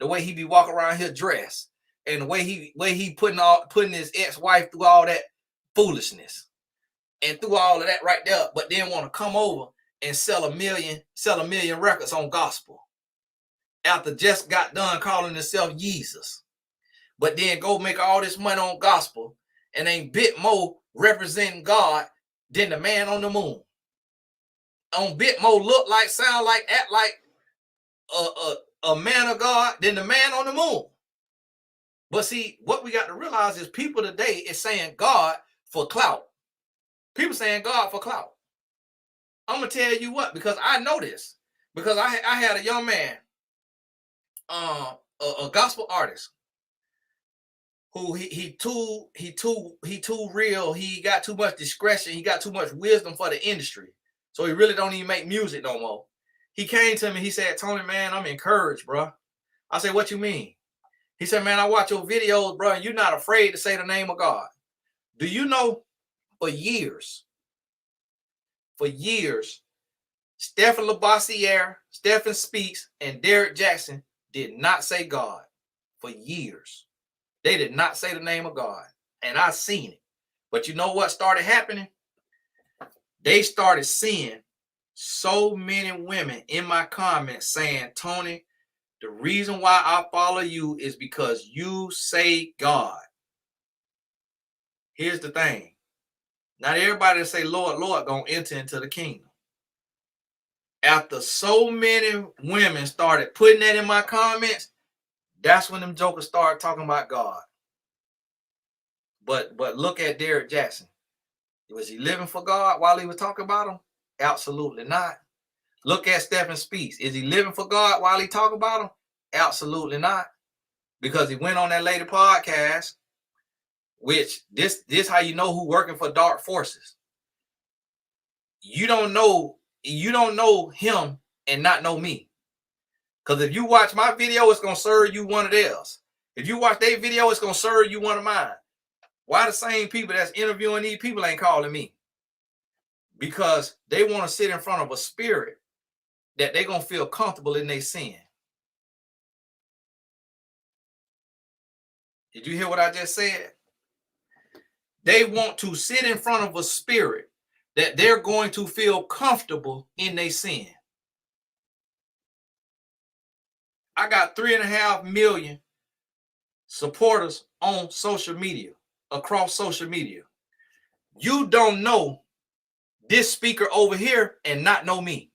The way he be walking around here dressed, and the way he putting his ex-wife through all that foolishness, and through all of that right there, but then want to come over and sell a million records on gospel after just got done calling himself Jesus, but then go make all this money on gospel and ain't bit more representing God than the man on the moon. On bit more look like, sound like, act like a man of God than the man on the moon. But see, what we got to realize is people today is saying God for clout. People saying God for clout. I'm going to tell you what, because I know this. Because I had a young man, a gospel artist, who he too real. He got too much discretion. He got too much wisdom for the industry. So he really don't even make music no more. He came to me. He said, "Tony, man, I'm encouraged, bro." I said, "What you mean?" He said, "Man, I watch your videos, bro, and you're not afraid to say the name of God. Do you know, for years, Stephen Labossiere, Stephen Speaks, and Derek Jackson did not say God for years. They did not say the name of God. And I seen it. But you know what started happening? They started seeing so many women in my comments saying, Tony, the reason why I follow you is because you say God. Here's the thing. Not everybody that say Lord, Lord gonna enter into the kingdom. After so many women started putting that in my comments, that's when them jokers started talking about God. But look at Derek Jackson. Was he living for God while he was talking about him? Absolutely not. Look at Stephen Speaks. Is he living for God while he talking about him? Absolutely not. Because he went on that lady podcast, which this how you know who working for dark forces. You don't know him and not know me. Because if you watch my video, it's gonna serve you one of theirs. If you watch their video, it's gonna serve you one of mine. Why the same people that's interviewing these people ain't calling me? Because they want to sit in front of a spirit that they're going to feel comfortable in their sin. Did you hear what I just said? They want to sit in front of a spirit that they're going to feel comfortable in their sin. I got 3.5 million supporters on social media, across social media. You don't know this speaker over here and not know me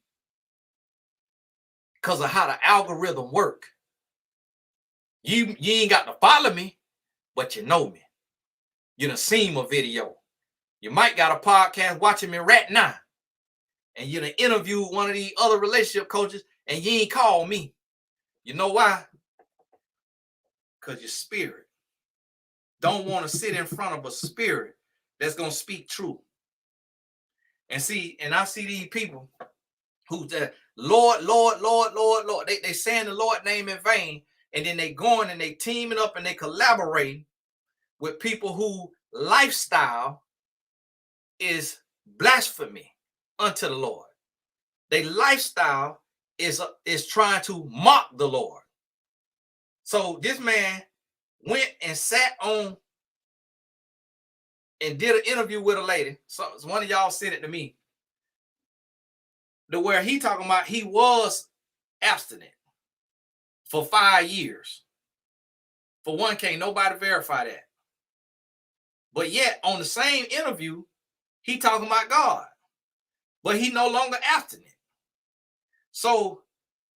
because of how the algorithm work. You ain't got to follow me, but you know me. You done seen my video. You might got a podcast watching me right now. And you done interviewed one of these other relationship coaches and you ain't called me. You know why? Because your spirit don't want to sit in front of a spirit that's going to speak truth. And I see these people who Lord, Lord, Lord, Lord, Lord. They saying the Lord name in vain. And then they going and they teaming up and they collaborating with people who lifestyle is blasphemy unto the Lord. Their lifestyle is trying to mock the Lord. So this man went and sat on and did an interview with a lady. So one of y'all sent it to me. To where he talking about he was abstinent for 5 years. For one, can't nobody verify that. But yet on the same interview, he talking about God. But he no longer abstinent. So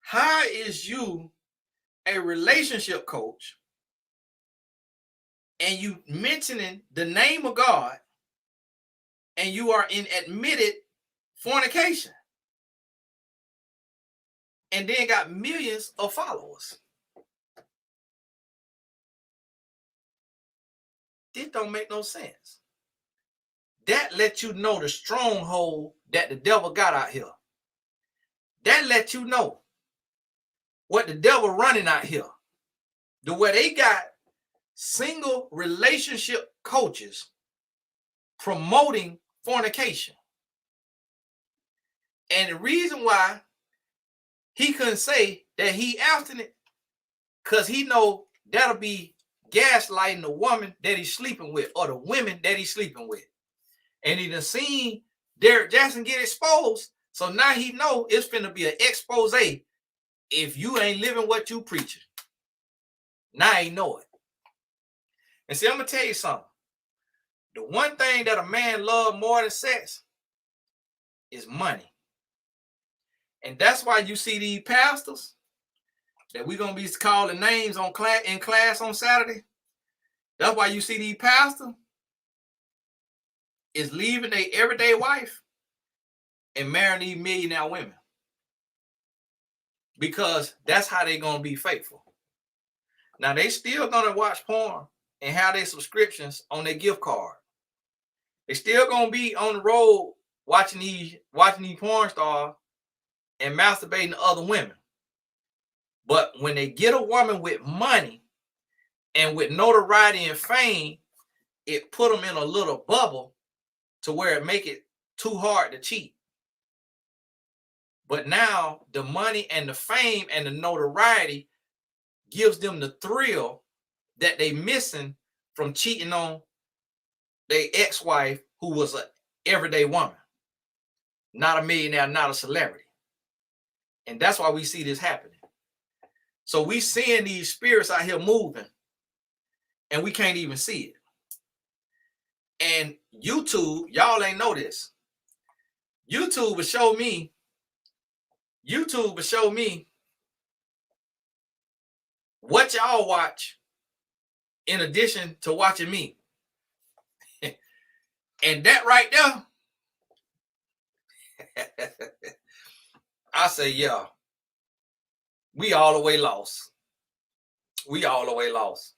how is you a relationship coach and you mentioning the name of God and you are in admitted fornication and then got millions of followers? This don't make no sense. That lets you know the stronghold that the devil got out here. That lets you know what the devil running out here. The way they got single relationship coaches promoting fornication. And the reason why he couldn't say that he abstinent, because he know that'll be gaslighting the woman that he's sleeping with or the women that he's sleeping with. And he done seen Derek Jackson get exposed. So now he know it's finna be an expose if you ain't living what you preaching. Now he know it. And see, I'm gonna tell you something. The one thing that a man love more than sex is money. And that's why you see these pastors that we're gonna be calling names in class on Saturday. That's why you see these pastors is leaving their everyday wife and marrying these millionaire women. because that's how they're going to be faithful. Now, they still going to watch porn and have their subscriptions on their gift card. They still going to be on the road watching these porn stars and masturbating to other women. But when they get a woman with money and with notoriety and fame, it put them in a little bubble to where it make it too hard to cheat. But now the money and the fame and the notoriety gives them the thrill that they missing from cheating on their ex-wife, who was an everyday woman, not a millionaire, not a celebrity. And that's why we see this happening. So we seeing these spirits out here moving, and we can't even see it. And YouTube, y'all ain't know this. YouTube will show me what y'all watch in addition to watching me. And that right there, I say, yeah, we all the way lost. We all the way lost.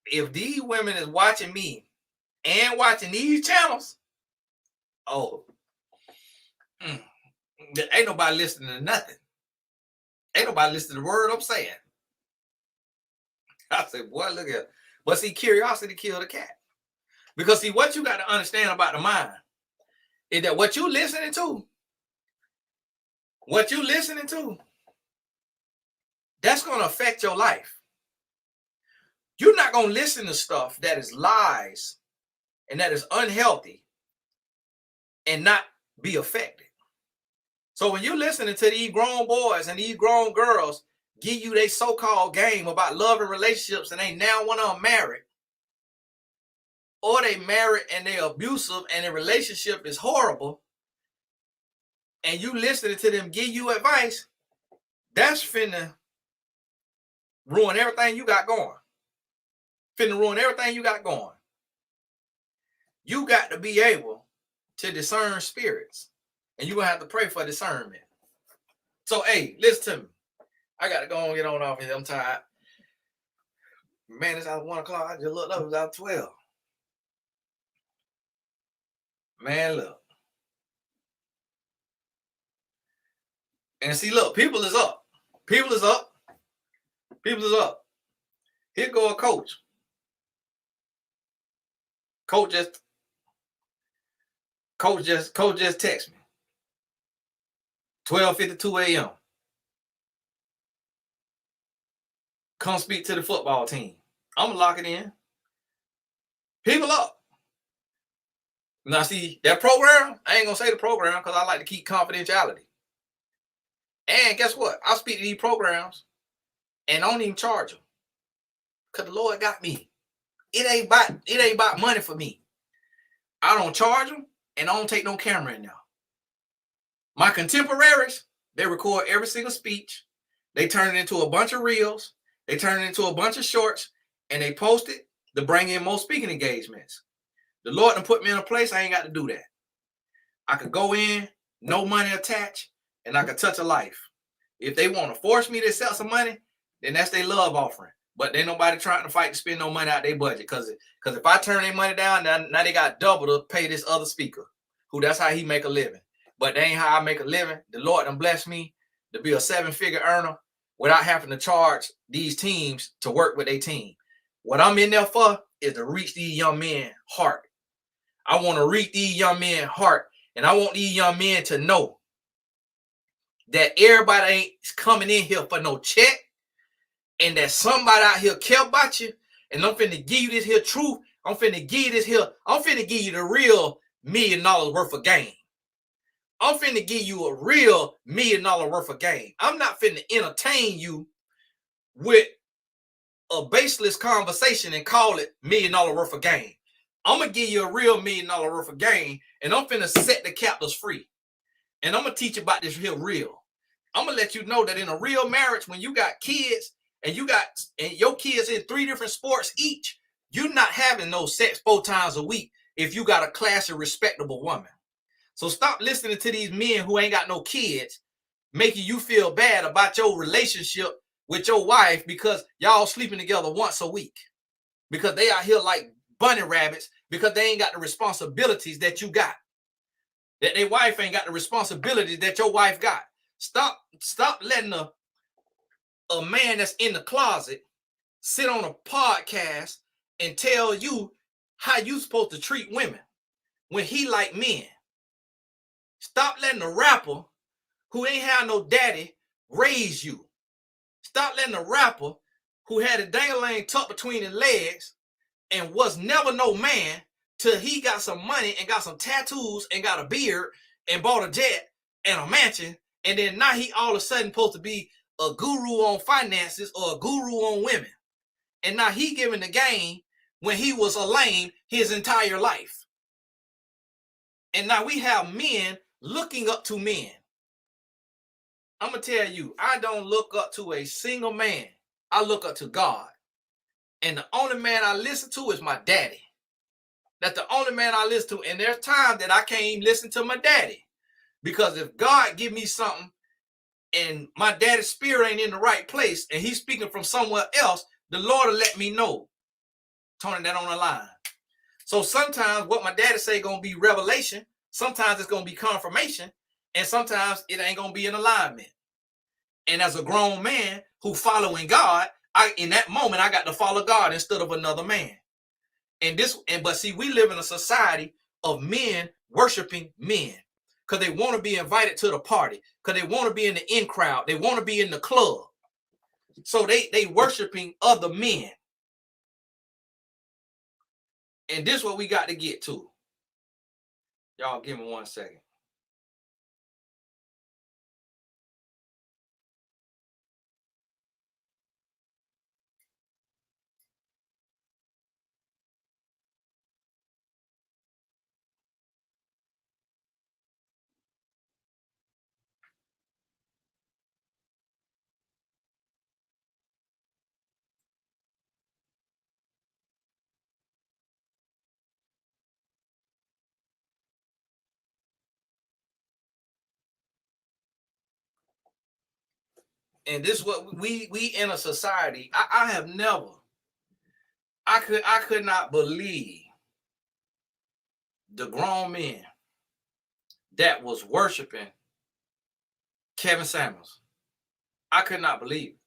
If these women is watching me and watching these channels, ain't nobody listening to nothing. Ain't nobody listening to the word I'm saying. I said, boy, look at it. But see, curiosity killed the cat. Because see, what you got to understand about the mind is that what you listening to, that's going to affect your life. You're not going to listen to stuff that is lies and that is unhealthy and not be affected. So when you're listening to these grown boys and these grown girls give you their so-called game about love and relationships, and they now one of them married, or they married and they're abusive and the relationship is horrible, and you listening to them give you advice, that's finna ruin everything you got going. You got to be able to discern spirits, and you're going to have to pray for discernment. So, hey, listen to me. I got to go and get on off here. I'm tired. Man, it's out 1 o'clock. I just looked up. It was out 12. Man, look. And see, look, people is up. Here go a coach. Coach just text me. 12:52 a.m. Come speak to the football team. I'm gonna lock it in. People up. Now see, that program, I ain't gonna say the program because I like to keep confidentiality. And guess what? I speak to these programs and I don't even charge them. Because the Lord got me. It ain't about money for me. I don't charge them and I don't take no camera in there. My contemporaries, they record every single speech. They turn it into a bunch of reels. They turn it into a bunch of shorts, and they post it to bring in more speaking engagements. The Lord done put me in a place I ain't got to do that. I could go in, no money attached, and I could touch a life. If they want to force me to sell some money, then that's their love offering. But ain't nobody trying to fight to spend no money out their budget. Because if I turn their money down, now they got double to pay this other speaker, who that's how he make a living. But that ain't how I make a living. The Lord done blessed me to be a 7-figure earner without having to charge these teams to work with their team. What I'm in there for is to reach these young men's heart. I want to reach these young men's heart, and I want these young men to know that everybody ain't coming in here for no check, and that somebody out here care about you, and I'm finna give you this here truth. I'm finna give you the real $1 million worth of game. I'm finna give you a real $1 million worth of game. I'm not finna entertain you with a baseless conversation and call it $1 million worth of game. I'm gonna give you a real $1 million worth of game, and I'm finna set the captives free. And I'm gonna teach you about this here real. I'm gonna let you know that in a real marriage, when you got kids and your kids in 3 different sports each, you're not having no sex 4 times a week if you got a classy, respectable woman. So stop listening to these men who ain't got no kids making you feel bad about your relationship with your wife because y'all sleeping together once a week, because they out here like bunny rabbits, because they ain't got the responsibilities that you got, that their wife ain't got the responsibilities that your wife got. Stop letting a man that's in the closet sit on a podcast and tell you how you supposed to treat women when he like men. Stop letting a rapper who ain't have no daddy raise you. Stop letting a rapper who had a dangling tucked between his legs and was never no man till he got some money and got some tattoos and got a beard and bought a jet and a mansion, and then now he all of a sudden supposed to be a guru on finances or a guru on women. And now he giving the game when he was a lame his entire life. And now we have men looking up to men. I'm going to tell you, I don't look up to a single man. I look up to God. And the only man I listen to is my daddy. That's the only man I listen to. And there's times that I can't even listen to my daddy. Because if God give me something and my daddy's spirit ain't in the right place and he's speaking from somewhere else, the Lord will let me know. Turning that on the line. So sometimes what my daddy say going to be revelation. Sometimes it's going to be confirmation. And sometimes it ain't going to be in alignment. And as a grown man who following God, in that moment, I got to follow God instead of another man. But see, we live in a society of men worshiping men because they want to be invited to the party, because they want to be in the in crowd. They want to be in the club. So they worshiping other men. And this is what we got to get to. Y'all give me 1 second. And this is what we in a society. I have never. I could not believe the grown men that was worshiping Kevin Samuels. I could not believe it.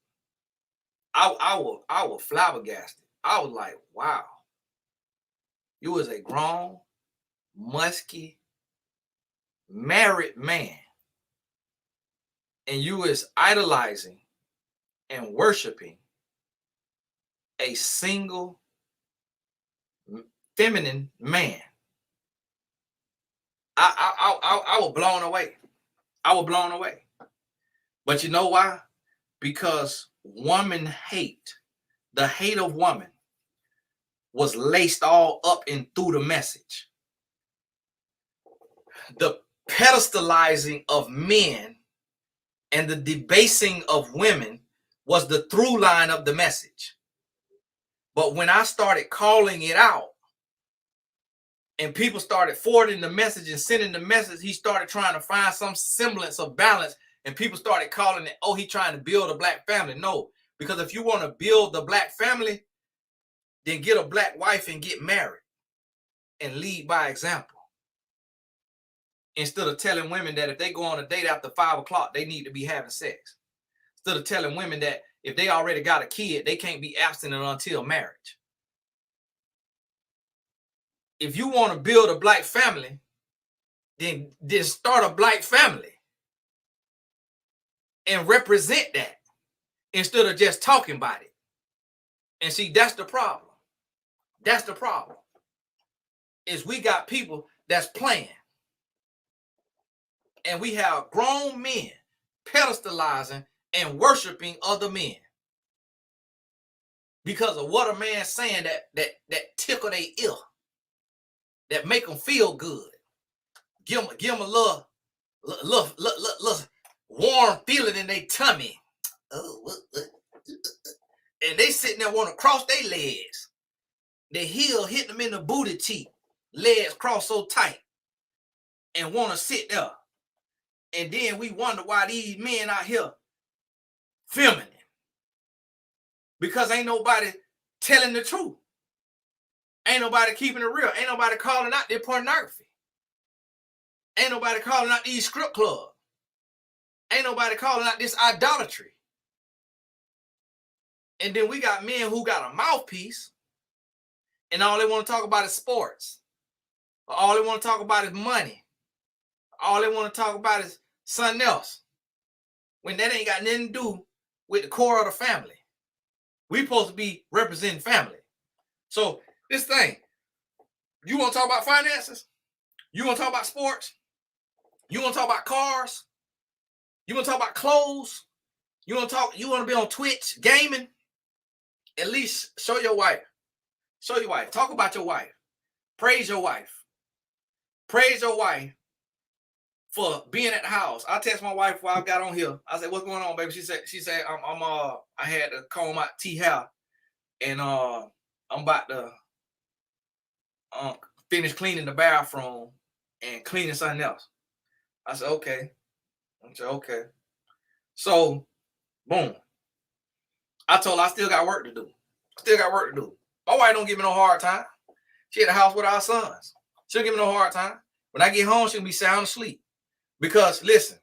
I was flabbergasted. I was like, wow. You was a grown, musky, married man. And you was idolizing and worshiping a single feminine man. I was blown away. I was blown away. But you know why? Because woman hate, the hate of woman, was laced all up and through the message. The pedestalizing of men and the debasing of women was the through line of the message. But when I started calling it out and people started forwarding the message and sending the message, he started trying to find some semblance of balance, and people started calling it, oh, he trying to build a black family. No, because if you want to build the black family, then get a black wife and get married and lead by example. Instead of telling women that if they go on a date after 5 o'clock, they need to be having sex. Instead of telling women that if they already got a kid, they can't be abstinent until marriage. If you want to build a black family, then start a black family and represent that instead of just talking about it. And see, that's the problem. That's the problem. Is we got people that's playing. And we have grown men pedestalizing and worshiping other men because of what a man's saying that tickle their ear, that make them feel good, give them a little warm feeling in their tummy, and they sitting there want to cross their legs, their heel hit them in the booty cheek, legs crossed so tight, and want to sit there And then we wonder why these men out here feminine. Because ain't nobody telling the truth. Ain't nobody keeping it real. Ain't nobody calling out their pornography. Ain't nobody calling out these strip clubs. Ain't nobody calling out this idolatry. And then we got men who got a mouthpiece and all they want to talk about is sports. Or all they want to talk about is money. All they want to talk about is something else. When that ain't got nothing to do with the core of the family. We supposed to be representing family. So this thing, you want to talk about finances? You want to talk about sports? You want to talk about cars? You want to talk about clothes? You want to be on Twitch gaming? At least show your wife. Show your wife. Talk about your wife. Praise your wife. Praise your wife for being at the house. I text my wife while I got on here. I said, "What's going on, baby?" She said, I had to comb my hair, and I'm about to finish cleaning the bathroom and cleaning something else. I said, okay. So, boom. I told her I still got work to do. My wife don't give me no hard time. She at the house with our sons. She don't give me no hard time. When I get home, she'll be sound asleep. Because, listen,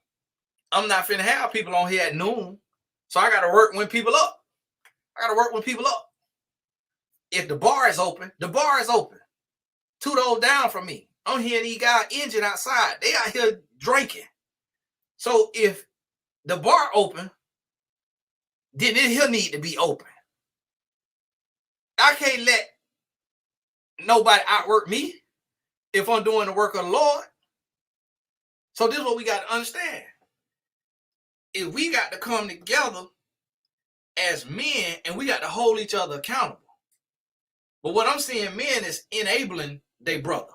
I'm not finna have people on here at noon. So I got to work when people up. If the bar is open, the bar is open. 2 doors down from me. I'm hearing these guys engine outside. They out here drinking. So if the bar open, then it here need to be open. I can't let nobody outwork me if I'm doing the work of the Lord. So this is what we got to understand. If we got to come together as men and we got to hold each other accountable. But what I'm seeing men is enabling their brother.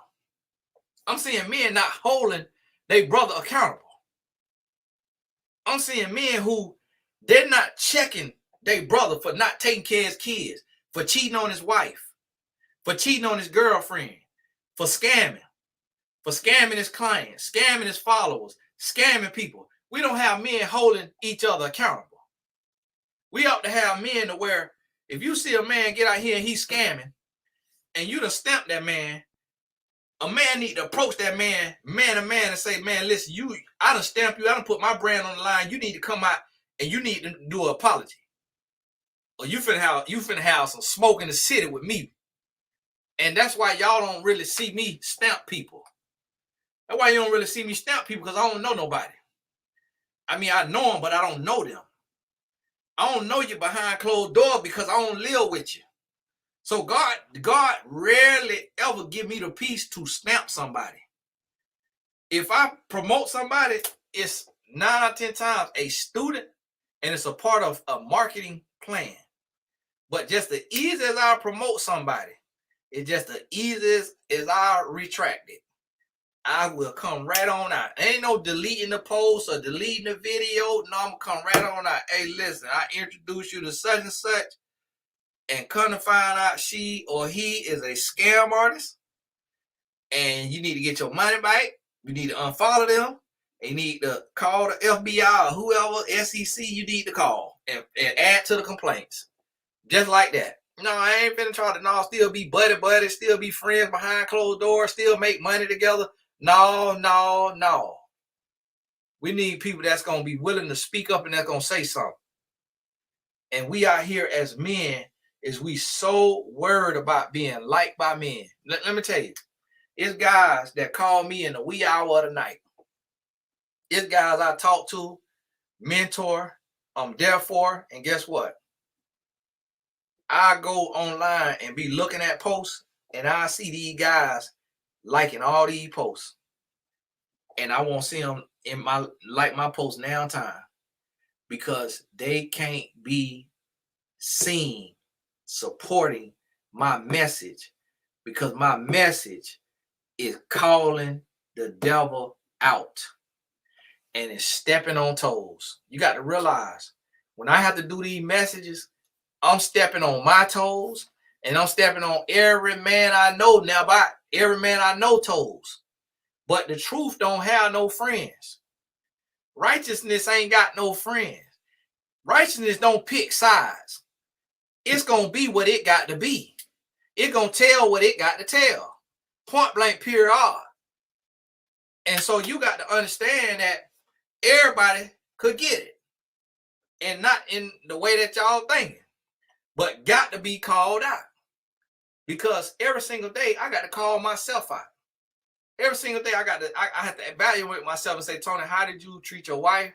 I'm seeing men not holding their brother accountable. I'm seeing men who they're not checking their brother for not taking care of his kids, for cheating on his wife, for cheating on his girlfriend, for scamming his clients, scamming his followers, scamming people. We don't have men holding each other accountable. We ought to have men to where if you see a man get out here and he's scamming and you done stamp that man, a man need to approach that man to man and say, man, listen, I done stamped you. I done put my brand on the line. You need to come out and you need to do an apology. Or you finna have some smoke in the city with me. And that's why y'all don't really see me stamp people. That's why you don't really see me stamp people, because I don't know nobody. I mean, I know them, but I don't know them. I don't know you behind closed doors because I don't live with you. So God rarely ever give me the peace to stamp somebody. If I promote somebody, it's 9 out of 10 times a student and it's a part of a marketing plan. But just the easiest as I promote somebody, it's just the easiest as I retract it. I will come right on out. Ain't no deleting the post or deleting the video. No, I'm gonna come right on out. Hey, listen, I introduce you to such and such, and come to find out she or he is a scam artist, and you need to get your money back. You need to unfollow them. And you need to call the FBI or whoever, SEC, you need to call and add to the complaints. Just like that. No, I ain't finna try to still be buddy, still be friends behind closed doors, still make money together. No. We need people that's going to be willing to speak up and that's going to say something. And we out here as men, is we so worried about being liked by men. Let me tell you, it's guys that call me in the wee hour of the night. It's guys I talk to, mentor, I'm there for, and guess what? I go online and be looking at posts, and I see these guys liking all these posts. And I won't see them in my post now time because they can't be seen supporting my message, because my message is calling the devil out and it's stepping on toes. You got to realize when I have to do these messages, I'm stepping on my toes and I'm stepping on every man I know now, by every man I know toes. But the truth don't have no friends. Righteousness ain't got no friends. Righteousness don't pick sides. It's going to be what it got to be. It's going to tell what it got to tell. Point blank, period. And so you got to understand that everybody could get it. And not in the way that y'all thinking. But got to be called out. Because every single day, I got to call myself out. Every single day, I have to evaluate myself and say, Tony, how did you treat your wife?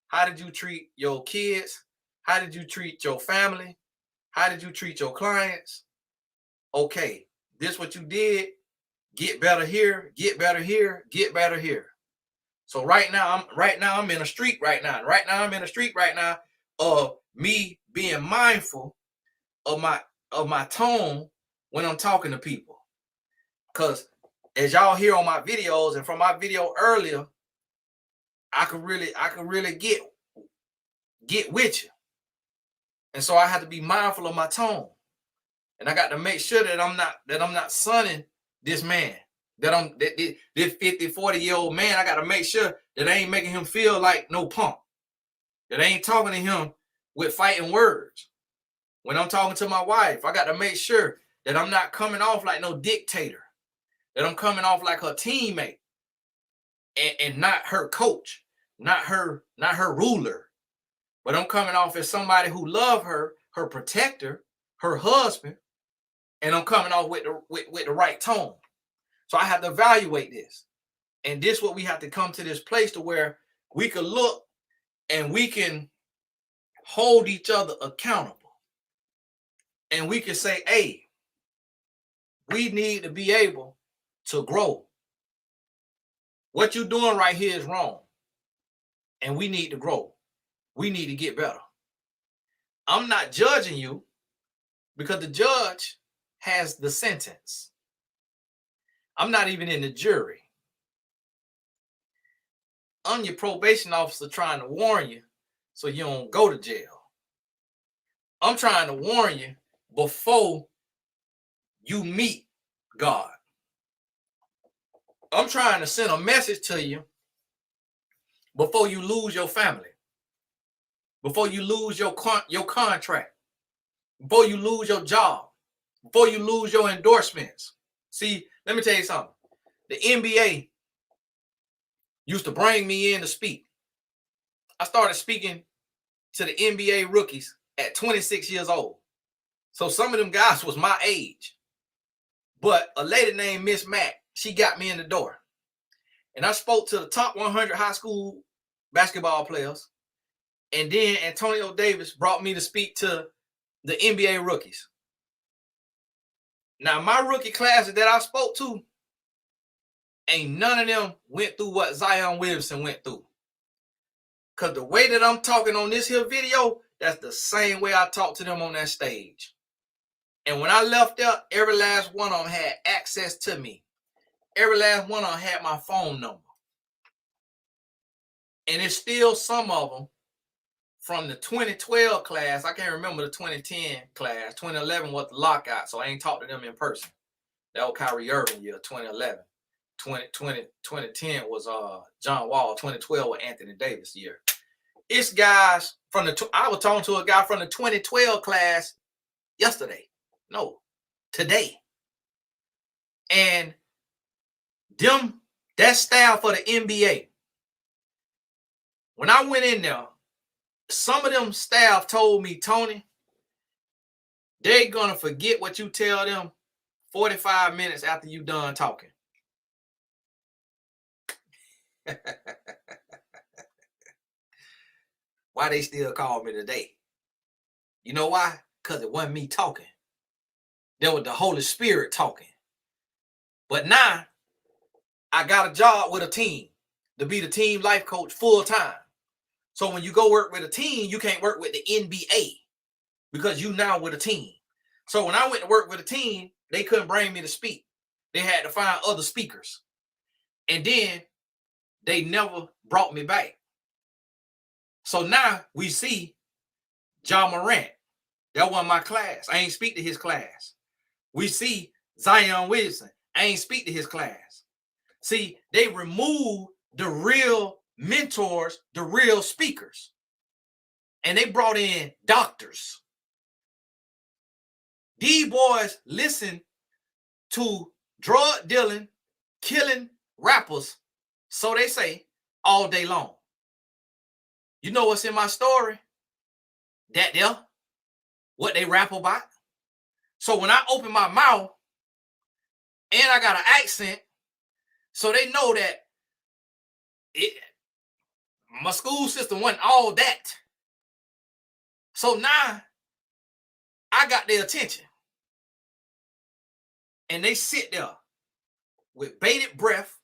How did you treat your kids? How did you treat your family? How did you treat your clients? Okay, this what you did. Get better here, get better here, get better here. So right now I'm in a streak right now. I'm in a streak right now of me being mindful of my tone when I'm talking to people. Because as y'all hear on my videos and from my video earlier, I could really get with you. And so I have to be mindful of my tone. And I got to make sure that I'm not sunning this man. That this 50, 40-year-old man, I got to make sure that I ain't making him feel like no punk. That I ain't talking to him with fighting words. When I'm talking to my wife, I got to make sure that I'm not coming off like no dictator. That I'm coming off like her teammate. And not her coach. Not her ruler. But I'm coming off as somebody who love her protector, her husband, and I'm coming off with the right tone. So I have to evaluate this. And this is what we have to come to this place to where we can look and we can hold each other accountable. And we can say, hey, we need to be able to grow. What you're doing right here is wrong. And we need to grow. We need to get better. I'm not judging you because the judge has the sentence. I'm not even in the jury. I'm your probation officer trying to warn you so you don't go to jail. I'm trying to warn you before you meet God. I'm trying to send a message to you before you lose your family. Before you lose your contract. Before you lose your job. Before you lose your endorsements. See, let me tell you something. The NBA used to bring me in to speak. I started speaking to the NBA rookies at 26 years old. So some of them guys was my age. But a lady named Miss Mack, she got me in the door. And I spoke to the top 100 high school basketball players. And then Antonio Davis brought me to speak to the NBA rookies. Now, my rookie classes that I spoke to, ain't none of them went through what Zion Williamson went through. Because the way that I'm talking on this here video, that's the same way I talked to them on that stage. And when I left there, every last one of them had access to me. Every last one of them had my phone number. And it's still some of them from the 2012 class. I can't remember the 2010 class. 2011 was the lockout, so I ain't talked to them in person. That was Kyrie Irving year, 2011. 2010 was John Wall. 2012 was Anthony Davis year. It's guys from I was talking to a guy from the 2012 class yesterday. No, today. And that staff for the NBA. When I went in there, some of them staff told me, Tony, they're going to forget what you tell them 45 minutes after you done talking. Why they still call me today? You know why? Because it wasn't me talking. There was the Holy Spirit talking. But now, I got a job with a team to be the team life coach full time. So when you go work with a team, you can't work with the NBA because you now with a team. So when I went to work with a team, they couldn't bring me to speak. They had to find other speakers. And then they never brought me back. So now we see John Morant. That wasn't my class. I ain't speak to his class. We see Zion Williamson. I ain't speak to his class. See, they removed the real mentors the real speakers. And they brought in doctors. These boys listen to drug dealing, killing rappers, so they say, all day long. You know what's in my story? That there, what they rap about. So when I open my mouth and I got an accent, so they know that my school system wasn't all that. So now I got their attention. And they sit there with bated breath,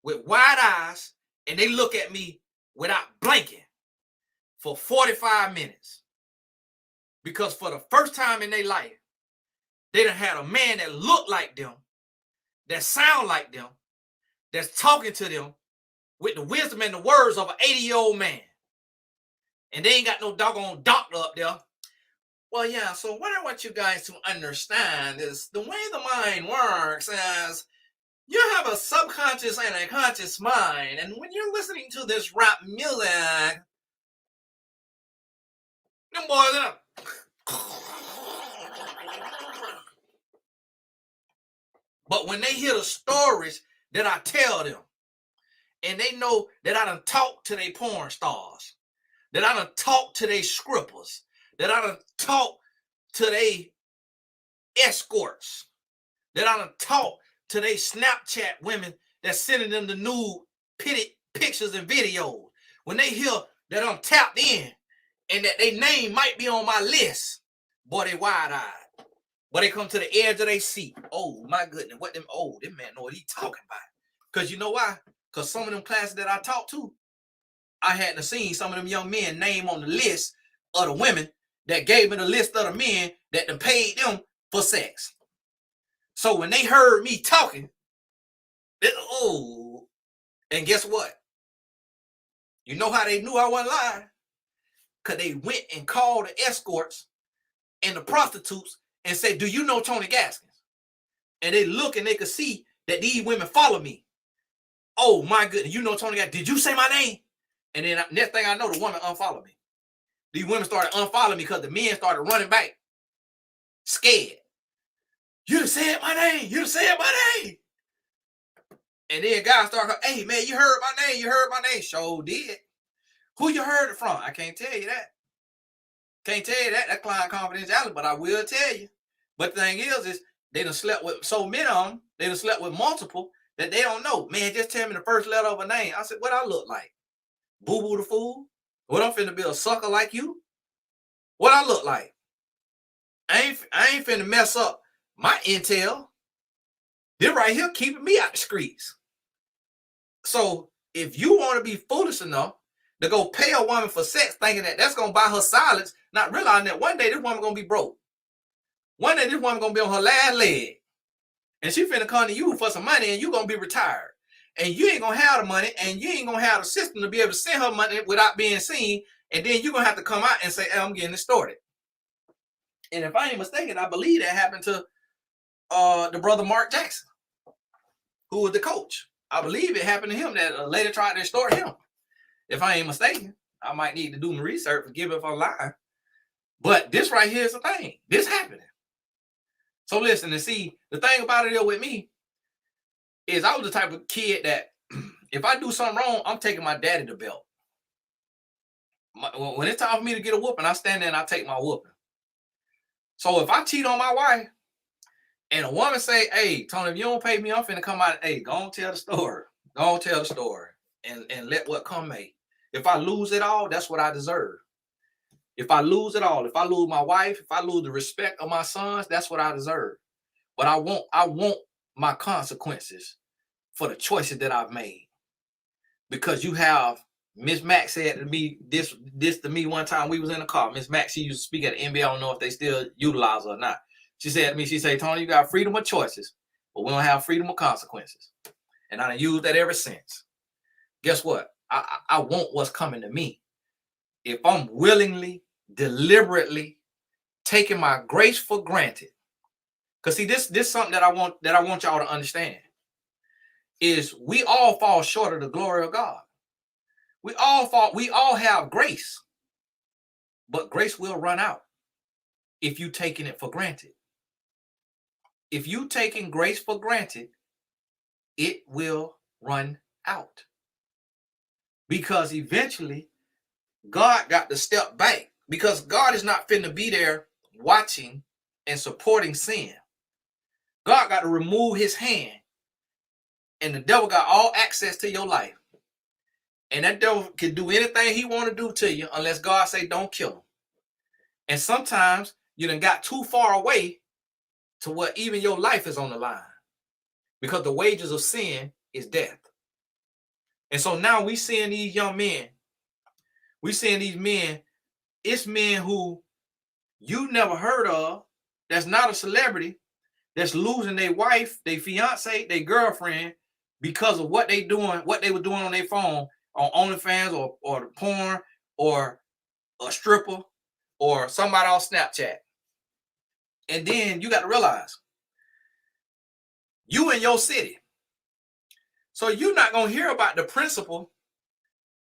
with wide eyes, and they look at me without blinking for 45 minutes. Because for the first time in their life, they done had a man that looked like them, that sound like them, that's talking to them with the wisdom and the words of an 80-year-old man. And they ain't got no doggone doctor up there. Well, yeah, so what I want you guys to understand is the way the mind works is you have a subconscious and a conscious mind. And when you're listening to this rap music, them boys up. But when they hear the stories that I tell them, and they know that I done talked to they porn stars, that I done talked to they scrippers, that I done talked to they escorts, that I done talked to they Snapchat women that's sending them the nude pitted pictures and videos. When they hear that I'm tapped in and that their name might be on my list, boy, they wide-eyed. But they come to the edge of their seat. Oh, my goodness, what them, oh, this man know what he talking about. Because you know why? Because some of them classes that I talked to, I hadn't seen some of them young men name on the list of the women that gave me the list of the men that done paid them for sex. So when they heard me talking, oh, and guess what? You know how they knew I wasn't lying? Because they went and called the escorts and the prostitutes and said, do you know Tony Gaskins? And they look and they could see that these women follow me. Oh my goodness, you know Tony Gaskins. Did you say my name? And then next thing I know, the woman unfollowed me. These women started unfollowing me because the men started running back, scared. You done said my name. You done said my name. And then guys started, hey man, you heard my name. You heard my name. Sure did. Who you heard it from? I can't tell you that. Can't tell you that. That's client confidentiality, but I will tell you. But the thing is they done slept with so many of them, they done slept with multiple that they don't know. Man, just tell me the first letter of a name. I said, what I look like? Boo-boo the fool? What, I'm finna be a sucker like you? What I look like? I ain't finna mess up my intel. They're right here keeping me out the streets. So if you want to be foolish enough to go pay a woman for sex thinking that that's going to buy her silence, not realizing that one day this woman going to be broke. One day this woman going to be on her last leg. And she finna come to you for some money and you going to be retired. And you ain't going to have the money and you ain't going to have the system to be able to send her money without being seen. And then you're going to have to come out and say, hey, I'm getting it started. And if I ain't mistaken, I believe that happened to the brother Mark Jackson, who was the coach. I believe it happened to him that a lady tried to extort him. If I ain't mistaken, I might need to do my research, forgive if I'm lying. But this right here is the thing. This happening. So listen, and see, the thing about it with me is I was the type of kid that if I do something wrong, I'm taking my daddy to belt. When it's time for me to get a whooping, I stand there and I take my whooping. So if I cheat on my wife and a woman say, hey, Tony, if you don't pay me, I'm finna come out, hey, go on tell the story. Go on tell the story and let what come may. If I lose it all, that's what I deserve. If I lose it all, if I lose my wife, if I lose the respect of my sons, that's what I deserve. But I want my consequences for the choices that I've made. Because you have, Miss Max said to me, this to me one time, we was in the car. Miss Max, she used to speak at the NBA. I don't know if they still utilize her or not. She said to me, she said, Tony, you got freedom of choices, but we don't have freedom of consequences. And I done used that ever since. Guess what? I want what's coming to me. If I'm willingly, deliberately taking my grace for granted. Because see, this is something that I want y'all to understand. Is we all fall short of the glory of God. We all fall. We all have grace, but grace will run out if you taking it for granted. If you taking grace for granted, it will run out. Because eventually, God got to step back, because God is not finna be there watching and supporting sin. God got to remove his hand, and the devil got all access to your life. And that devil can do anything he want to do to you unless God say don't kill him. And sometimes you done got too far away to where even your life is on the line, because the wages of sin is death. And so now we seeing these young men, we seeing these men, it's men who you never heard of, that's not a celebrity, that's losing their wife, their fiance, their girlfriend because of what they doing, what they were doing on their phone, on OnlyFans or the porn, or a stripper, or somebody on Snapchat. And then you got to realize, you in your city, so you're not going to hear about the principal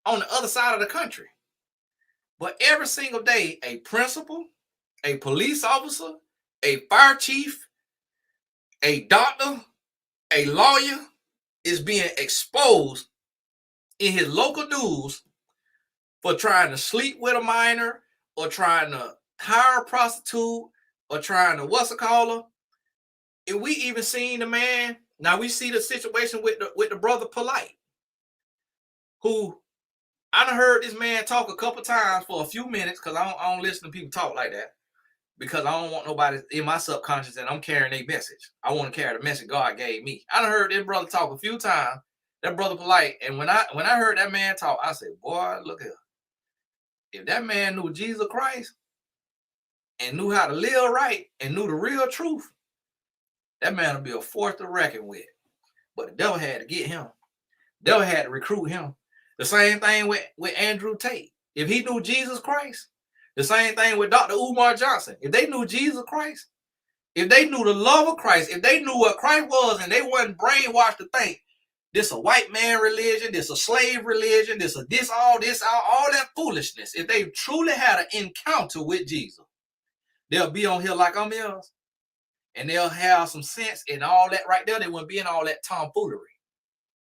on the other side of the country. But every single day, a principal, a police officer, a fire chief, a doctor, a lawyer is being exposed in his local news for trying to sleep with a minor, or trying to hire a prostitute, or trying to And we even seen the man. Now we see the situation with the brother Polite, who I done heard this man talk a couple times for a few minutes, because I don't listen to people talk like that, because I don't want nobody in my subconscious and I'm carrying a message. I want to carry the message God gave me. I done heard this brother talk a few times, that brother Polite, and when I heard that man talk, I said, boy, look here. If that man knew Jesus Christ and knew how to live right and knew the real truth, that man would be a force to reckon with. But the devil had to get him. The devil had to recruit him. The same thing with Andrew Tate. If he knew Jesus Christ, the same thing with Dr. Umar Johnson. If they knew Jesus Christ, if they knew the love of Christ, if they knew what Christ was, and they wasn't brainwashed to think this a white man religion, this a slave religion, this all that foolishness. If they truly had an encounter with Jesus, they'll be on here like I'm here, and they'll have some sense and all that right there. They wouldn't be in all that tomfoolery,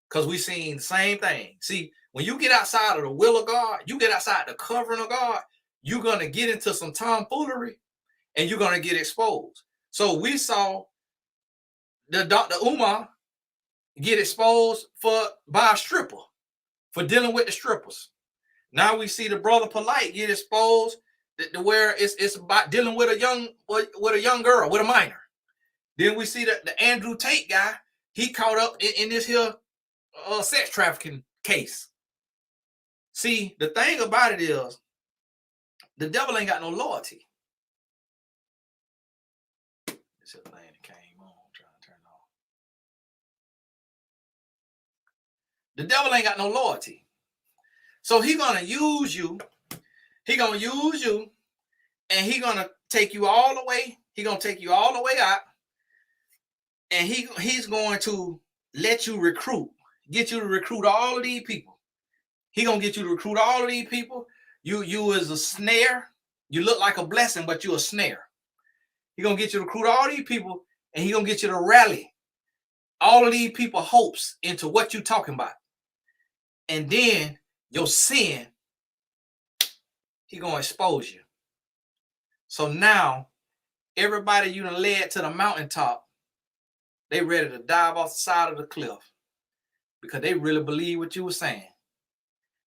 because we seen the same thing. See, when you get outside of the will of God, you get outside the covering of God, you're going to get into some tomfoolery, and you're going to get exposed. So we saw the Dr. Umar get exposed by a stripper for dealing with the strippers. Now we see the brother Polite get exposed to where it's about dealing with a young girl, with a minor. Then we see the Andrew Tate guy, he caught up in this here sex trafficking case. See, the thing about it is, the devil ain't got no loyalty. This is the thing that came on. I'm trying to turn it off. The devil ain't got no loyalty. So he gonna use you. He gonna use you, and he gonna take you all the way. He gonna take you all the way out, and he's going to let you get you to recruit all of these people. He gonna get you to recruit all of these people. You is a snare. You look like a blessing, but you a snare. He gonna get you to recruit all these people, and he gonna get you to rally all of these people hopes into what you talking about. And then your sin, he gonna expose you. So now everybody you done led to the mountaintop, they ready to dive off the side of the cliff, because they really believe what you were saying.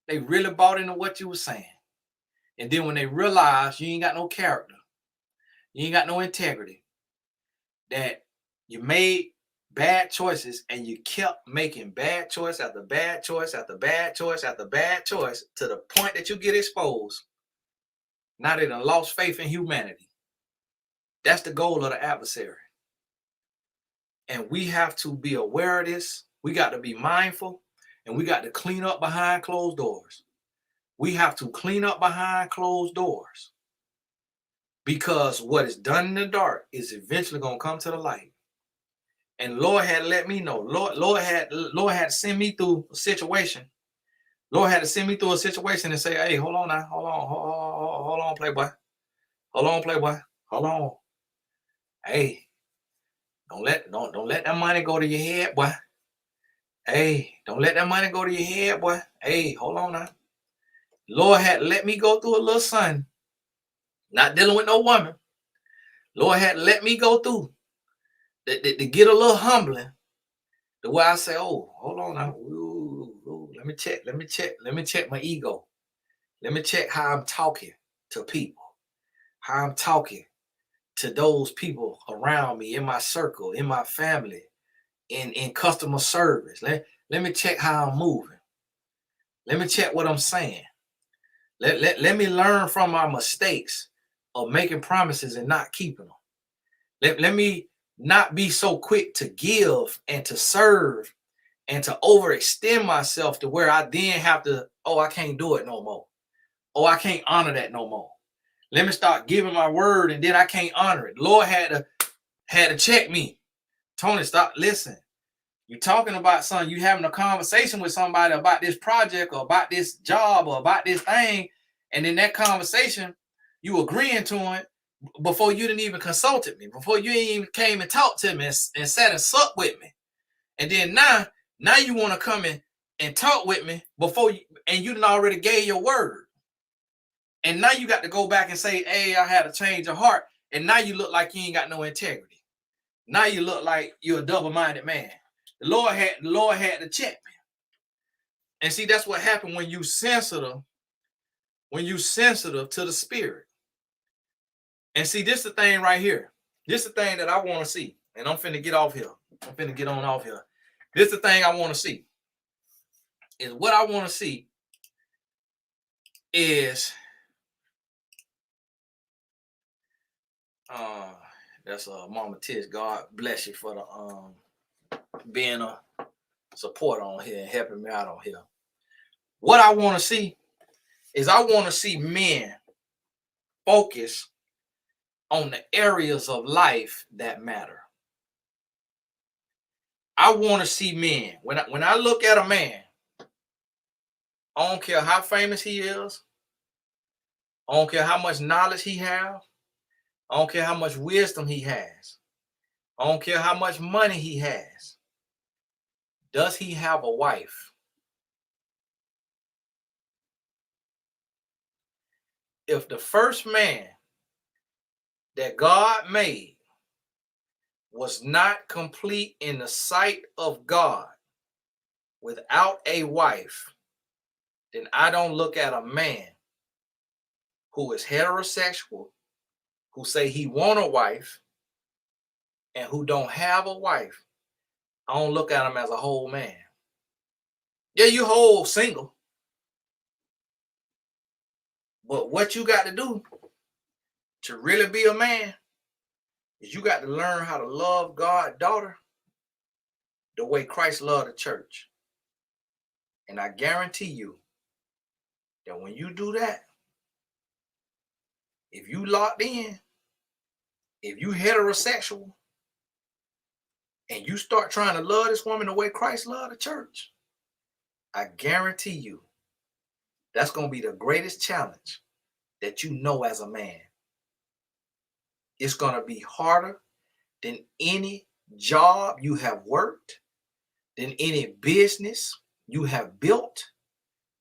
They really bought into what you were saying. And then when they realize you ain't got no character, you ain't got no integrity, that you made bad choices, and you kept making bad choice after bad choice after bad choice after bad choice, to the point that you get exposed, now they done lost faith in humanity. That's the goal of the adversary. And we have to be aware of this. We got to be mindful, and we got to clean up behind closed doors. We have to clean up behind closed doors, because what is done in the dark is eventually going to come to the light. And Lord had let me know. Lord had sent me through a situation. Lord had to send me through a situation and say, hey, hold on now, hold on, playboy. Hold on, playboy. Hold on. Hey, don't let that money go to your head, boy. Hey, don't let that money go to your head, boy. Hey, hold on now. Lord had to let me go through a little son. Not dealing with no woman. Lord had to let me go through to get a little humbling. The way I say, oh, hold on now. Ooh, let me check my ego. Let me check how I'm talking to people. How I'm talking to those people around me, in my circle, in my family, in customer service. Let me check how I'm moving. Let me check what I'm saying. Let me learn from my mistakes of making promises and not keeping them. Let me not be so quick to give and to serve and to overextend myself to where I then have to, oh, I can't do it no more. Oh, I can't honor that no more. Let me start giving my word and then I can't honor it. Lord had to check me. Tony, stop. Listen. You're talking about something, you having a conversation with somebody about this project or about this job or about this thing, and in that conversation, you agreeing to it before you didn't even consulted me, before you even came and talked to me and sat and sucked with me. And then now you want to come in and talk with me before you, and you done already gave your word. And now you got to go back and say, hey, I had a change of heart. And now you look like you ain't got no integrity. Now you look like you're a double-minded man. The Lord had to check me. And see, that's what happened when you sensitive to the spirit. And see, this is the thing right here. This is the thing that I want to see. And I'm finna get off here. I'm finna get on off here. This is the thing I want to see. Is what I want to see is that's Mama Tish. God bless you for the being a support on here and helping me out on here. What I want to see is I want to see men focus on the areas of life that matter. I want to see men. When I look at a man, I don't care how famous he is. I don't care how much knowledge he has. I don't care how much wisdom he has. I don't care how much money he has. Does he have a wife? If the first man that God made was not complete in the sight of God without a wife, then I don't look at a man who is heterosexual, who say he want a wife, and who don't have a wife. I don't look at him as a whole man. Yeah, you whole single. But what you got to do to really be a man is you got to learn how to love God's daughter the way Christ loved the church. And I guarantee you that when you do that, if you locked in, if you heterosexual, and you start trying to love this woman the way Christ loved the church, I guarantee you that's going to be the greatest challenge that you know as a man. It's going to be harder than any job you have worked, than any business you have built.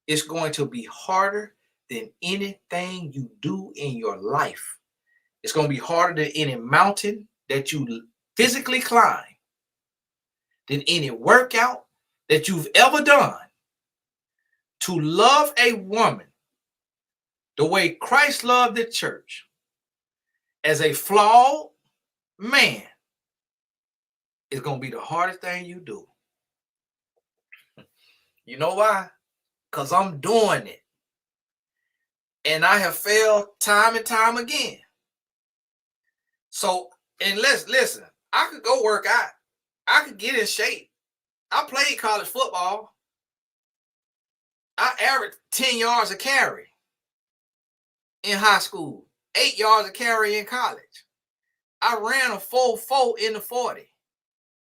It's going to be harder than anything you do in your life. It's going to be harder than any mountain that you physically climb, than any workout that you've ever done. To love a woman the way Christ loved the church as a flawed man is going to be the hardest thing you do. You know why? Because I'm doing it. And I have failed time and time again. So, and let's listen, I could go work out. I could get in shape. I played college football. I averaged 10 yards a carry in high school, 8 yards a carry in college. I ran a 4.4 in the 40.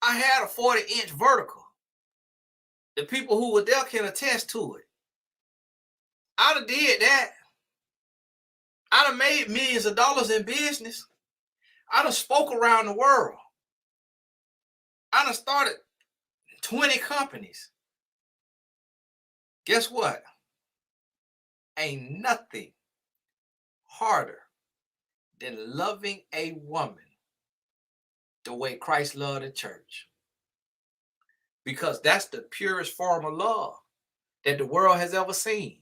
I had a 40-inch vertical. The people who were there can attest to it. I done did that. I done made millions of dollars in business. I done spoke around the world. I done started 20 companies. Guess what? Ain't nothing harder than loving a woman the way Christ loved the church. Because that's the purest form of love that the world has ever seen.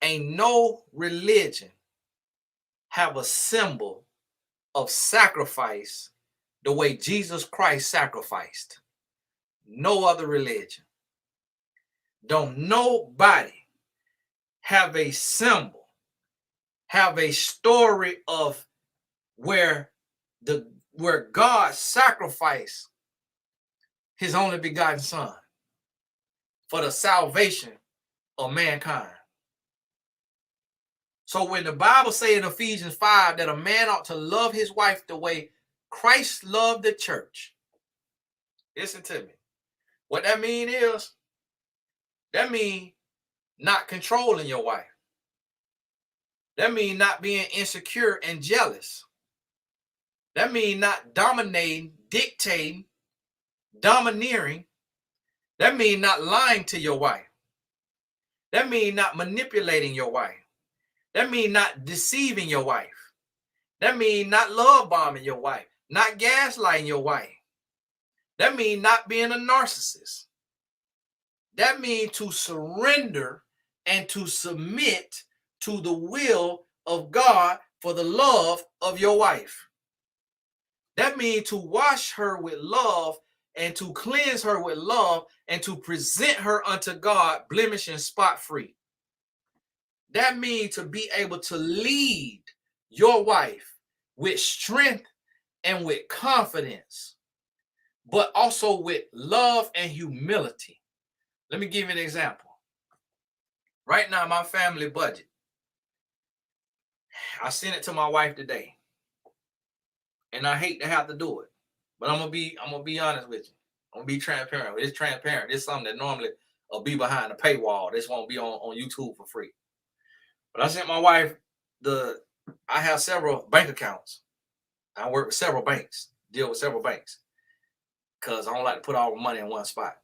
Ain't no religion have a symbol of sacrifice the way Jesus Christ sacrificed. No other religion. Don't nobody have a symbol, have a story of where God sacrificed his only begotten son for the salvation of mankind. So when the Bible says in Ephesians 5 that a man ought to love his wife the way Christ loved the church, listen to me. What that mean is, that mean not controlling your wife. That mean not being insecure and jealous. That mean not dominating, dictating, domineering. That mean not lying to your wife. That mean not manipulating your wife. That mean not deceiving your wife. That mean not love bombing your wife, not gaslighting your wife. That mean not being a narcissist. That means to surrender and to submit to the will of God for the love of your wife. That means to wash her with love and to cleanse her with love and to present her unto God blemish and spot free. That means to be able to lead your wife with strength and with confidence, but also with love and humility. Let me give you an example. Right now, my family budget, I sent it to my wife today. And I hate to have to do it. But I'm gonna be honest with you. I'm gonna be transparent. It's transparent. It's something that normally will be behind a paywall. This won't be on YouTube for free. But I sent my wife I have several bank accounts. I work with several banks, deal with several banks. Because I don't like to put all the money in one spot.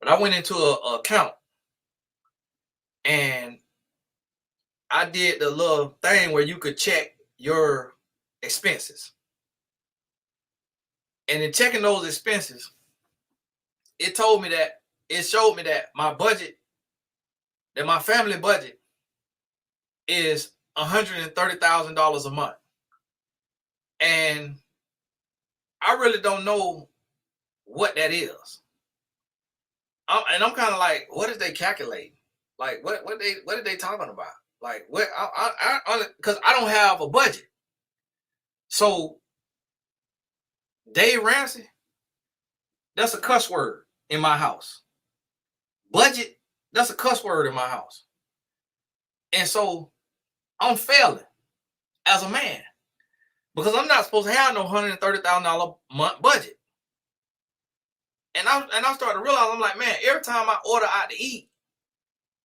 But I went into a account and I did the little thing where you could check your expenses. And in checking those expenses, it showed me that my budget, that my family budget is $130,000 a month. And I really don't know what that is. I'm kind of like, what is they calculating? Like, what are they talking about? Like, what? Because I don't have a budget. So, Dave Ramsey, that's a cuss word in my house. Budget, that's a cuss word in my house. And so, I'm failing as a man because I'm not supposed to have no $130,000 a month budget. And I started to realize, I'm like, man, every time I order out to eat,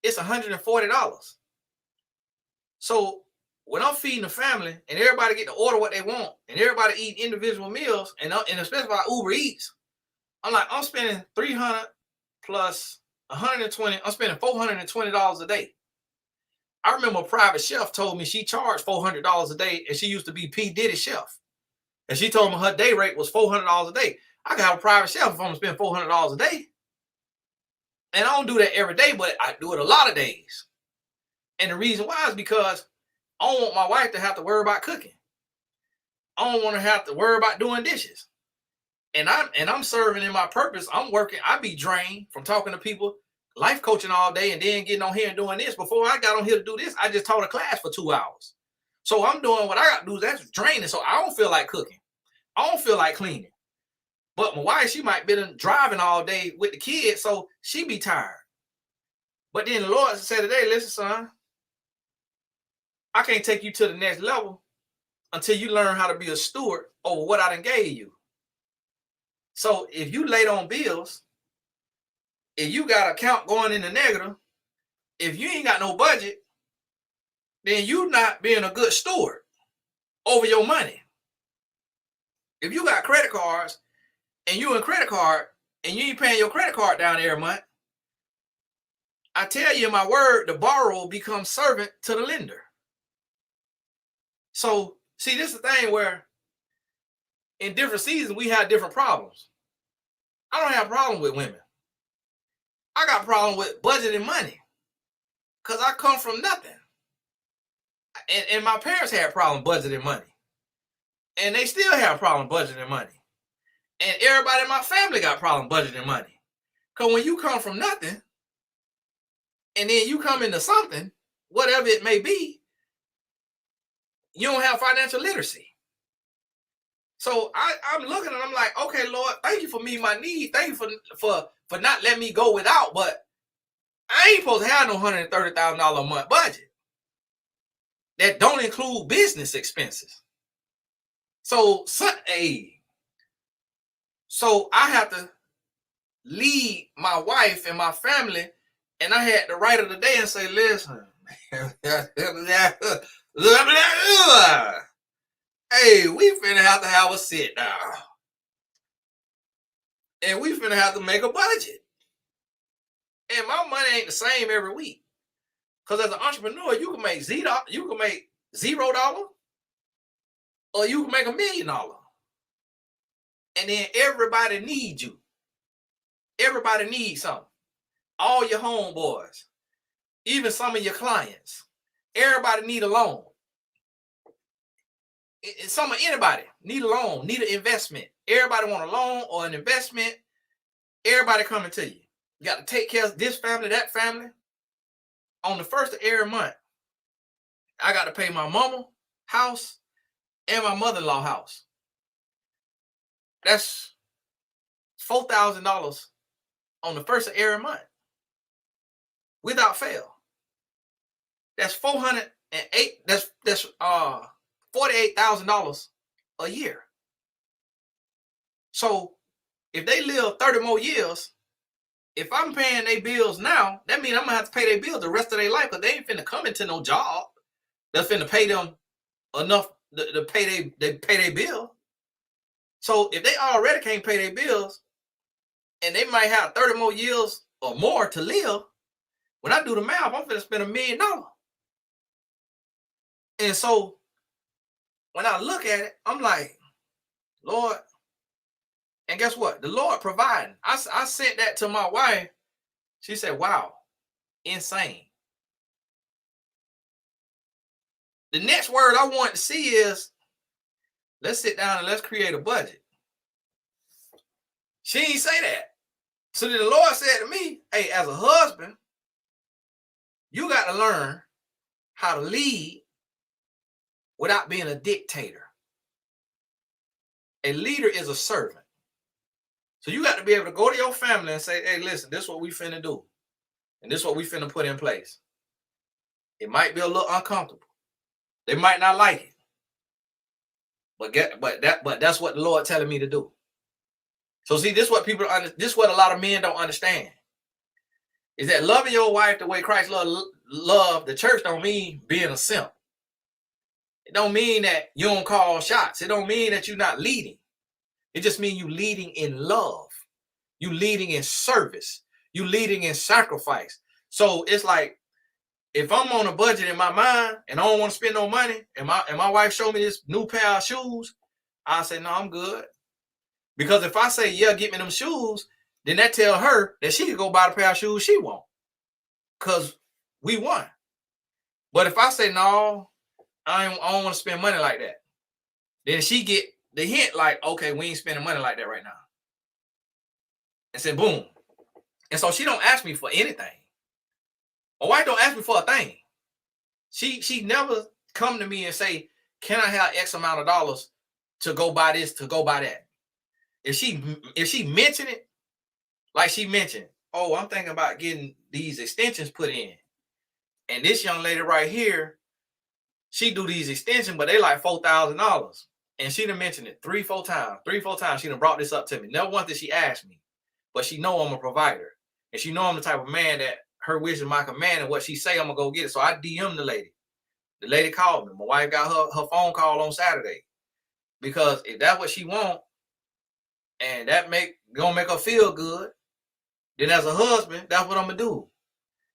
it's $140. So when I'm feeding the family and everybody get to order what they want and everybody eat individual meals, and especially by Uber Eats, I'm like, I'm spending $300 plus $120. I'm spending $420 a day. I remember a private chef told me she charged $400 a day, and she used to be P. Diddy chef. And she told me her day rate was $400 a day. I can have a private chef if I'm going to spend $400 a day. And I don't do that every day, but I do it a lot of days. And the reason why is because I don't want my wife to have to worry about cooking. I don't want to have to worry about doing dishes. And I'm serving in my purpose. I'm working. I be drained from talking to people, life coaching all day, and then getting on here and doing this. Before I got on here to do this, I just taught a class for 2 hours. So I'm doing what I got to do. That's draining. So I don't feel like cooking. I don't feel like cleaning. But my wife, she might be driving all day with the kids, so she be tired. But then the Lord said today, listen, son, I can't take you to the next level until you learn how to be a steward over what I done gave you. So if you late on bills, if you got an account going in the negative, if you ain't got no budget, then you not being a good steward over your money. If you got credit cards and you in credit card and you ain't paying your credit card down every month, I tell you in my word, the borrower becomes servant to the lender. So, see, this is the thing where in different seasons, we have different problems. I don't have a problem with women. I got a problem with budgeting money because I come from nothing. And my parents had a problem budgeting money. And they still have a problem budgeting money. And everybody in my family got a problem budgeting money. Because when you come from nothing, and then you come into something, whatever it may be, you don't have financial literacy. So I'm looking and I'm like, okay, Lord, thank you for meeting my need. Thank you for not letting me go without, but I ain't supposed to have no $130,000 a month budget. That don't include business expenses. So I have to lead my wife and my family, and I had the right of the day and say, listen, hey, we finna have to have a sit down. And we finna have to make a budget. And my money ain't the same every week. Because as an entrepreneur, you can make $0, or you can make $1 million. And then everybody needs you. Everybody needs something. All your homeboys, even some of your clients, everybody need a loan. Anybody need a loan, need an investment. Everybody want a loan or an investment. Everybody coming to you. You got to take care of this family, that family. On the first of every month, I got to pay my mama house and my mother-in-law house. That's $4,000 on the first of every month, without fail. That's $48,000 a year. So if they live 30 more years, if I'm paying their bills now, that means I'm gonna have to pay their bills the rest of their life, because they ain't finna come into no job that's finna pay them enough to pay their bill. So if they already can't pay their bills, and they might have 30 more years or more to live, when I do the math, I'm finna spend $1 million. And so when I look at it, I'm like, Lord, and guess what? The Lord providing. I sent that to my wife. She said, wow, insane. The next word I want to see is, let's sit down and let's create a budget. She didn't say that. So then the Lord said to me, hey, as a husband, you got to learn how to lead without being a dictator. A leader is a servant. So you got to be able to go to your family and say, hey, listen, this is what we finna do. And this is what we finna put in place. It might be a little uncomfortable. They might not like it. But that's what the Lord telling me to do. So see, this is what a lot of men don't understand. Is that loving your wife the way Christ loved the church don't mean being a simp. It don't mean that you don't call shots. It don't mean that you're not leading. It just means you leading in love. You leading in service. You leading in sacrifice. So it's like, if I'm on a budget in my mind and I don't want to spend no money, and my wife showed me this new pair of shoes, I say, no, I'm good. Because if I say, yeah, get me them shoes, then that tell her that she can go buy the pair of shoes she want. Because we won. But if I say, no, I don't want to spend money like that, then she get the hint like, okay, we ain't spending money like that right now. And say, boom. And so she don't ask me for anything. My wife don't ask me for a thing. She never come to me and say, can I have X amount of dollars to go buy this, to go buy that? If she mention it, like she mentioned, oh, I'm thinking about getting these extensions put in. And this young lady right here, she do these extensions, but they like $4,000. And she done mentioned it 3-4 times. 3-4 times she done brought this up to me. Never once did she ask me. But she know I'm a provider. And she know I'm the type of man that her wish is my command, and what she say, I'm gonna go get it. So I DM the lady. The lady called me. My wife got her phone call on Saturday, because if that's what she want, and that gonna make her feel good, then as a husband, that's what I'm gonna do.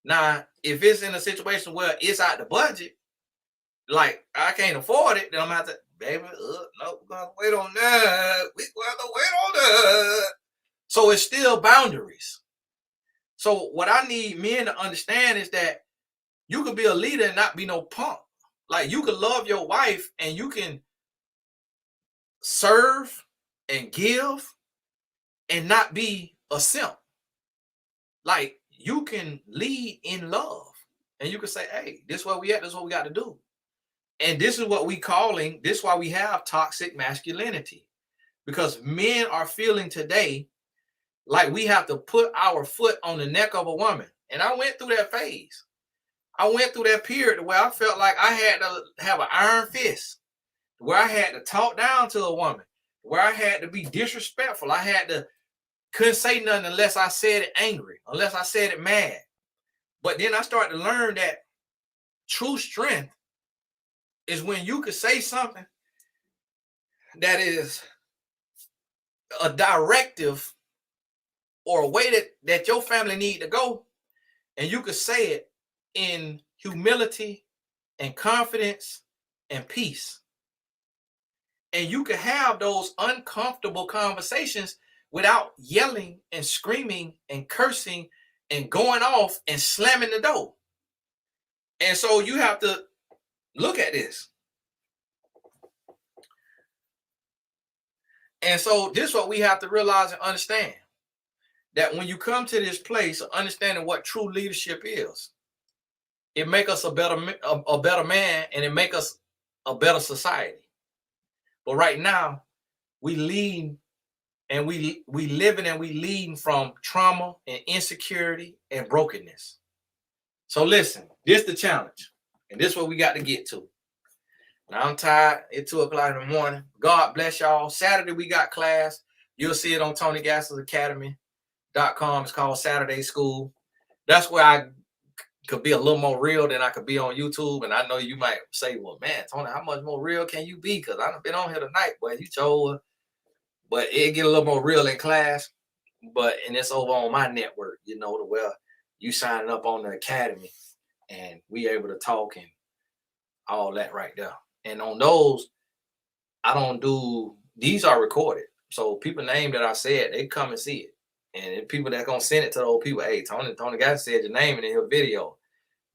Now, if it's in a situation where it's out the budget, like I can't afford it, then I'm gonna have to, baby, no, we're gonna wait on that. We're gonna wait on that. So it's still boundaries. So what I need men to understand is that you could be a leader and not be no punk. Like, you could love your wife and you can serve and give and not be a simp. Like, you can lead in love and you can say, hey, this is where we at, this is what we got to do. And this is what this is why we have toxic masculinity, because men are feeling today like we have to put our foot on the neck of a woman. And I went through that phase. I went through that period where I felt like I had to have an iron fist, where I had to talk down to a woman, where I had to be disrespectful. Couldn't say nothing unless I said it angry, unless I said it mad. But then I started to learn that true strength is when you could say something that is a directive or a way that your family need to go, and you could say it in humility and confidence and peace. And you can have those uncomfortable conversations without yelling and screaming and cursing and going off and slamming the door. And so you have to look at this. And so this is what we have to realize and understand, that when you come to this place of understanding what true leadership is, it make us a better man, and it make us a better society. But right now, we lead and we living and we leading from trauma and insecurity and brokenness. So listen, this is the challenge, and this is what we got to get to. Now I'm tired. It's 2:00 in the morning. God bless y'all. Saturday we got class. You'll see it on TonyGasselsAcademy.com. It's called Saturday School. That's where I could be a little more real than I could be on YouTube. And I know you might say, well, man, Tony, how much more real can you be? Because I've been on here tonight, boy. You told, but it get a little more real in class. And it's over on my network, to where you signing up on the academy and we able to talk and all that right there. And on those, I don't do, these are recorded. So people name that I said, they come and see it. And people that gonna send it to those people, hey, Tony Gassel said your name in your video.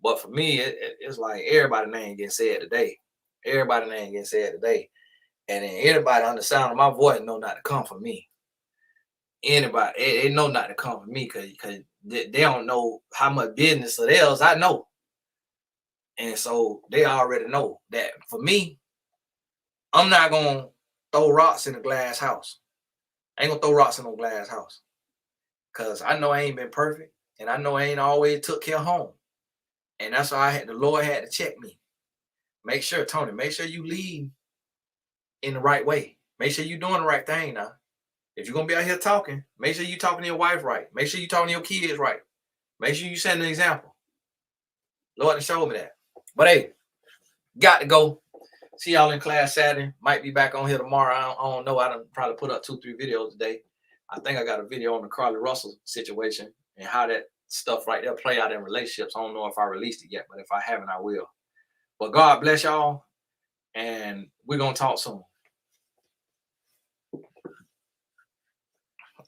But for me, it's like everybody's name getting said today. Everybody's name getting said today. And then everybody on the sound of my voice know not to come for me. Anybody, they know not to come for me because they don't know how much business of theirs I know. And so they already know that for me, I'm not going to throw rocks in a glass house. I ain't going to throw rocks in no glass house. Because I know I ain't been perfect. And I know I ain't always took care of home. And that's why the Lord had to check me. Make sure, Tony, make sure you lead in the right way. Make sure you're doing the right thing now. If you're going to be out here talking, make sure you're talking to your wife right. Make sure you're talking to your kids right. Make sure you set an example. Lord showed me that. But hey, got to go. See y'all in class Saturday. Might be back on here tomorrow. I don't know. I done probably put up 2-3 videos today. I think I got a video on the Carly Russell situation and how that stuff right there play out in relationships. I don't know if I released it yet, but if I haven't, I will. But God bless y'all, and we're going to talk soon.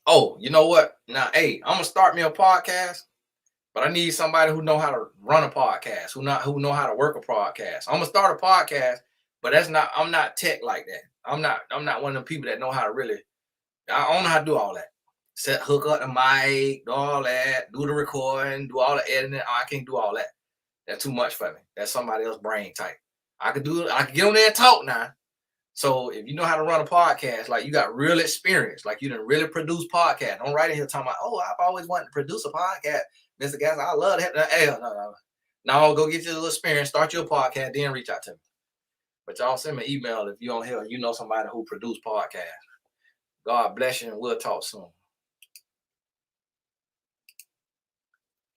Oh, you know what? Now, hey, I'm going to start me a podcast, but I need somebody who know how to run a podcast, who know how to work a podcast. I'm going to start a podcast, but I'm not tech like that. I'm not one of them people that know how to really, I don't know how to do all that. Hook up the mic, do all that, do the recording, do all the editing. I can't do all that. That's too much for me. That's somebody else's brain type. I could get on there and talk now. So if you know how to run a podcast, like you got real experience, like you done really produce podcasts. Don't write in here talking about, oh, I've always wanted to produce a podcast. Mr. Gass, I love that. Hey, no. Now go get your little experience, start your podcast, then reach out to me. But y'all send me an email if you on here, you know somebody who produce podcasts. God bless you, and we'll talk soon.